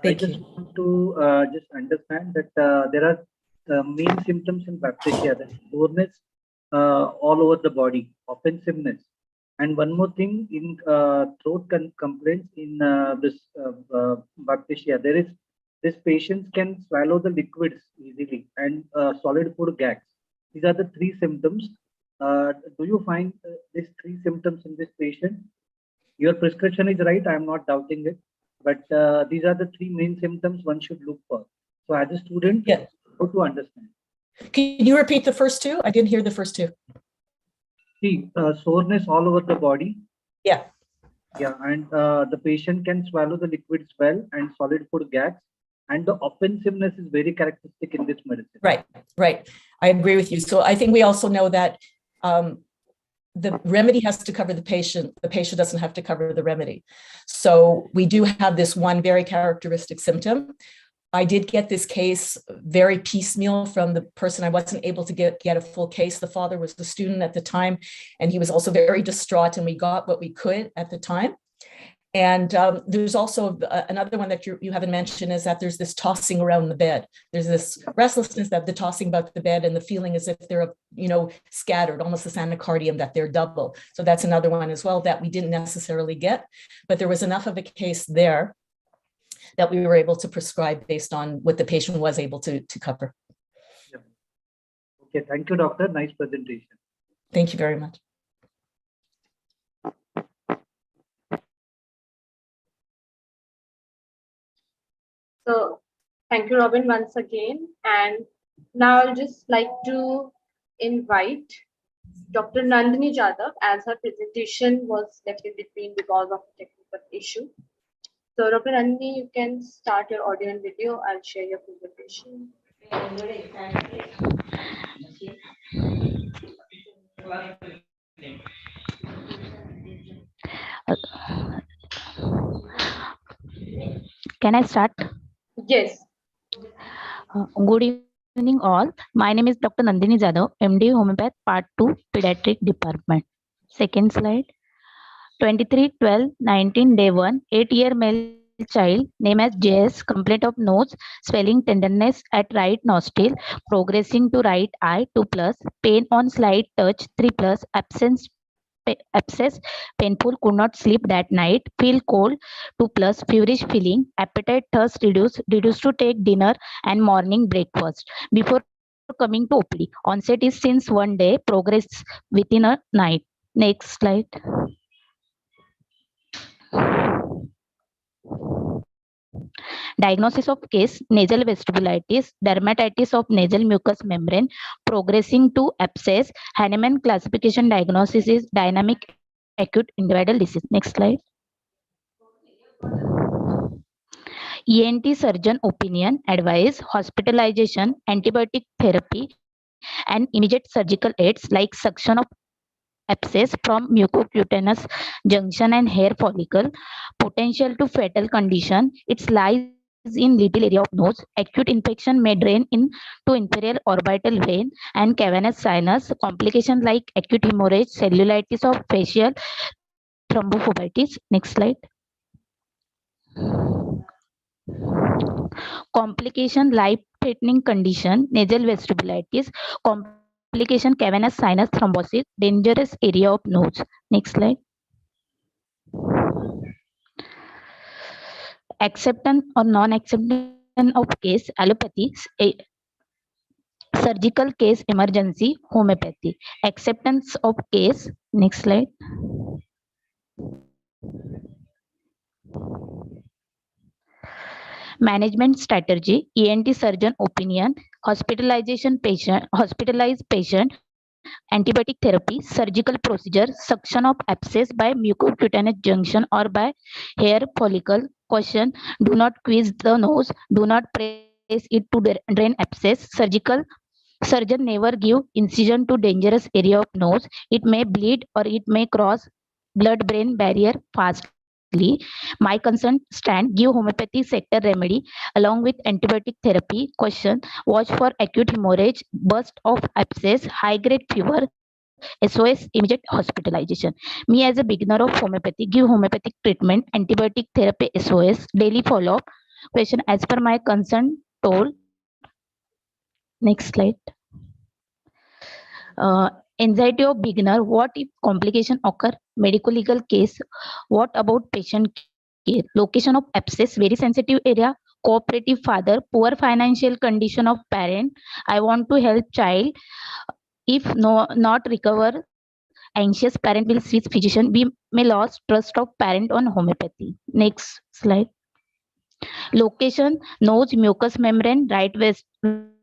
I just want to just understand that there are main symptoms in baptisia, that soreness all over the body, offensiveness, and one more thing in throat complaints in this baptisia. There This patient can swallow the liquids easily and solid food gags. These are the three symptoms. Do you find these three symptoms in this patient? Your prescription is right. I am not doubting it. But these are the three main symptoms one should look for. So as a student, how to understand? Can you repeat the first two? I didn't hear the first two. See, soreness all over the body. Yeah. Yeah, and the patient can swallow the liquids well and solid food gags. And the offensiveness is very characteristic in this medicine. Right, right. I agree with you. So I think we also know that the remedy has to cover the patient doesn't have to cover the remedy. So we do have this one very characteristic symptom. I did get this case very piecemeal from the person. I wasn't able to get a full case. The father was the student at the time, and he was also very distraught, and we got what we could at the time. And there's also another one that you haven't mentioned, is that there's this tossing around the bed. There's this restlessness, that the tossing about the bed, and the feeling as if they're, scattered, almost a anacardium, that they're double. So that's another one as well that we didn't necessarily get, but there was enough of a case there that we were able to prescribe based on what the patient was able to cover. Yeah. Okay, thank you, doctor. Nice presentation. Thank you very much. So thank you, Robin, once again. And now I'll just like to invite Dr. Nandini Jadhav, as her presentation was left in between because of a technical issue. So Dr. Nandini, you can start your audio and video. I'll share your presentation. Can I start? Yes. Good evening, all. My name is Dr. Nandini Jadhav, MD Homeopath, Part 2, Pediatric Department. Second slide. 23/12/19, Day 1, 8-year male child, name as JS, complaint of nose, swelling, tenderness at right nostril, progressing to right eye, 2+, pain on slight touch, 3+, abscess, painful, could not sleep that night, feel cold, 2+, feverish feeling, appetite, thirst reduced to take dinner and morning breakfast. Before coming to OPD, onset is since 1 day, progress within a night. Next slide. Diagnosis of case: nasal vestibulitis, dermatitis of nasal mucous membrane, progressing to abscess. Hahnemann classification diagnosis is dynamic acute individual disease. Next slide. ENT surgeon opinion: advise hospitalization, antibiotic therapy, and immediate surgical aids like suction of abscess from mucocutaneous junction and hair follicle. Potential to fatal condition: it lies in little area of nose. Acute infection may drain into inferior orbital vein and cavernous sinus. Complication like acute hemorrhage, cellulitis of facial, thrombophlebitis. Next slide. Complication: life-threatening condition, nasal vestibulitis. Complication: cavernous sinus thrombosis, dangerous area of nose. Next slide. Acceptance or non-acceptance of case: allopathy, surgical case emergency, homeopathy. Acceptance of case. Next slide. Management strategy: ENT surgeon opinion, hospitalized patient, antibiotic therapy, surgical procedure, suction of abscess by mucocutaneous junction or by hair follicle. Question: do not squeeze the nose, do not press it to drain abscess. Surgeon never give incision to dangerous area of nose. It may bleed or it may cross blood-brain barrier fastly. My concern stand: give homeopathy sector remedy along with antibiotic therapy. Question: watch for acute hemorrhage, burst of abscess, high-grade fever, SOS, immediate hospitalization. Me as a beginner of homeopathy, give homeopathic treatment, antibiotic therapy, SOS, daily follow-up. Question: as per my concern told. Next slide. Anxiety of beginner: what if complication occur? Medical legal case: what about patient care? Location of abscess: very sensitive area. cooperative father, poor financial condition of parent. I want to help child. If not recover, anxious parent will switch physician. We may lose trust of parent on homeopathy. Next slide. Location: nose, mucous membrane, right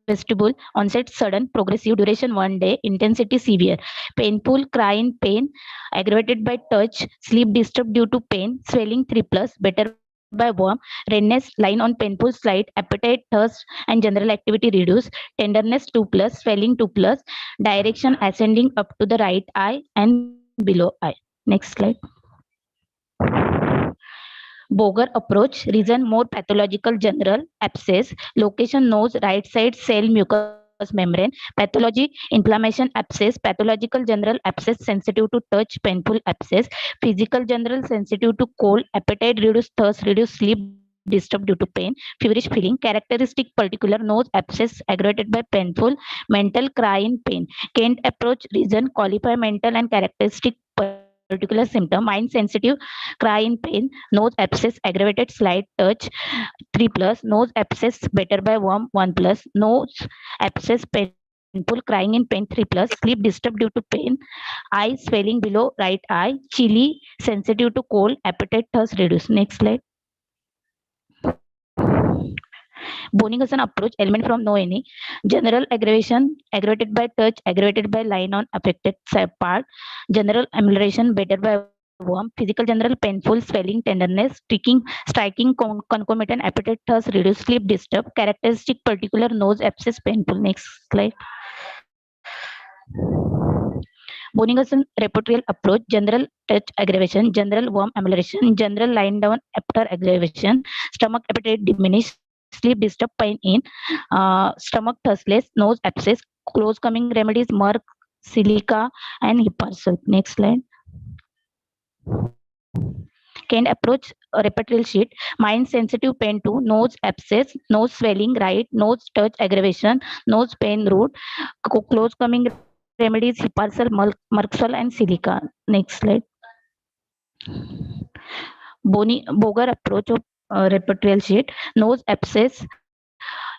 vestibule. Onset sudden, progressive, duration 1 day, intensity severe. Painful, cry in pain, aggravated by touch, sleep disturbed due to pain, swelling 3+, better by warm, redness, line on painful slight, appetite, thirst, and general activity reduced, tenderness 2+, swelling 2+, direction ascending up to the right eye and below eye. Next slide. Boger approach, reason more pathological general abscess, location nose, right side cell mucous membrane, pathology inflammation abscess, pathological general abscess sensitive to touch, painful abscess, physical general sensitive to cold, appetite reduced, thirst reduced, sleep disturbed due to pain, feverish feeling, characteristic particular nose abscess aggravated by painful, mental cry in pain. Kent approach, reason qualify mental and characteristic particular symptom, mind sensitive, cry in pain, nose abscess aggravated slight touch 3+, nose abscess better by warm 1+, nose abscess painful crying in pain 3+, sleep disturbed due to pain, eye swelling below right eye, chilly sensitive to cold, appetite thus reduced. Next slide. Bonington approach, element from no any, general aggravation aggravated by touch, aggravated by line on affected part, general amelioration better by warm, physical general painful, swelling, tenderness, striking concomitant appetite thus reduced, sleep disturb, characteristic particular nose abscess painful. Next slide. Bonington repertorial approach, general touch aggravation, general warm amelioration, general line down after aggravation, stomach appetite diminished, sleep disturb, pain in, stomach thustless, nose abscess, close coming remedies, murk, silica, and hippursul. Next slide. Can approach a repertorial sheet, mind sensitive pain to nose abscess, nose swelling right, nose touch aggravation, nose pain root, close coming remedies, hippursul, murksol, and silica. Next slide. Boger approach of repertorial sheet, nose abscess,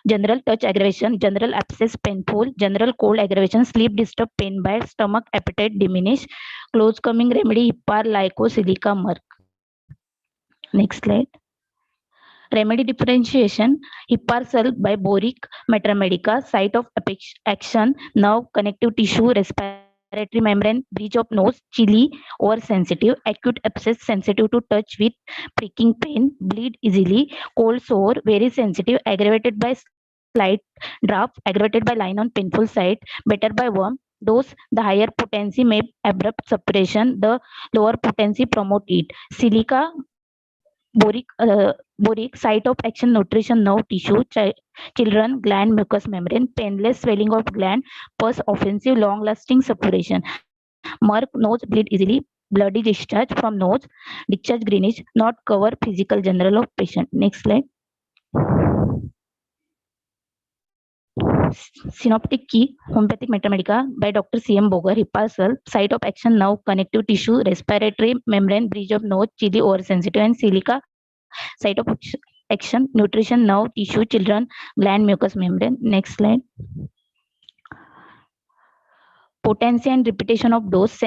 general touch aggravation, general abscess painful, general cold aggravation, sleep disturb, pain bad, stomach appetite diminish, close coming remedy, hippar, lyco, silica, murk. Next slide. Remedy differentiation, hippursul by boric metamedica, site of action, nerve, connective tissue, respiratory membrane, bridge of nose, chilly or sensitive, acute abscess sensitive to touch with pricking pain, bleed easily, cold sore, very sensitive, aggravated by slight draft, aggravated by line on painful site, better by worm. Dose, the higher potency may abrupt suppression, the lower potency promote it. Silica, boric, site of action, nutrition, nerve tissue, children, gland, mucous membrane, painless swelling of gland, pus, offensive, long-lasting suppuration. Murk, nose, bleed easily, bloody discharge from nose, discharge greenish, not cover physical general of patient. Next slide. Synoptic key, homeopathic metamedica by Dr. C.M. Boger, hippursul, site of action, nerve, connective tissue, respiratory membrane, bridge of nose, chilly or sensitive, and silica, site of action, nutrition, nerve, tissue, children, gland, mucous membrane. Next slide. Potency and repetition of dose,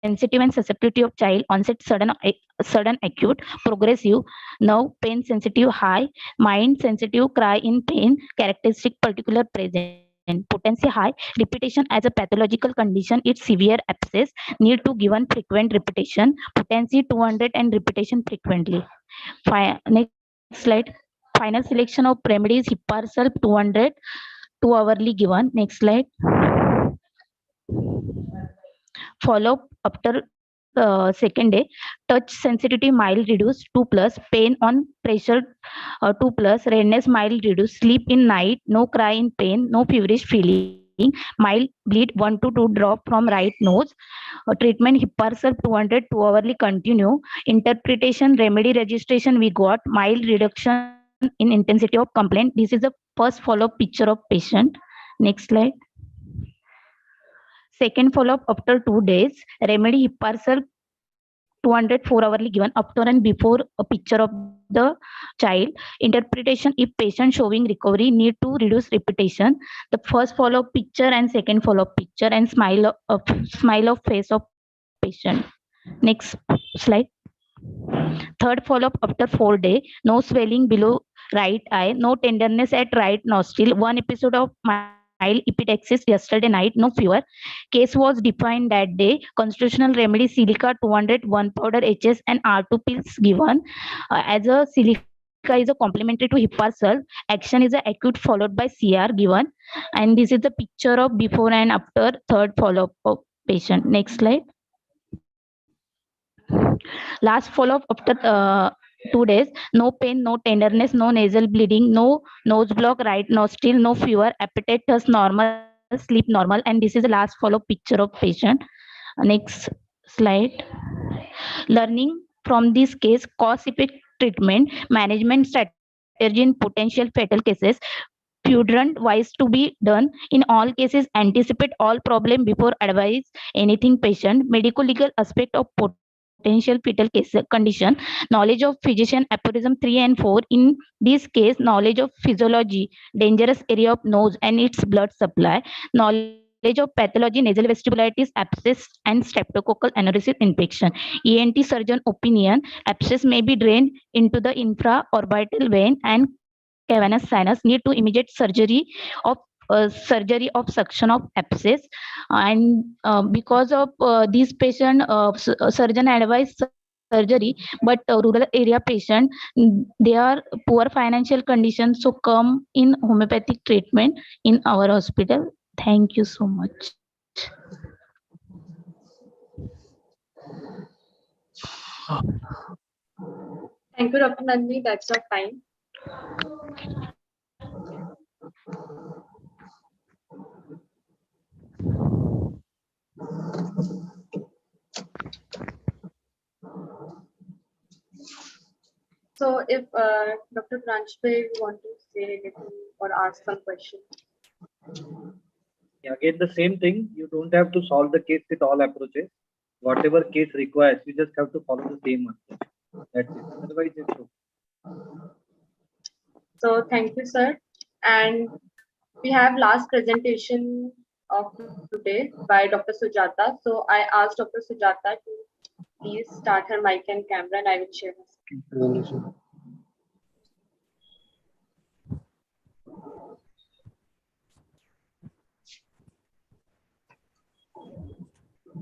sensitive and susceptibility of child, onset sudden acute, progressive, nerve, pain sensitive, high, mind sensitive, cry in pain, characteristic particular present. Potency high, repetition as a pathological condition, it's severe abscess, need to given frequent repetition, potency 200 and repetition frequently. Next slide. Final selection of remedies, hippursul 200, 2 hourly given. Next slide. Follow up after second day, touch sensitivity mild reduced 2+, pain on pressure 2+, redness mild reduced, sleep in night, no cry in pain, no feverish feeling, mild bleed 1 to 2 drop from right nose. Treatment hippursul 200, 2 hourly continue. Interpretation, remedy registration we got, mild reduction in intensity of complaint. This is the first follow-up picture of patient. Next slide. Second follow-up after 2 days, remedy hippursul 204 hourly given after and before a picture of the child. Interpretation: if patient showing recovery, need to reduce repetition. The first follow-up picture and second follow-up picture and smile of face of patient. Next slide. Third follow-up after 4 days. No swelling below right eye, no tenderness at right nostril, one episode of mild epistaxis yesterday night, no fever. Case was defined that day. Constitutional remedy silica 201 powder HS and R2 pills given. As a silica is a complementary to Hipar. Action is a acute followed by CR given. And this is the picture of before and after third follow-up of patient. Next slide. Last follow-up after 2 days. No pain, no tenderness, no nasal bleeding, no nose block, right nostril, no fever, appetite was normal, sleep normal. And this is the last follow-up picture of patient. Next slide. Learning from this case: cause effect treatment, management strategy in potential fatal cases, prudent wise to be done in all cases, anticipate all problem before advise anything patient, medical legal aspect of potential fetal case condition, knowledge of physician aphorism 3 and 4. In this case, knowledge of physiology, dangerous area of nose and its blood supply, knowledge of pathology, nasal vestibulitis, abscess and streptococcal anoresis infection. ENT surgeon opinion: abscess may be drained into the infraorbital vein and cavernous sinus, need to immediate surgery of suction of abscess. And because of this patient, surgeon advised surgery, but rural area patient, they are poor financial conditions, so come in homeopathic treatment in our hospital. Thank you so much. Thank you, Dr. Nandini. That's our time. So if Dr. Pranshpe want to say anything or ask some question. Yeah, again, the same thing. You don't have to solve the case with all approaches. Whatever case requires, you just have to follow the same approach. That's it. Otherwise, it's okay. So thank you, sir. And we have last presentation of today by Dr. Sujatha. So I asked Dr. Sujatha to please start her mic and camera, and I will share her screen.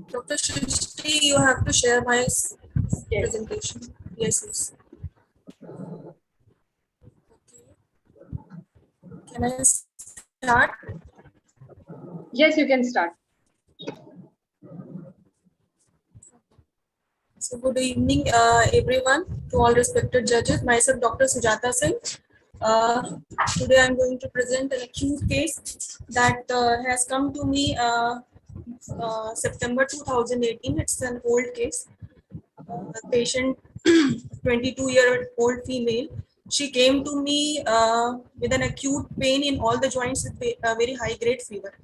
Dr. Shrishti, you have to share my presentation. Yes, yes. Okay. Can I start? Yes, you can start. So good evening, everyone, to all respected judges. Myself, Dr. Sujatha Singh. Today I'm going to present an acute case that has come to me September 2018. It's an old case. A patient, 22-year-old female. She came to me with an acute pain in all the joints with a very high-grade fever.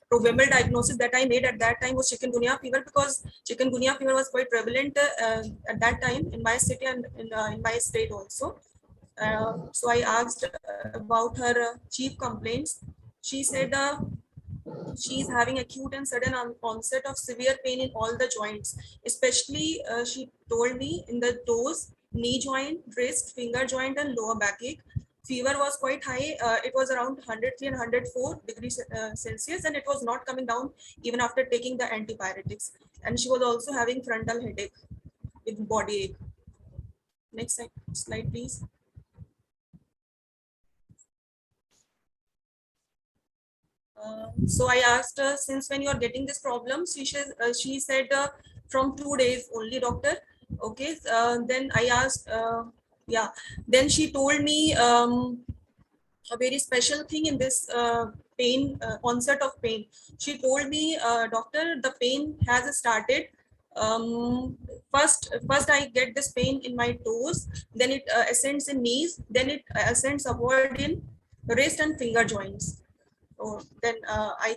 Probable diagnosis that I made at that time was chikungunya fever, because chikungunya fever was quite prevalent at that time in my city and in my state also. So I asked about her chief complaints. She said she is having acute and sudden onset of severe pain in all the joints, especially she told me in the toes, knee joint, wrist, finger joint and lower backache. Fever was quite high. It was around 103 and 104 degrees Celsius, and it was not coming down even after taking the antipyretics. And she was also having frontal headache with body ache. Next slide, please. So I asked her, since when you are getting this problem? She said from 2 days only, doctor. Okay. Then I asked, yeah. Then she told me a very special thing in this pain, onset of pain. She told me, doctor, the pain has started. First I get this pain in my toes, then it ascends in knees, then it ascends upward in wrist and finger joints. So then I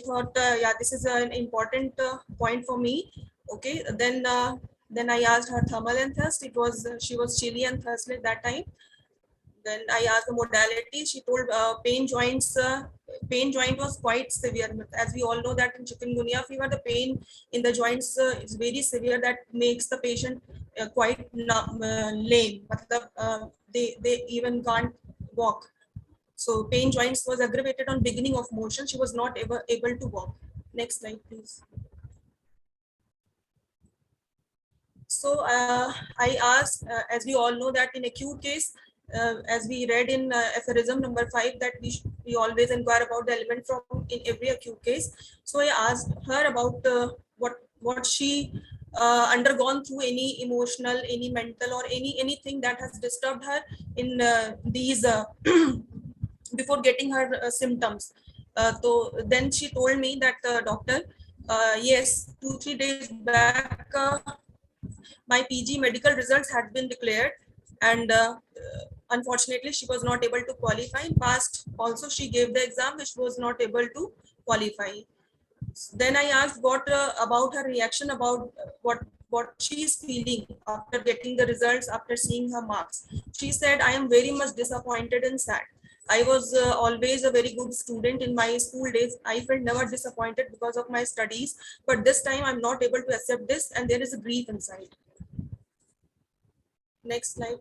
thought, yeah, this is an important point for me. Okay, then I asked her thermal and thirst. It was she was chilly and thirsty at that time. Then I asked the modality. She told pain joints. Pain joint was quite severe. As we all know that in chikungunya fever, the pain in the joints is very severe. That makes the patient quite lame. They even can't walk. So pain joints was aggravated on beginning of motion. She was not ever able to walk. Next slide, please. So I asked, as we all know that in acute case, as we read in aphorism number 5, that we always inquire about the element from in every acute case. So I asked her about what she undergone through, any emotional, any mental, or anything that has disturbed her in these before getting her symptoms. So then she told me that doctor, yes, 2-3 days back my PG medical results had been declared, and unfortunately she was not able to qualify. In past also she gave the exam which was not able to qualify. Then I asked what about her reaction, about what she is feeling after getting the results, after seeing her marks. She said, I am very much disappointed and sad. I was always a very good student in my school days. I felt never disappointed because of my studies, but this time I'm not able to accept this, and there is a grief inside. Next slide.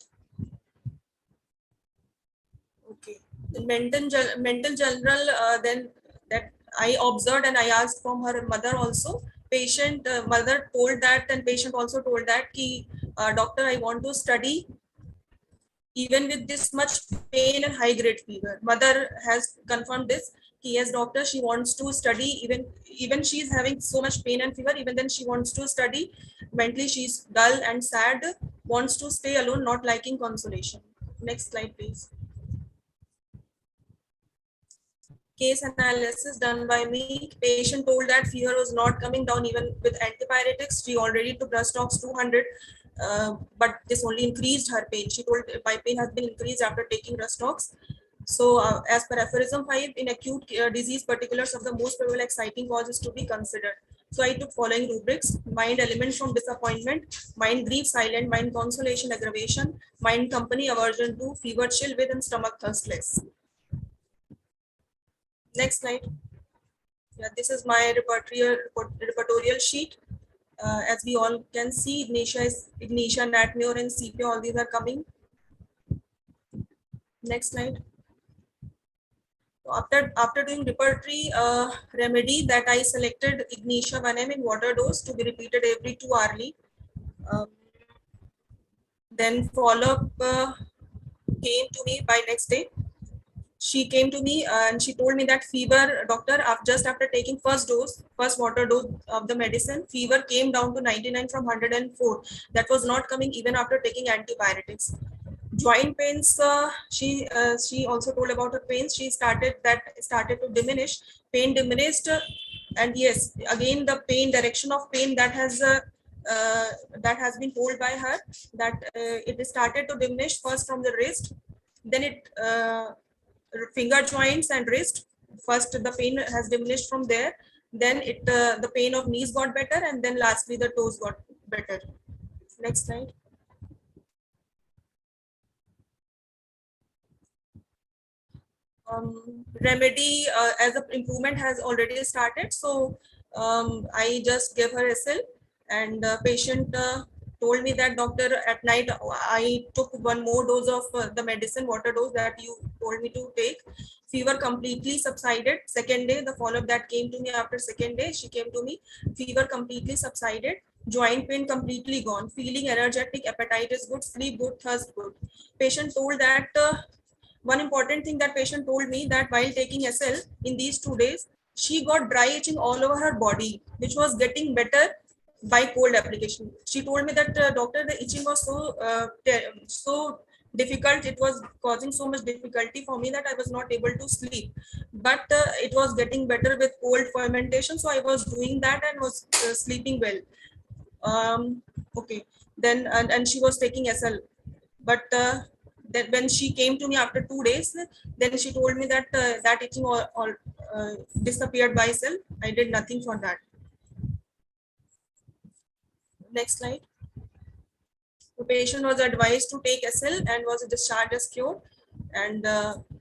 Okay. The mental general, then that I observed and I asked from her mother also. Patient mother told that, and patient also told that, ki, doctor, I want to study even with this much pain and high grade fever. Mother has confirmed this. Yes, doctor, she wants to study, even she is having so much pain and fever, even then she wants to study. Mentally she's dull and sad, wants to stay alone, not liking consolation. Next slide, please. Case analysis done by me. Patient told that fever was not coming down even with antipyretics. She already took Rustox 200, but this only increased her pain. She told my pain has been increased after taking Rustox. So as per aphorism 5, in acute disease, particulars of the most probable exciting causes to be considered. So I took following rubrics: mind elements from disappointment, mind grief silent, mind consolation aggravation, mind company aversion to, fever chill with, and stomach thirstless. Next slide. Yeah, this is my repertorial sheet. As we all can see, Ignitia, Natmure, and CPA, all these are coming. Next slide. After doing repertory remedy, that I selected Ignitia 1M in water dose to be repeated every 2 hourly. Then follow-up came to me by next day. She came to me and she told me that fever, doctor, just after taking first water dose of the medicine, fever came down to 99 from 104. That was not coming even after taking antibiotics. Joint pains, she also told about her pains. She started to diminish. Pain diminished, and yes, again the pain, direction of pain, that has been told by her, that it started to diminish first from the wrist, then it finger joints and wrist. First the pain has diminished from there, then the pain of knees got better, and then lastly the toes got better. Next slide. Remedy as a improvement has already started, so I just gave her SL, and patient told me that, doctor, at night I took one more dose of the medicine, water dose, that you told me to take. Fever completely subsided. Second day, the follow-up that came to me after second day, she came to me, fever completely subsided, joint pain completely gone, feeling energetic, appetite is good, sleep good, thirst good. Patient told that one important thing that patient told me, that while taking SL in these 2 days, she got dry itching all over her body, which was getting better by cold application. She told me that, doctor, the itching was so difficult, it was causing so much difficulty for me that I was not able to sleep, but it was getting better with cold fermentation, so I was doing that and was sleeping well. Okay, then and she was taking SL, but that when she came to me after 2 days, then she told me that that itching all disappeared by itself. I did nothing for that. Next slide. The patient was advised to take SL and was discharged as cured. And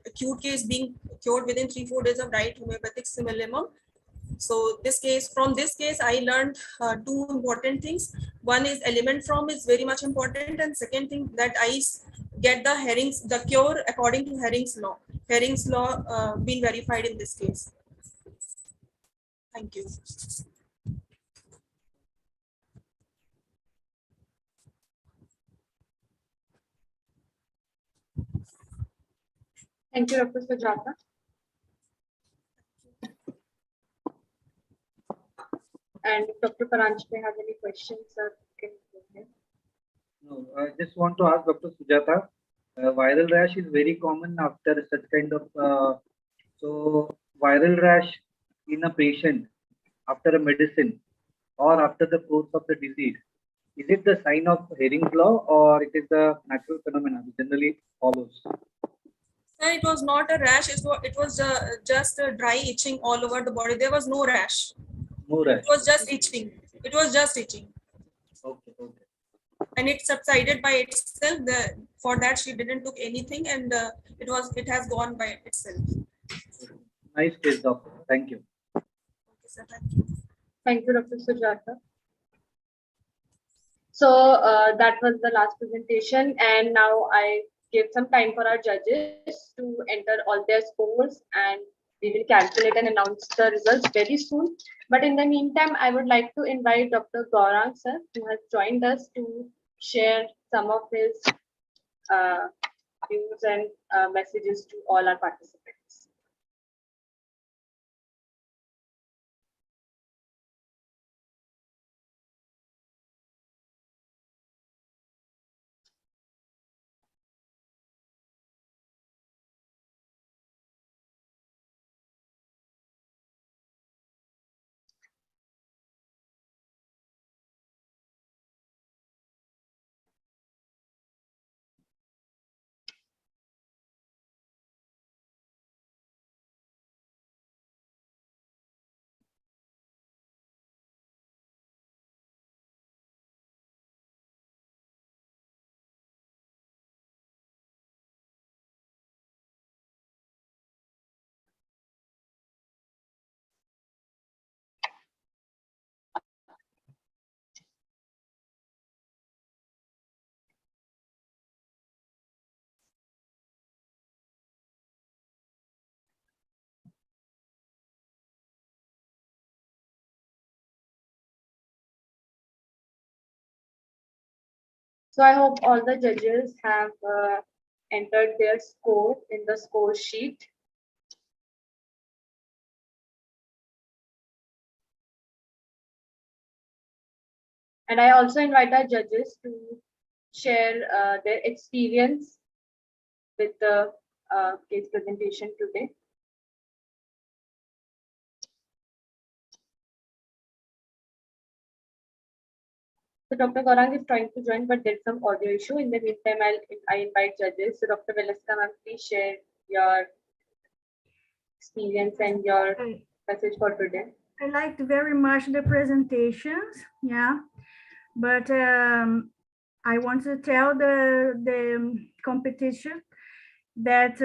acute case being cured within 3-4 days of diet homeopathic similimum. So from this case, I learned two important things. One is element from is very much important, and second thing that I get the cure according to Herring's law. Herring's law been verified in this case. Thank you. Thank you, Dr. Sujatha. And if Dr. Paranch may have any questions, you can go ahead. No, I just want to ask Dr. Sujatha. Viral rash is very common after such kind of. So viral rash in a patient after a medicine or after the course of the disease, is it the sign of Herring's law or it is a natural phenomenon which generally follows? It was not a rash. It was just a dry itching all over the body. There was no rash. No rash. It was just itching. It was just itching. Okay. Okay. And it subsided by itself. For that she didn't took anything, and it has gone by itself. Nice case, doctor. Thank you. Okay, sir, thank you. Thank you, Dr. Sujatha. So that was the last presentation, and now I give some time for our judges to enter all their scores, and we will calculate and announce the results very soon. But in the meantime, I would like to invite Dr. Gaurang sir, who has joined us, to share some of his views and messages to all our participants. So I hope all the judges have entered their score in the score sheet. And I also invite our judges to share their experience with the case presentation today. So Dr. Gaurang is trying to join, but there's some audio issue. In the meantime, I invite judges. So Dr. Velasca, ma'am, please share your experience and your message for today. I liked very much the presentations, yeah, but I want to tell the competition that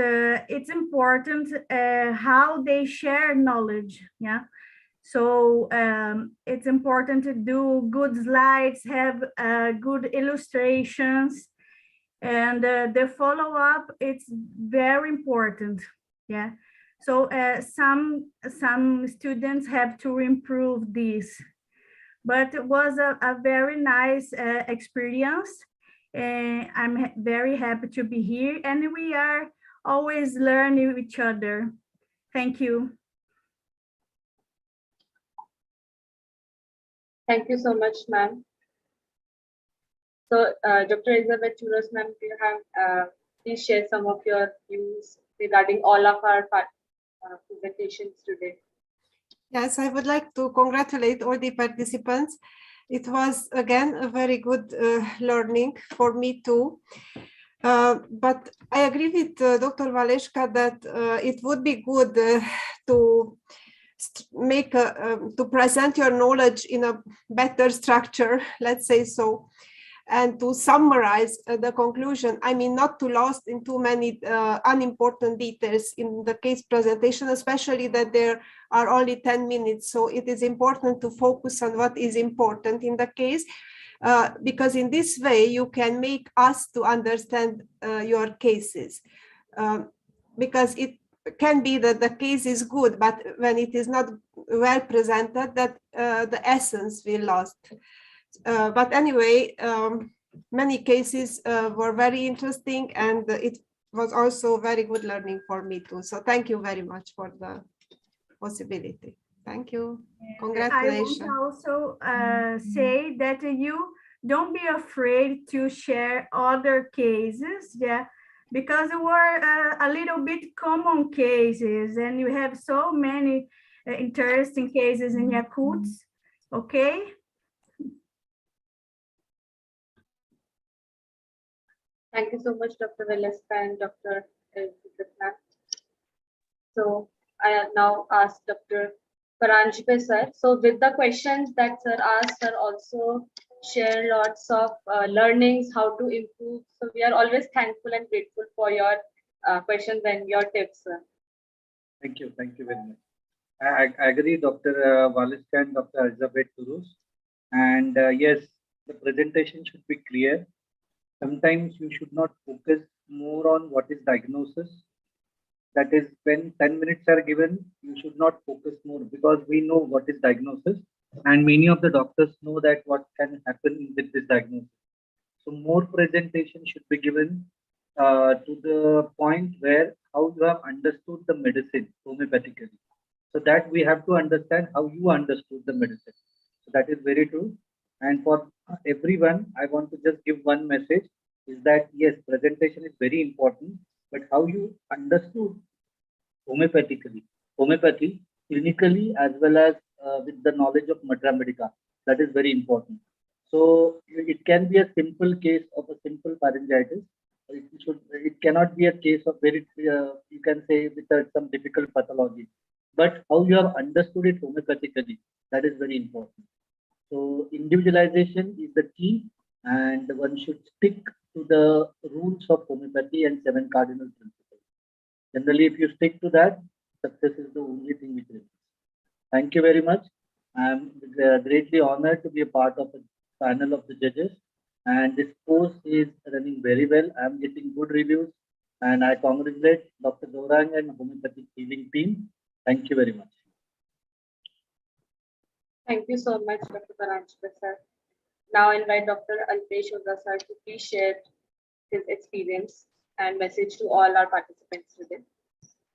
it's important how they share knowledge, yeah. So it's important to do good slides, have good illustrations, and the follow-up, it's very important, yeah. So some students have to improve this, but it was a very nice experience. I'm very happy to be here, and we are always learning each other. Thank you. Thank you so much, ma'am. So Dr. Elizabeth Churros, ma'am, do you have, please share some of your views regarding all of our presentations today. Yes, I would like to congratulate all the participants. It was again a very good learning for me too. But I agree with Dr. Valeshka that it would be good to make to present your knowledge in a better structure, let's say so, and to summarize the conclusion. I mean, not to lost in too many unimportant details in the case presentation, especially that there are only 10 minutes. So it is important to focus on what is important in the case, because in this way you can make us to understand your cases. Because it can be that the case is good, but when it is not well presented, that the essence will lost. But anyway, many cases were very interesting, and it was also very good learning for me too. So thank you very much for the possibility. Thank you. Congratulations. I want to also say that you don't be afraid to share other cases, yeah, because there were a little bit common cases, and you have so many interesting cases in Acute. Okay. Thank you so much, Dr. Valeska and Dr. Sujatha. So I now ask Dr. Paranjpe sir. So with the questions that sir asked, sir also share lots of learnings, how to improve. So we are always thankful and grateful for your questions and your tips, sir. Thank you very much. I agree, Dr. Valeska and Dr. Elizabeth Turus. And yes, the presentation should be clear. Sometimes you should not focus more on what is diagnosis. That is, when 10 minutes are given, you should not focus more, because we know what is diagnosis, and many of the doctors know that what can happen with this diagnosis. So more presentation should be given to the point where how you have understood the medicine homeopathically. So that we have to understand how you understood the medicine. So that is very true. And for everyone, I want to just give one message, is that yes, presentation is very important, but how you understood homeopathically, homeopathy clinically, as well as with the knowledge of Matra Medica, that is very important. So it can be a simple case of a simple pharyngitis. It cannot be a case of very, you can say, with some difficult pathology. But how you have understood it homeopathically, that is very important. So individualization is the key, and one should stick to the rules of homeopathy and 7 cardinal principles. Generally, if you stick to that, success is the only thing which remains. Thank you very much. I'm greatly honored to be a part of a panel of the judges, and this course is running very well. I'm getting good reviews, and I congratulate Dr. Gaurang and homeopathic healing team. Thank you very much. Thank you so much, Dr. Paranjpe sir. Now invite Dr. Alpesh Oza sir to please share his experience and message to all our participants today.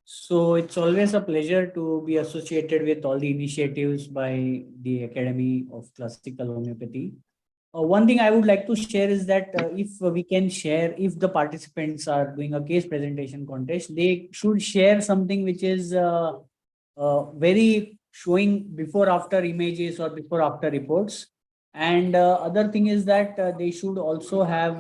So it's always a pleasure to be associated with all the initiatives by the Academy of Classical Homeopathy. One thing I would like to share is that if we can share, if the participants are doing a case presentation contest, they should share something which is very showing before after images or before after reports. And other thing is that they should also have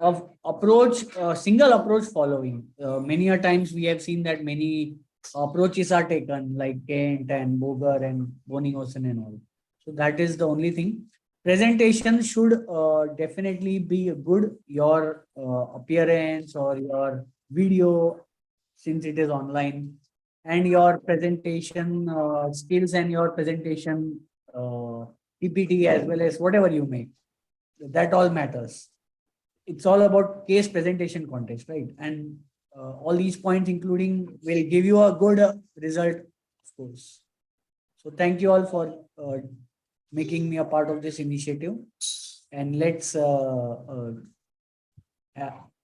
of approach, single approach following. Many a times we have seen that many approaches are taken, like Kent and Boger and Boninghosen and all. So that is the only thing. Presentation should definitely be good. Your appearance or your video, since it is online, and your presentation skills and your presentation PPT, as well as whatever you make, that all matters. It's all about case presentation contest, right? And all these points including will give you a good result, of course. So thank you all for making me a part of this initiative, and let's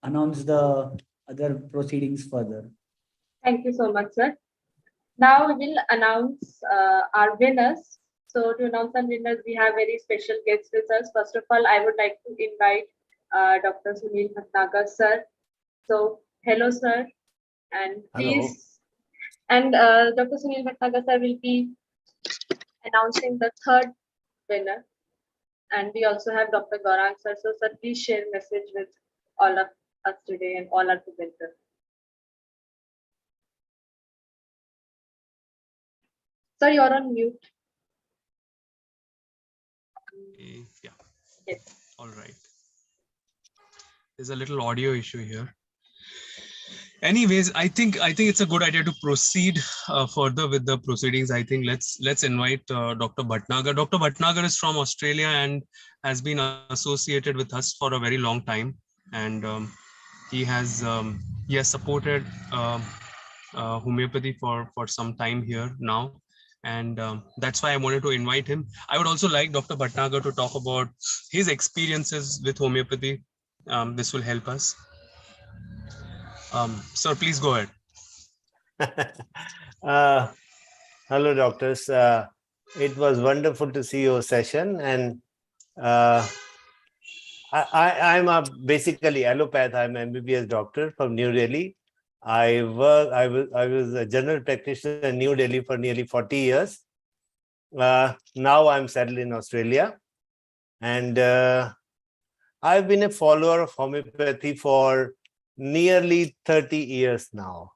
announce the other proceedings further. Thank you so much, sir. Now we will announce our winners. So to announce our winners, we have very special guests with us. First of all, I would like to invite Dr. Sunil Bhatnagar, sir. So hello, sir, and please. And Dr. Sunil Bhatnagar, sir, will be announcing the third winner. And we also have Dr. Gaurang, sir. So, sir, please share a message with all of us today and all our presenters. Sir, you're on mute. Yeah. Yes. All right. There's a little audio issue here. Anyways, I think it's a good idea to proceed further with the proceedings. I think let's invite Dr. Bhatnagar. Dr. Bhatnagar is from Australia and has been associated with us for a very long time, and he has supported homeopathy for some time here now, and that's why I wanted to invite him. I would also like Dr. Bhatnagar to talk about his experiences with homeopathy. This will help us. Sir, please go ahead. Hello, doctors. It was wonderful to see your session, and I'm basically allopath. I'm an MBBS doctor from New Delhi. I was a general practitioner in New Delhi for nearly 40 years. Now I'm settled in Australia, and I've been a follower of homeopathy for nearly 30 years now.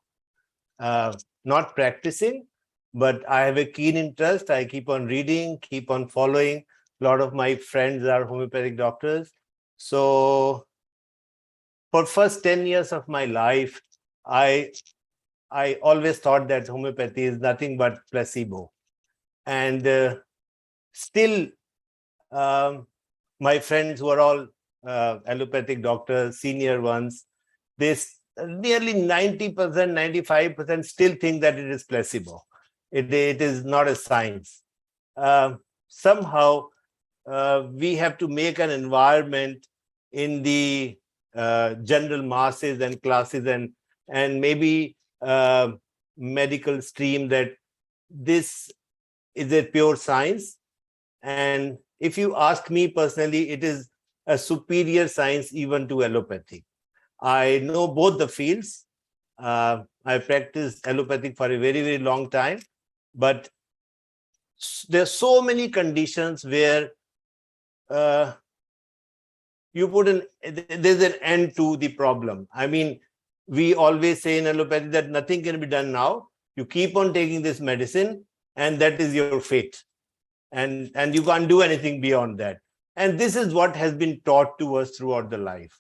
Not practicing, but I have a keen interest. I keep on reading, keep on following. A lot of my friends are homeopathic doctors. So for first 10 years of my life, I always thought that homeopathy is nothing but placebo. And still, my friends who are all allopathic doctors, senior ones, nearly 90%, 95% still think that it is placebo. It is not a science. Somehow, we have to make an environment in the general masses and classes and maybe medical stream that this is a pure science. And if you ask me personally, it is a superior science even to allopathy. I know both the fields. I practiced allopathic for a very, very long time, but there are so many conditions where there's an end to the problem. I mean, we always say in allopathy that nothing can be done now. You keep on taking this medicine, and that is your fate. And you can't do anything beyond that. And this is what has been taught to us throughout the life.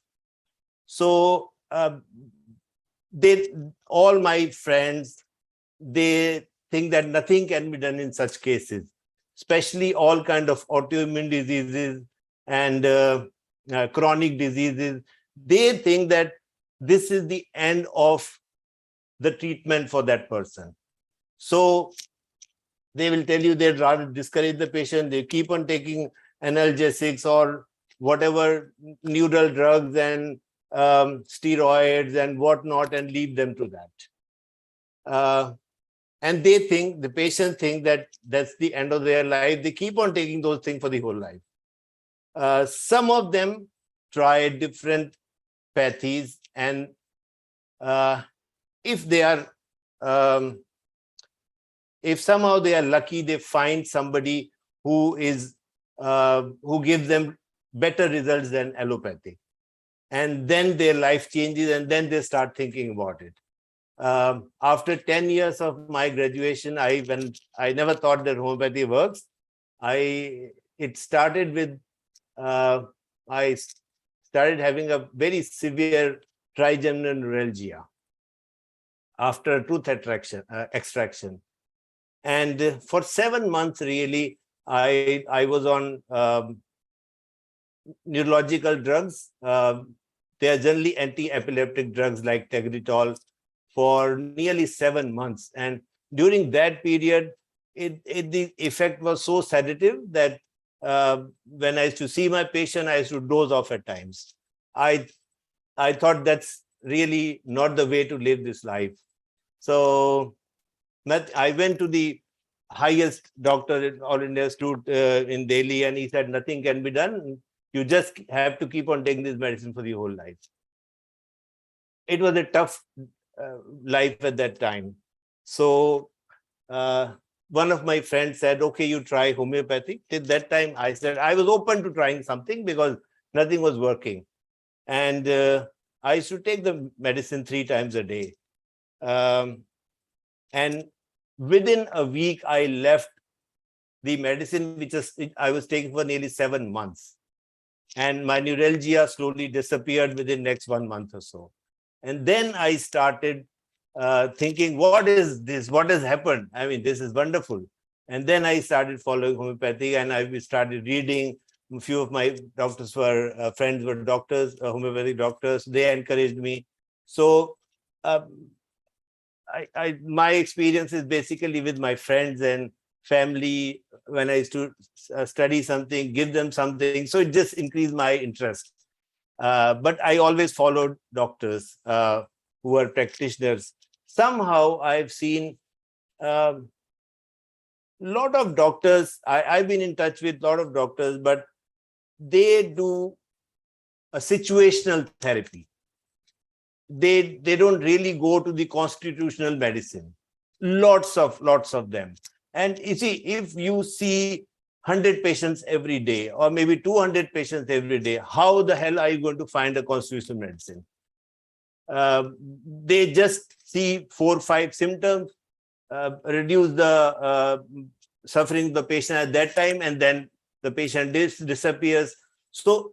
So all my friends, they think that nothing can be done in such cases, especially all kind of autoimmune diseases and chronic diseases. They think that this is the end of the treatment for that person. So they will tell you they'd rather discourage the patient. They keep on taking analgesics or whatever neural drugs and steroids and whatnot and leave them to that. And they think, the patients think that that's the end of their life. They keep on taking those things for the whole life. Some of them try different pathies, and if they are if somehow they are lucky, they find somebody who gives them better results than allopathy. And then their life changes, and then they start thinking about it. After 10 years of my graduation, I never thought that homeopathy works. It started with, I started having a very severe trigeminal neuralgia after tooth extraction. And for 7 months, really, I was on neurological drugs. They are generally anti-epileptic drugs like Tegretol for nearly 7 months. And during that period, the effect was so sedative that when I used to see my patient, I used to doze off at times. I thought that's really not the way to live this life. So I went to the highest doctor in All India Institute in Delhi, and he said nothing can be done. You just have to keep on taking this medicine for the whole life. It was a tough life at that time. So one of my friends said, okay, you try homeopathy. Till that time, I said I was open to trying something because nothing was working. And I used to take the medicine 3 times a day. And Within a week, I left the medicine I was taking for nearly 7 months. And my neuralgia slowly disappeared within next 1 month or so. And then I started thinking, what is this? What has happened? I mean, this is wonderful. And then I started following homeopathy, and I started reading. A few of my doctors were friends were doctors, homeopathic doctors. They encouraged me. So my experience is basically with my friends and family. When I used to study something, give them something. So it just increased my interest. But I always followed doctors who are practitioners. Somehow I've seen a lot of doctors. I've been in touch with a lot of doctors, but they do a situational therapy. They don't really go to the constitutional medicine. Lots of them. And you see, if you see 100 patients every day, or maybe 200 patients every day, how the hell are you going to find a constitutional medicine? They just see 4 or 5 symptoms, reduce the suffering of the patient at that time, and then the patient disappears. So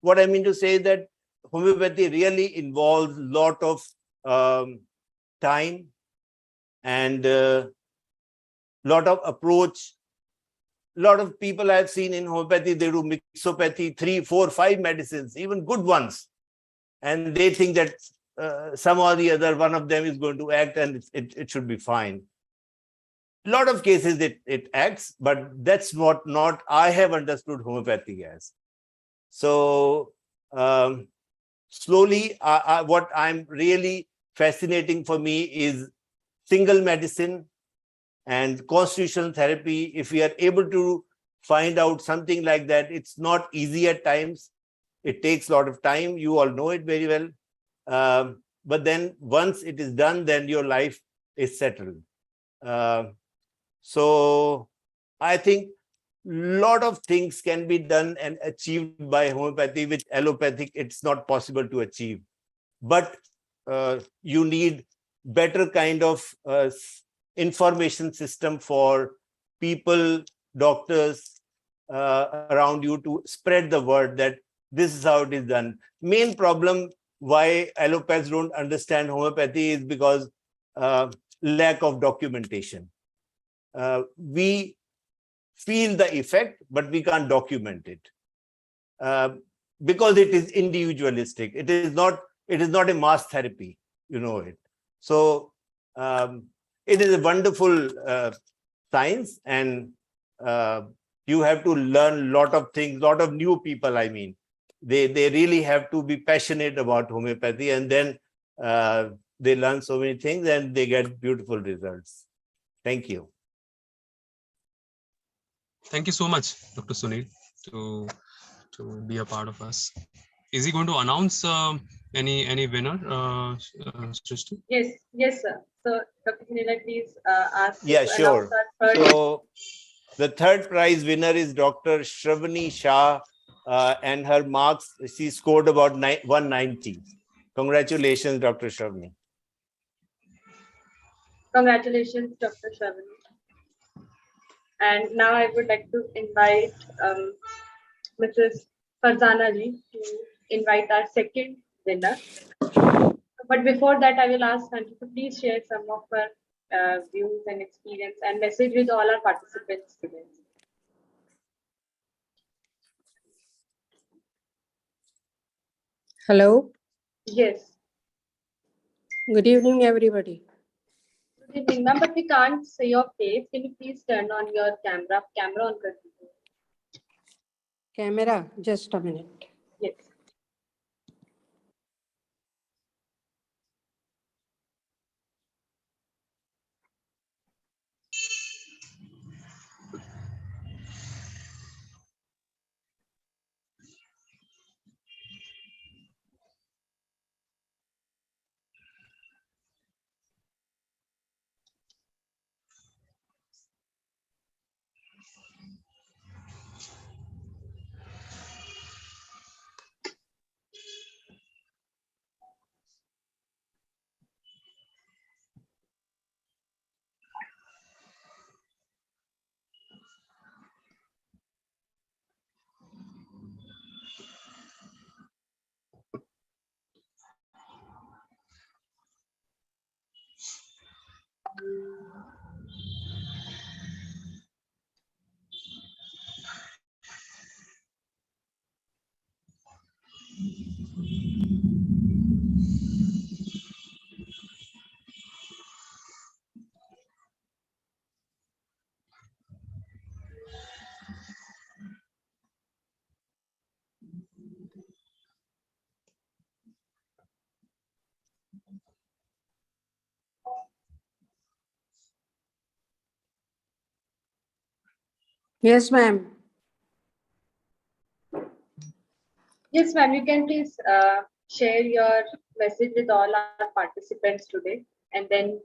what I mean to say is that homeopathy really involves a lot of time and lot of approach. A lot of people I've seen in homeopathy, they do mixopathy, 3, 4, 5 medicines, even good ones. And they think that some or the other, one of them is going to act and it should be fine. A lot of cases it acts, but that's what not I have understood homeopathy as. So slowly, what I'm really fascinating for me is single medicine and constitutional therapy. If we are able to find out something like that, it's not easy at times. It takes a lot of time. You all know it very well. But then once it is done, then your life is settled. So I think a lot of things can be done and achieved by homeopathy, which allopathic, it's not possible to achieve. But you need better kind of information system for people, doctors around you to spread the word that this is how it is done. Main problem why allopaths don't understand homeopathy is because lack of documentation. We feel the effect, but we can't document it because it is individualistic. It is not a mass therapy, you know it. So it is a wonderful science, and you have to learn a lot of things, lot of new people. I mean, they really have to be passionate about homeopathy, and then they learn so many things and they get beautiful results. Thank you. Thank you so much, Dr. Sunil, to be a part of us. Is he going to announce any winner, Srishti? Yes, sir. So, Dr. Sunil, please ask you Yeah, to sure. announce our third. So the third prize winner is Dr. Shravani Shah, and her marks, she scored about 190. Congratulations, Dr. Shravani. Congratulations, Dr. Shavani. And now I would like to invite Mrs. Farzana ji to invite our second winner. But before that, I will ask Auntie to please share some of her views and experience and message with all our participants today. Hello. Yes. Good evening, everybody. Good evening, ma'am, but we can't see your face. Can you please turn on your camera? Camera on. Camera, just a minute. Yes. Yes, ma'am. Yes, ma'am, you can please share your message with all our participants today, and then you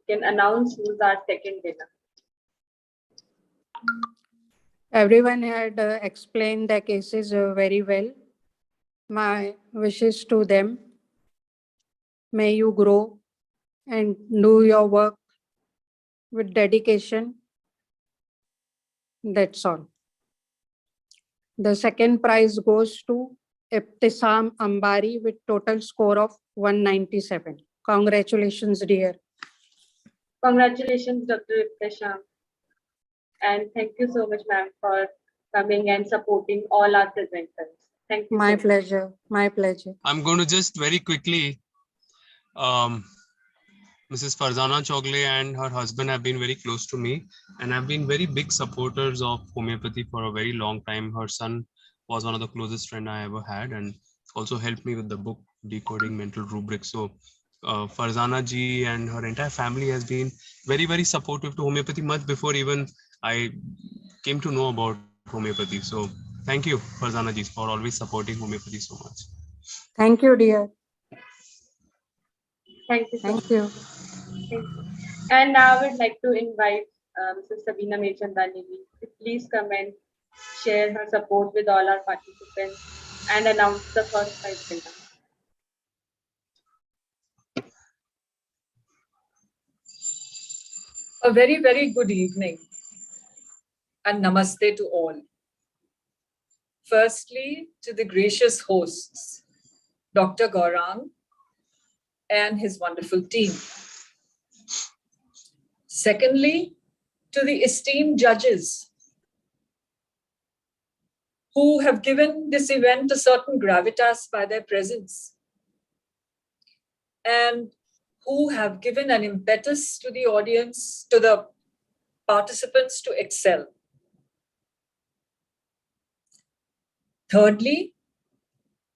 can announce who's our second winner. Everyone had explained the cases very well. My wishes to them. May you grow and do your work with dedication. That's all. The second prize goes to Ibtisam Ambari with total score of 197. Congratulations, dear. Congratulations, Dr. Ibtisham. And thank you so much, ma'am, for coming and supporting all our presenters. Thank you. My so much. pleasure. My pleasure. I'm going to just very quickly, Mrs. Farzana Chogle and her husband have been very close to me and have been very big supporters of homeopathy for a very long time. Her son was one of the closest friend I ever had and also helped me with the book Decoding Mental Rubrics. So Farzana ji and her entire family has been very, very supportive to homeopathy much before even I came to know about homeopathy. So thank you, Farzana ji, for always supporting homeopathy so much. Thank you, dear. Thank you. Thank you. Thank you. And now I would like to invite Mrs. Sabina Mirchandani to please come and share her support with all our participants and announce the first prize winner. A very, very good evening and namaste to all. Firstly, to the gracious hosts, Dr. Gaurang and his wonderful team. Secondly, to the esteemed judges who have given this event a certain gravitas by their presence and who have given an impetus to the audience, to the participants to excel. Thirdly,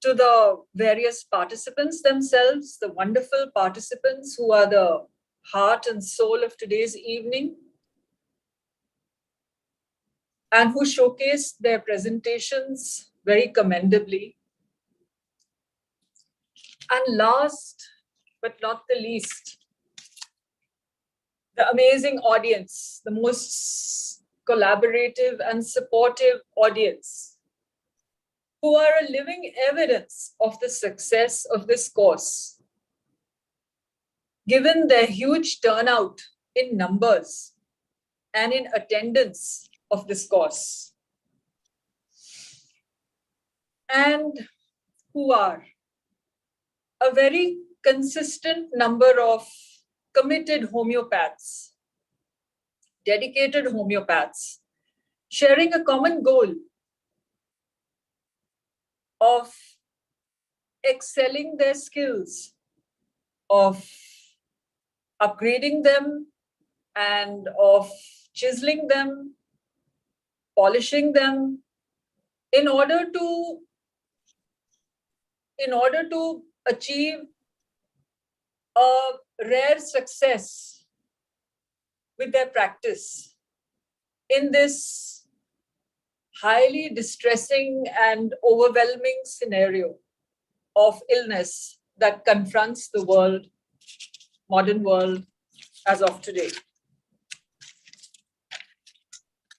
to the various participants themselves, the wonderful participants who are the heart and soul of today's evening and who showcased their presentations very commendably. And last but not the least, the amazing audience, the most collaborative and supportive audience, who are a living evidence of the success of this course, given their huge turnout in numbers and in attendance of this course, and who are a very consistent number of committed homeopaths, dedicated homeopaths, sharing a common goal of excelling their skills, of upgrading them, and of chiseling them, polishing them, in order to achieve a rare success with their practice in this highly distressing and overwhelming scenario of illness that confronts the world, modern world, as of today.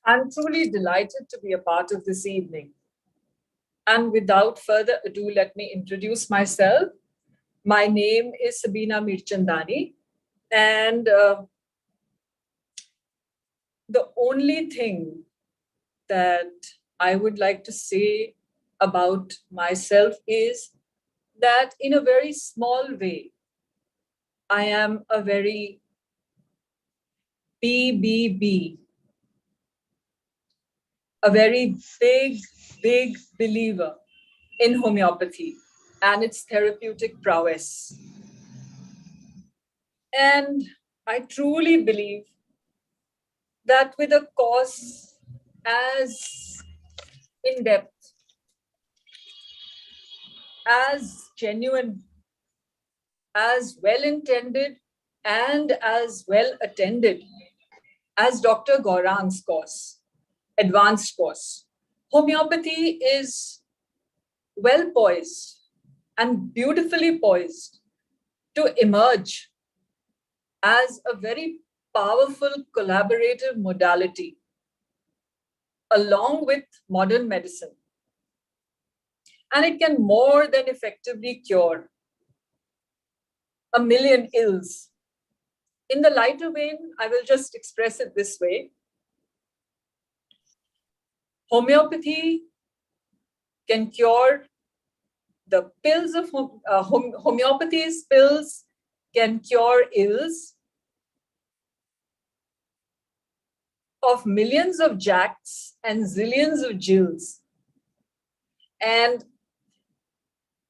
I'm truly delighted to be a part of this evening. And without further ado, let me introduce myself. My name is Sabina Mirchandani, and the only thing that I would like to say about myself is that in a very small way, I am a very BBB, a very big believer in homeopathy and its therapeutic prowess. And I truly believe that with a course as in-depth, as genuine, as well-intended, and as well-attended as Dr. Gaurang's course, advanced course. Homeopathy is well poised and beautifully poised to emerge as a very powerful collaborative modality along with modern medicine. And it can more than effectively cure a million ills. In the lighter vein, I will just express it this way. Homeopathy can cure the pills of homeopathy's pills can cure ills of millions of jacks and zillions of Jills, and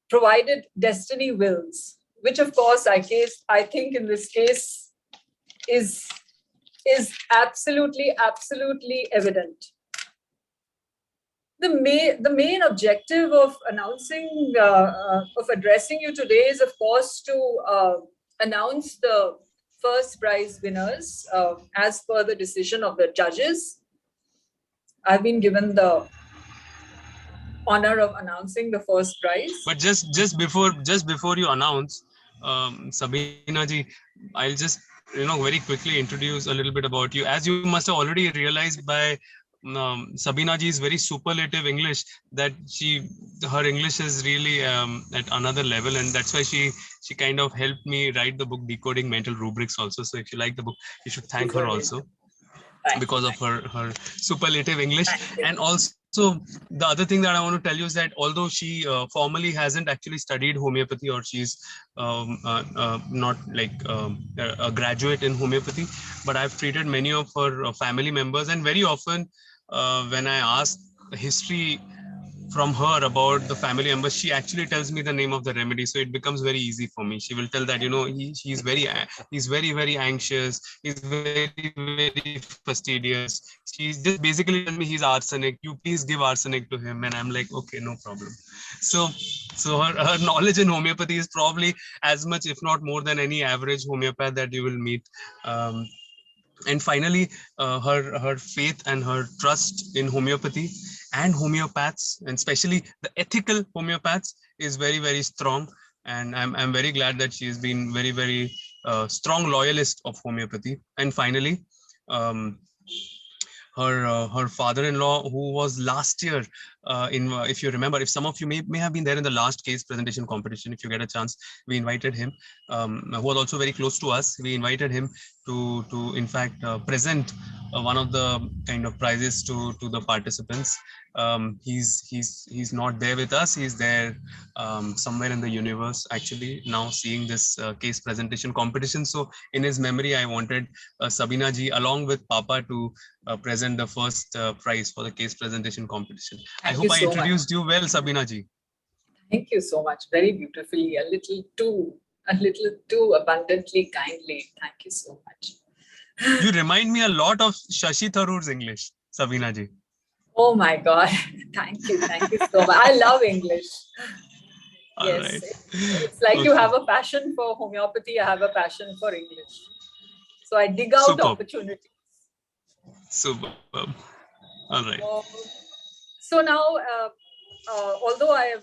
provided destiny wills, which of course I think in this case is absolutely evident. The main objective of announcing, of addressing you today is, of course, to announce the first prize winners as per the decision of the judges. I've been given the honor of announcing the first prize. But just before you announce, Sabina ji, I'll just very quickly introduce a little bit about you. As you must have already realized by Sabina ji's very superlative English, that her English is really at another level, and that's why she kind of helped me write the book Decoding Mental Rubrics also. So if you like the book, you should thank her also because of her superlative English. And also the other thing that I want to tell you is that although she formally hasn't actually studied homeopathy, or she's not like a graduate in homeopathy, but I've treated many of her family members, and very often when I ask history from her about the family members, she actually tells me the name of the remedy, so it becomes very easy for me. She will tell that he's very anxious, he's very fastidious. She's just basically telling me he's arsenic, you please give arsenic to him, and I'm like, okay, no problem. So her knowledge in homeopathy is probably as much, if not more, than any average homeopath that you will meet. And finally, her faith and her trust in homeopathy and homeopaths, and especially the ethical homeopaths, is very strong. And I'm very glad that she has been very strong loyalist of homeopathy. And finally, her father-in-law, who was last year if you remember, if some of you may have been there in the last case presentation competition, if you get a chance, we invited him, who was also very close to us. We invited him to in fact present one of the kind of prizes to the participants. He's not there with us. He's there somewhere in the universe, actually, now seeing this case presentation competition. So in his memory, I wanted Sabina ji along with Papa to present the first prize for the case presentation competition. I hope I introduced you well, Sabina ji. Thank you so much. Very beautifully, a little too abundantly, kindly. Thank you so much. You remind me a lot of Shashi Tharoor's English, Sabina ji. Oh my God. Thank you so much. I love English. Yes, right. It's like you have a passion for homeopathy, I have a passion for English. So I dig out opportunities. Superb. All right. So now, although I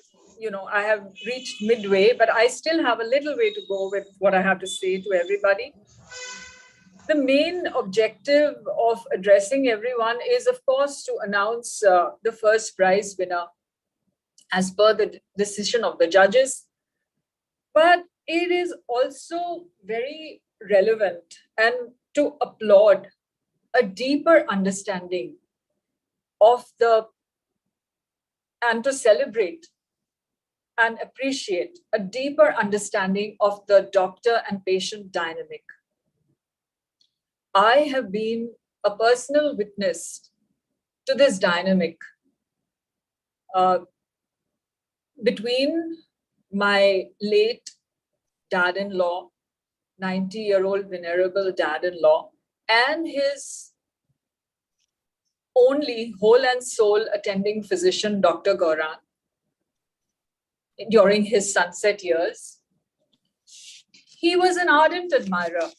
have reached midway, but I still have a little way to go with what I have to say to everybody. The main objective of addressing everyone is, of course, to announce the first prize winner as per the decision of the judges. But it is also very relevant and to applaud a deeper understanding of and to celebrate and appreciate a deeper understanding of the doctor and patient dynamic. I have been a personal witness to this dynamic between my late dad-in-law, 90-year-old venerable dad-in-law, and his only whole and soul attending physician, Dr. Gaurang, during his sunset years. He was an ardent admirer,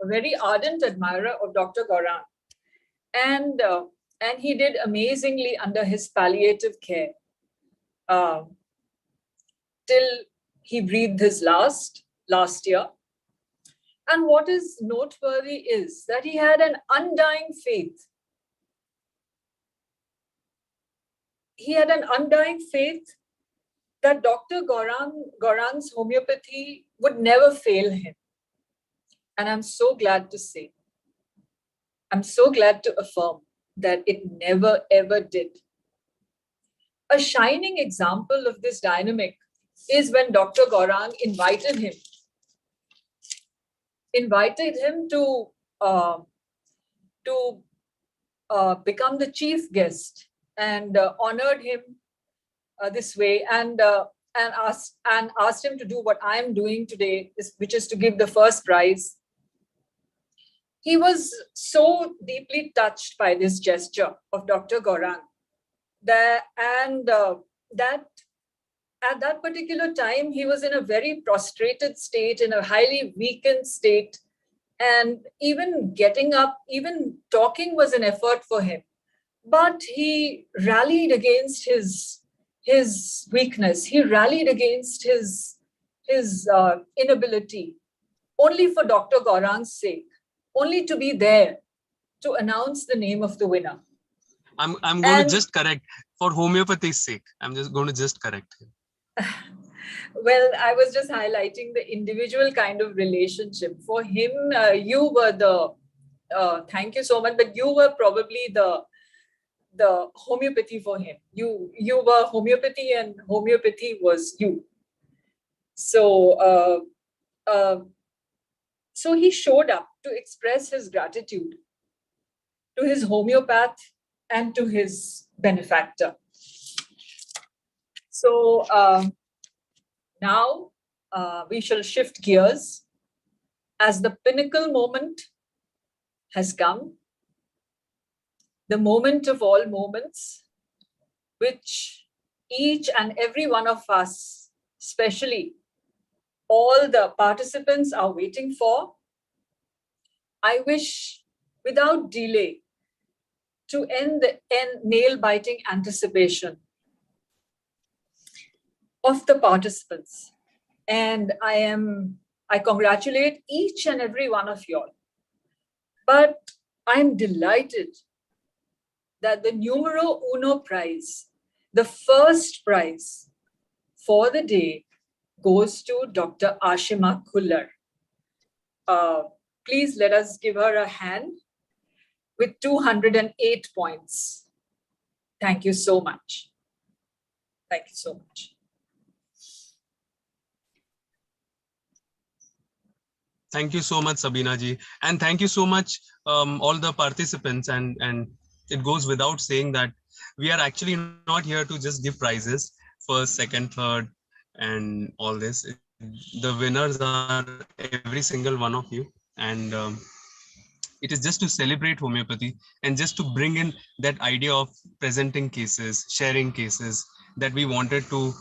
a very ardent admirer of Dr. Gaurang. And and he did amazingly under his palliative care till he breathed his last year. And what is noteworthy is that he had an undying faith. He had an undying faith that Dr. Gaurang's homeopathy would never fail him. And I'm so glad to say, I'm so glad to affirm that it never ever did. A shining example of this dynamic is when Dr. Gaurang invited him to become the chief guest and honored him this way and asked him to do what I am doing today, which is to give the first prize. He was so deeply touched by this gesture of Dr. Gaurang that at that particular time, he was in a very prostrated state, in a highly weakened state. And even getting up, even talking was an effort for him. But he rallied against his weakness. He rallied against his inability, only for Dr. Gaurang's sake, only to be there to announce the name of the winner. I'm going to just correct for homeopathy's sake. I'm just going to just correct him. Well, I was just highlighting the individual kind of relationship. For him, you were thank you so much, but you were probably the homeopathy for him. You were homeopathy and homeopathy was you. So, so he showed up to express his gratitude to his homeopath and to his benefactor. So now we shall shift gears as the pinnacle moment has come, the moment of all moments, which each and every one of us, especially all the participants, are waiting for. I wish without delay to end the nail-biting anticipation of the participants. And I congratulate each and every one of you all. But I'm delighted that the numero uno prize, the first prize for the day, goes to Dr. Ashima Kullar. Please let us give her a hand with 208 points. Thank you so much. Thank you so much. Thank you so much, Sabina ji. And thank you so much, all the participants. And it goes without saying that we are actually not here to just give prizes, first, second, third, and all this. The winners are every single one of you. And it is just to celebrate homeopathy and just to bring in that idea of presenting cases, sharing cases, that we wanted to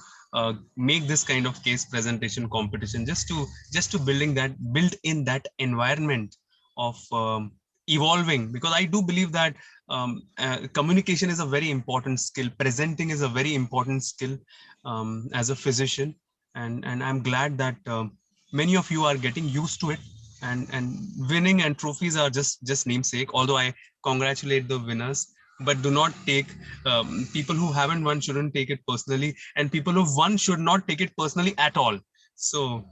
make this kind of case presentation competition, just to build in that environment of evolving, because I do believe that communication is a very important skill. Presenting is a very important skill as a physician, and I'm glad that many of you are getting used to it. And winning and trophies are just namesake, although I congratulate the winners. But do not take, people who haven't won shouldn't take it personally, and people who won should not take it personally at all. So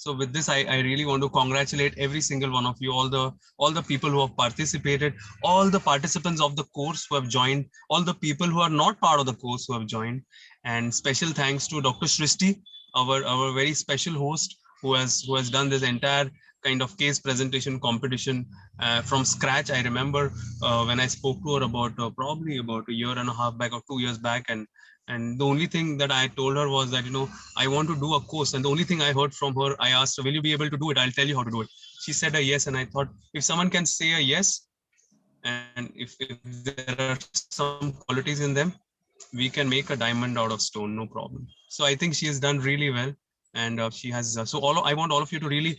with this, I really want to congratulate every single one of you, all the people who have participated, all the participants of the course who have joined, all the people who are not part of the course who have joined. And special thanks to Dr. Shrishti, our very special host, who has done this entire kind of case presentation competition from scratch. I remember when I spoke to her about probably about a year and a half back or 2 years back, and the only thing that I told her was that, I want to do a course, and the only thing I heard from her, I asked her, will you be able to do it? I'll tell you how to do it. She said a yes, and I thought, if someone can say a yes, and if there are some qualities in them, we can make a diamond out of stone, no problem. So I think she has done really well, and she has. I want all of you to really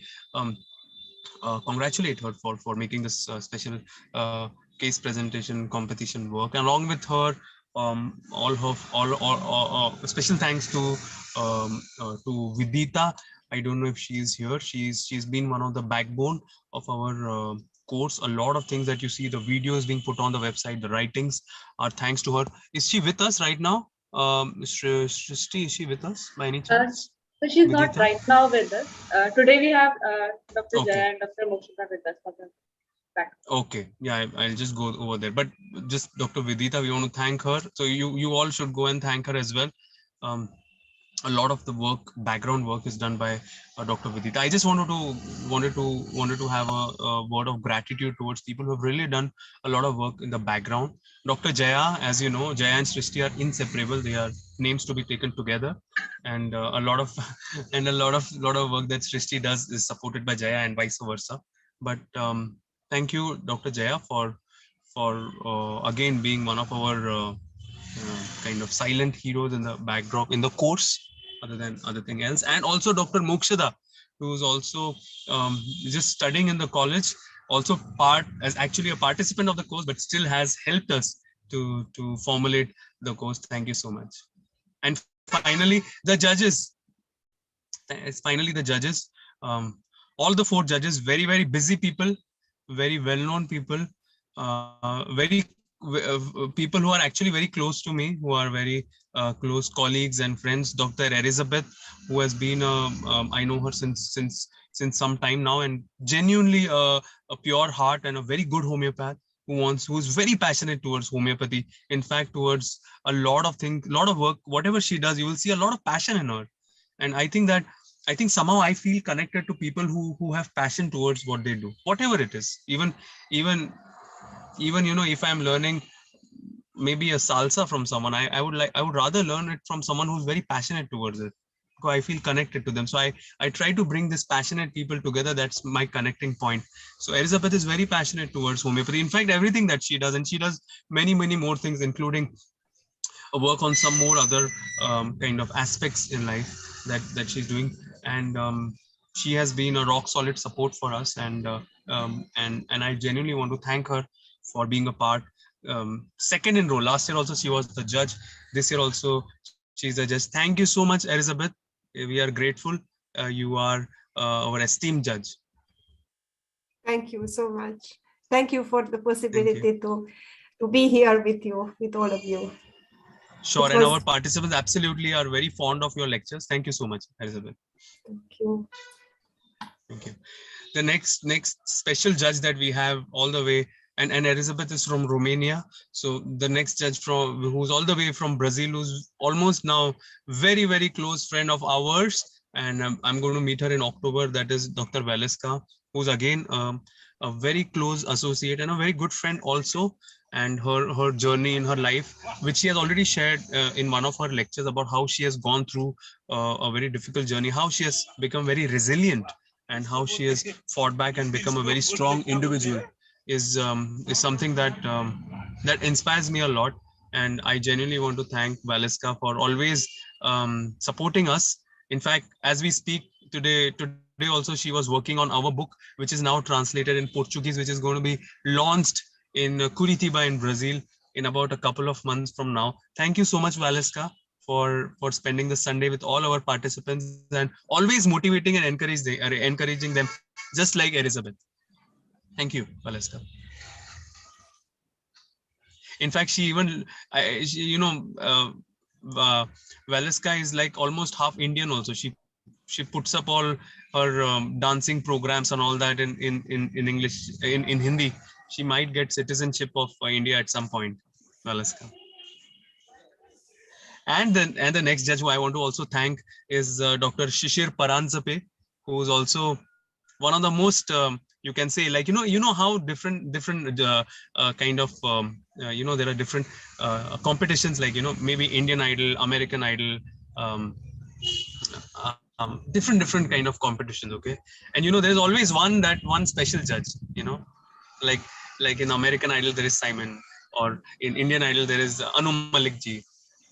congratulate her for making this special case presentation competition work. And along with her, special thanks to Vidita. I don't know if she is here. She's been one of the backbone of our course. A lot of things that you see, the videos being put on the website, the writings are thanks to her. Is she with us right now? Srishti, is she with us by any chance? So she's Vidita? not right now with us. Today we have Dr. Okay. Jaya and Dr. Mokshita with us for the back. Okay, yeah, I'll just go over there. But just Dr. Vidita, we want to thank her. So you all should go and thank her as well. A lot of the work, background work, is done by Dr. Vidita. I just wanted to have a word of gratitude towards people who have really done a lot of work in the background. Dr. Jaya, as you know, Jaya and Srishti are inseparable. They are names to be taken together, and a lot of work that Srishti does is supported by Jaya and vice versa. But thank you, Dr. Jaya, for again being one of our kind of silent heroes in the backdrop in the course, other than other thing else. And also Dr. Mokshita, who is also just studying in the college, also actually a participant of the course, but still has helped us to formulate the course. Thank you so much. And finally, the judges. All the 4 judges, very, very busy people, very well-known people, people who are actually very close to me, who are very close colleagues and friends. Dr. Elizabeth, who has been, I know her since some time now, and genuinely a pure heart and a very good homeopath, who's very passionate towards homeopathy. In fact, towards a lot of things, lot of work, whatever she does, you will see a lot of passion in her. And I think somehow I feel connected to people who have passion towards what they do, whatever it is. Even if I'm learning maybe a salsa from someone, I would rather learn it from someone who's very passionate towards it, because I feel connected to them. So I try to bring this passionate people together. That's my connecting point. So Elizabeth is very passionate towards homeopathy. In fact, everything that she does, and she does many more things, including work on some more other kind of aspects in life that she's doing. And she has been a rock solid support for us, and I genuinely want to thank her for being a part. Second in row. Last year also she was the judge. This year also she's the judge. Thank you so much, Elizabeth. We are grateful. You are our esteemed judge. Thank you so much. Thank you for the possibility to be here with you, with all of you. Sure, and our participants absolutely are very fond of your lectures. Thank you so much, Elizabeth. Thank you. Thank you. The next special judge that we have all the way, and Elizabeth is from Romania. So the next judge who's all the way from Brazil, who's almost now very, very close friend of ours. And I'm going to meet her in October. That is Dr. Valeska, who's again a very close associate and a very good friend also. And her journey in her life, which she has already shared in one of her lectures, about how she has gone through a very difficult journey, how she has become very resilient, and how she has fought back and become a very strong individual, is something that inspires me a lot. And I genuinely want to thank Valeska for always supporting us. In fact, as we speak today also, she was working on our book, which is now translated in Portuguese, which is going to be launched in Curitiba in Brazil in about a couple of months from now. Thank you so much, Valeska, for spending the Sunday with all our participants and always motivating and encouraging them, just like Elizabeth. Thank you, Valeska. In fact, she even, Valeska is like almost half Indian also. She puts up all her dancing programs and all that in English, in Hindi. She might get citizenship of India at some point, Valeska. And the next judge who I want to also thank is Dr. Shishir Paranzape, who is also one of the most, you can say, like, how different kind of, there are different competitions, like, maybe Indian Idol, American Idol, different kind of competitions. Okay. And, there's always one special judge, like in American Idol, there is Simon, or in Indian Idol, there is Anu Malik ji,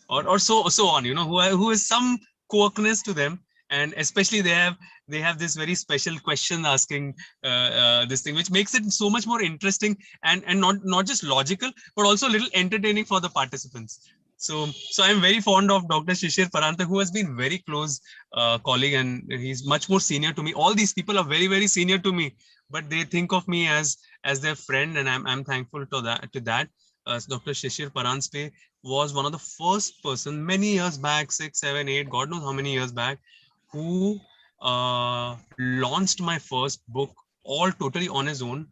or so on, who has some quirkiness to them. and especially they have this very special question asking this thing, which makes it so much more interesting and not just logical, but also a little entertaining for the participants. So I'm very fond of Dr. Shishir Paranta, who has been very close colleague, and he's much more senior to me. All these people are very, very senior to me, but they think of me as their friend, and I'm thankful to that. Dr. Shishir Paranspe was one of the first person many years back, 6, 7, 8, God knows how many years back, who launched my first book all totally on his own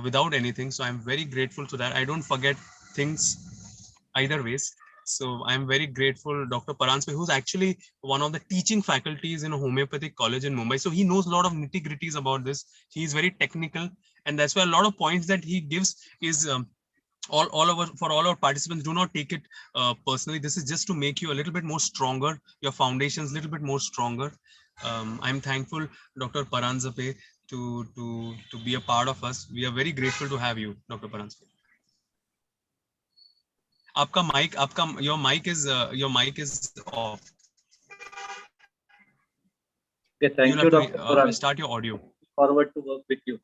without anything. So I'm very grateful to that. I don't forget things either ways. So I'm very grateful, Dr. Paranspe, who's actually one of the teaching faculties in a homeopathic college in Mumbai. So he knows a lot of nitty-gritties about this. He's very technical, and that's why a lot of points that he gives is for all our participants. Do not take it personally. This is just to make you a little bit more stronger, your foundations a little bit more stronger. I'm thankful, Dr. Paranzape, to be a part of us. We are very grateful to have you, Dr. Paranzape. Your mic is off. Okay, thank you, Dr. Paranzape. Start your audio. Forward to work with you.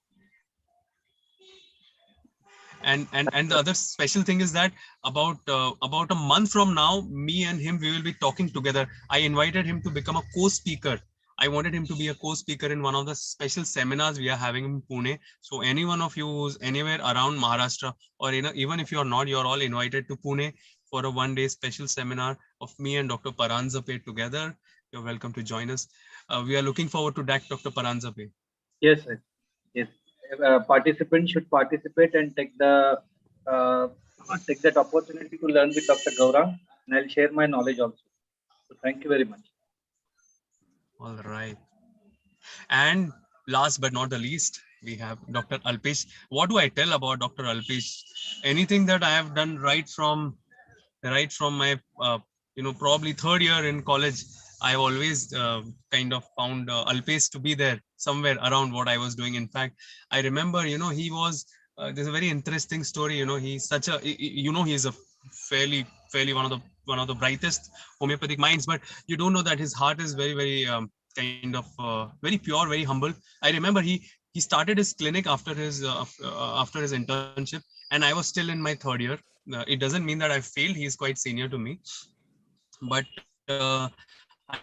And the other special thing is that about a month from now, me and him, we will be talking together. I invited him to become a co-speaker. I wanted him to be a co-speaker in one of the special seminars we are having in Pune. So any one of you who's anywhere around Maharashtra, or even if you're not, you're all invited to Pune for a one-day special seminar of me and Dr. Paranzape together. You're welcome to join us. We are looking forward to that, Dr. Paranzape. Yes, sir. Yes. Participants should participate and take that opportunity to learn with Dr. Gaurang, and I'll share my knowledge also. So thank you very much. All right. And last but not the least, we have Dr. Alpesh. What do I tell about Dr. Alpesh? Anything that I have done right from my probably third year in college, I've always kind of found Alpesh to be there somewhere around what I was doing. In fact, I remember, he was, there's a very interesting story. He's such a, he's a fairly one of the brightest homeopathic minds, but you don't know that his heart is very, very very pure, very humble. I remember he started his clinic after his internship, and I was still in my third year. It doesn't mean that I failed. He is quite senior to me, but I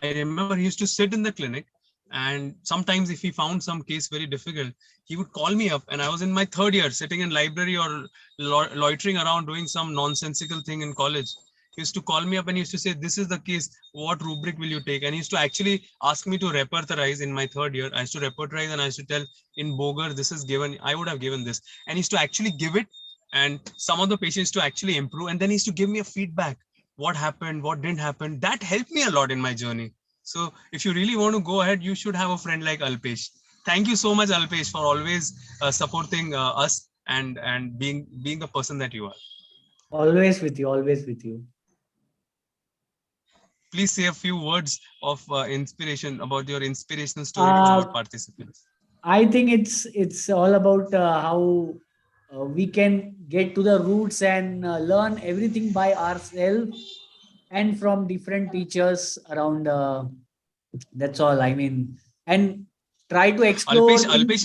remember he used to sit in the clinic, and sometimes if he found some case very difficult, he would call me up, and I was in my third year sitting in library or loitering around doing some nonsensical thing in college. He used to call me up and he used to say, this is the case, what rubric will you take? And he used to actually ask me to repertorize in my third year. I used to repertorize and I used to tell, in Boger, this is given, I would have given this. And he used to actually give it, and some of the patients to actually improve, and then he used to give me a feedback. What happened, what didn't happen. That helped me a lot in my journey. So if you really want to go ahead, you should have a friend like Alpesh. Thank you so much, Alpesh, for always supporting us and being the person that you are. Always with you, always with you. Please say a few words of inspiration about your inspirational story to our participants. I think it's all about how we can get to the roots and learn everything by ourselves and from different teachers around. That's all. I mean, and try to explore. Alpesh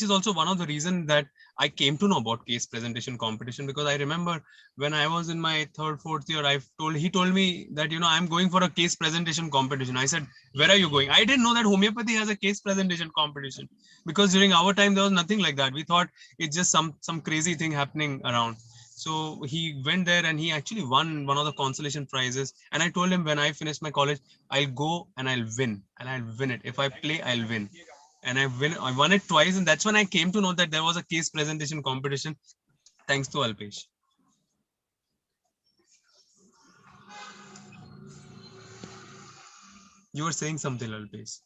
is also one of the reasons that I came to know about case presentation competition, because I remember when I was in my third, fourth year, he told me that, I'm going for a case presentation competition. I said, where are you going? I didn't know that homeopathy has a case presentation competition, because during our time, there was nothing like that. We thought it's just some crazy thing happening around. So he went there and he actually won one of the consolation prizes. And I told him, when I finish my college, I'll go and I'll win, and I'll win it. If I play, I'll win. And I won it twice, and that's when I came to know that there was a case presentation competition, thanks to Alpesh. You were saying something, Alpesh.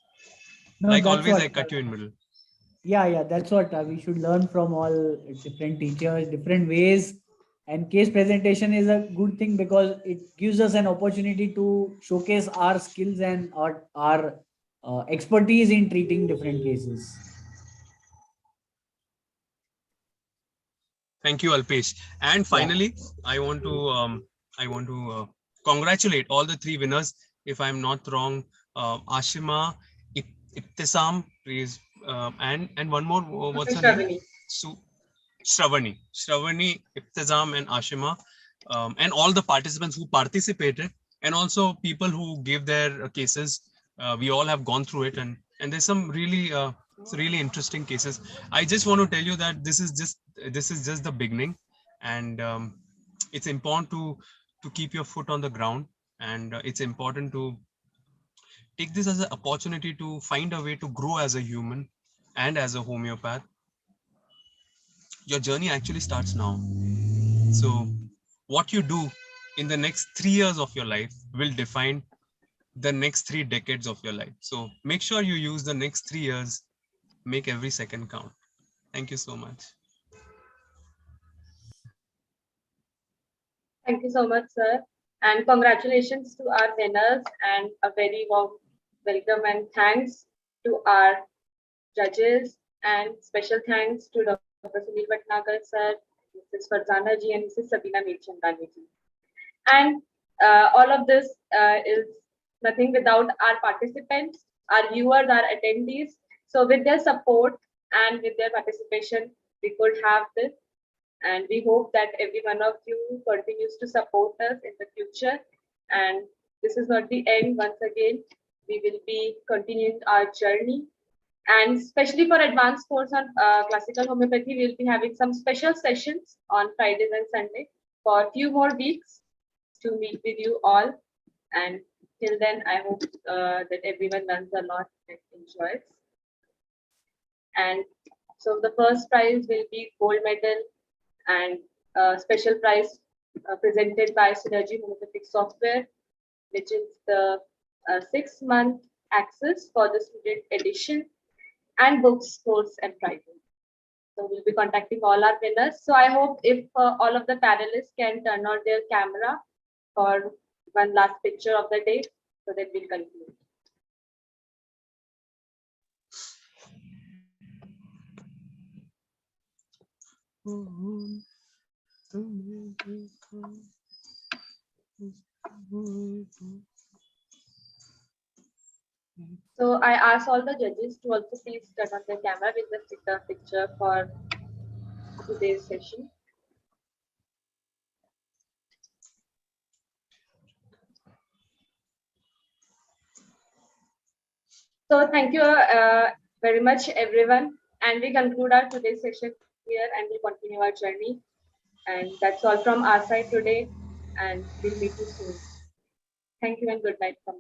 No, like always, I cut you in middle. Yeah, that's what we should learn from all different teachers, different ways. And case presentation is a good thing because it gives us an opportunity to showcase our skills and our expertise in treating different cases. Thank you, Alpesh. And finally, I want to congratulate all the three winners if I'm not wrong, Ashima, Ibtisam, please, and one more. What's her name? Shravani, Ibtisam, and Ashima, and all the participants who participated, and also people who gave their cases. We all have gone through it, and there's some really interesting cases. I just want to tell you that this is just the beginning, and it's important to keep your foot on the ground, and it's important to take this as an opportunity to find a way to grow as a human and as a homeopath. Your journey actually starts now. So what you do in the next 3 years of your life will define the next 3 decades of your life. So make sure you use the next 3 years, make every second count. Thank you so much. Thank you so much, sir. And congratulations to our winners, and a very warm welcome and thanks to our judges, and special thanks to Dr. Sunil Bhatnagar, sir, Mrs. Farzana ji, and Mrs. Sabina Meetchandani ji. And all of this is nothing without our participants, our viewers, our attendees. So with their support and with their participation, we could have this. And we hope that every one of you continues to support us in the future. And this is not the end. Once again, we will be continuing our journey. And especially for advanced course on classical homeopathy, we'll be having some special sessions on Fridays and Sunday for a few more weeks to meet with you all. And till then, I hope that everyone learns a lot and enjoys. And so the first prize will be gold medal and special prize presented by Synergy Homeopathic Software, which is the 6-month access for the student edition and books, course, and prizes. So we'll be contacting all our winners. So I hope if all of the panelists can turn on their camera for one last picture of the day, so that we'll conclude. So I ask all the judges to also please turn on their camera. We'll just take a picture for today's session. So thank you very much, everyone. And we conclude our today's session here, and we'll continue our journey. And that's all from our side today. And we'll meet you soon. Thank you and good night from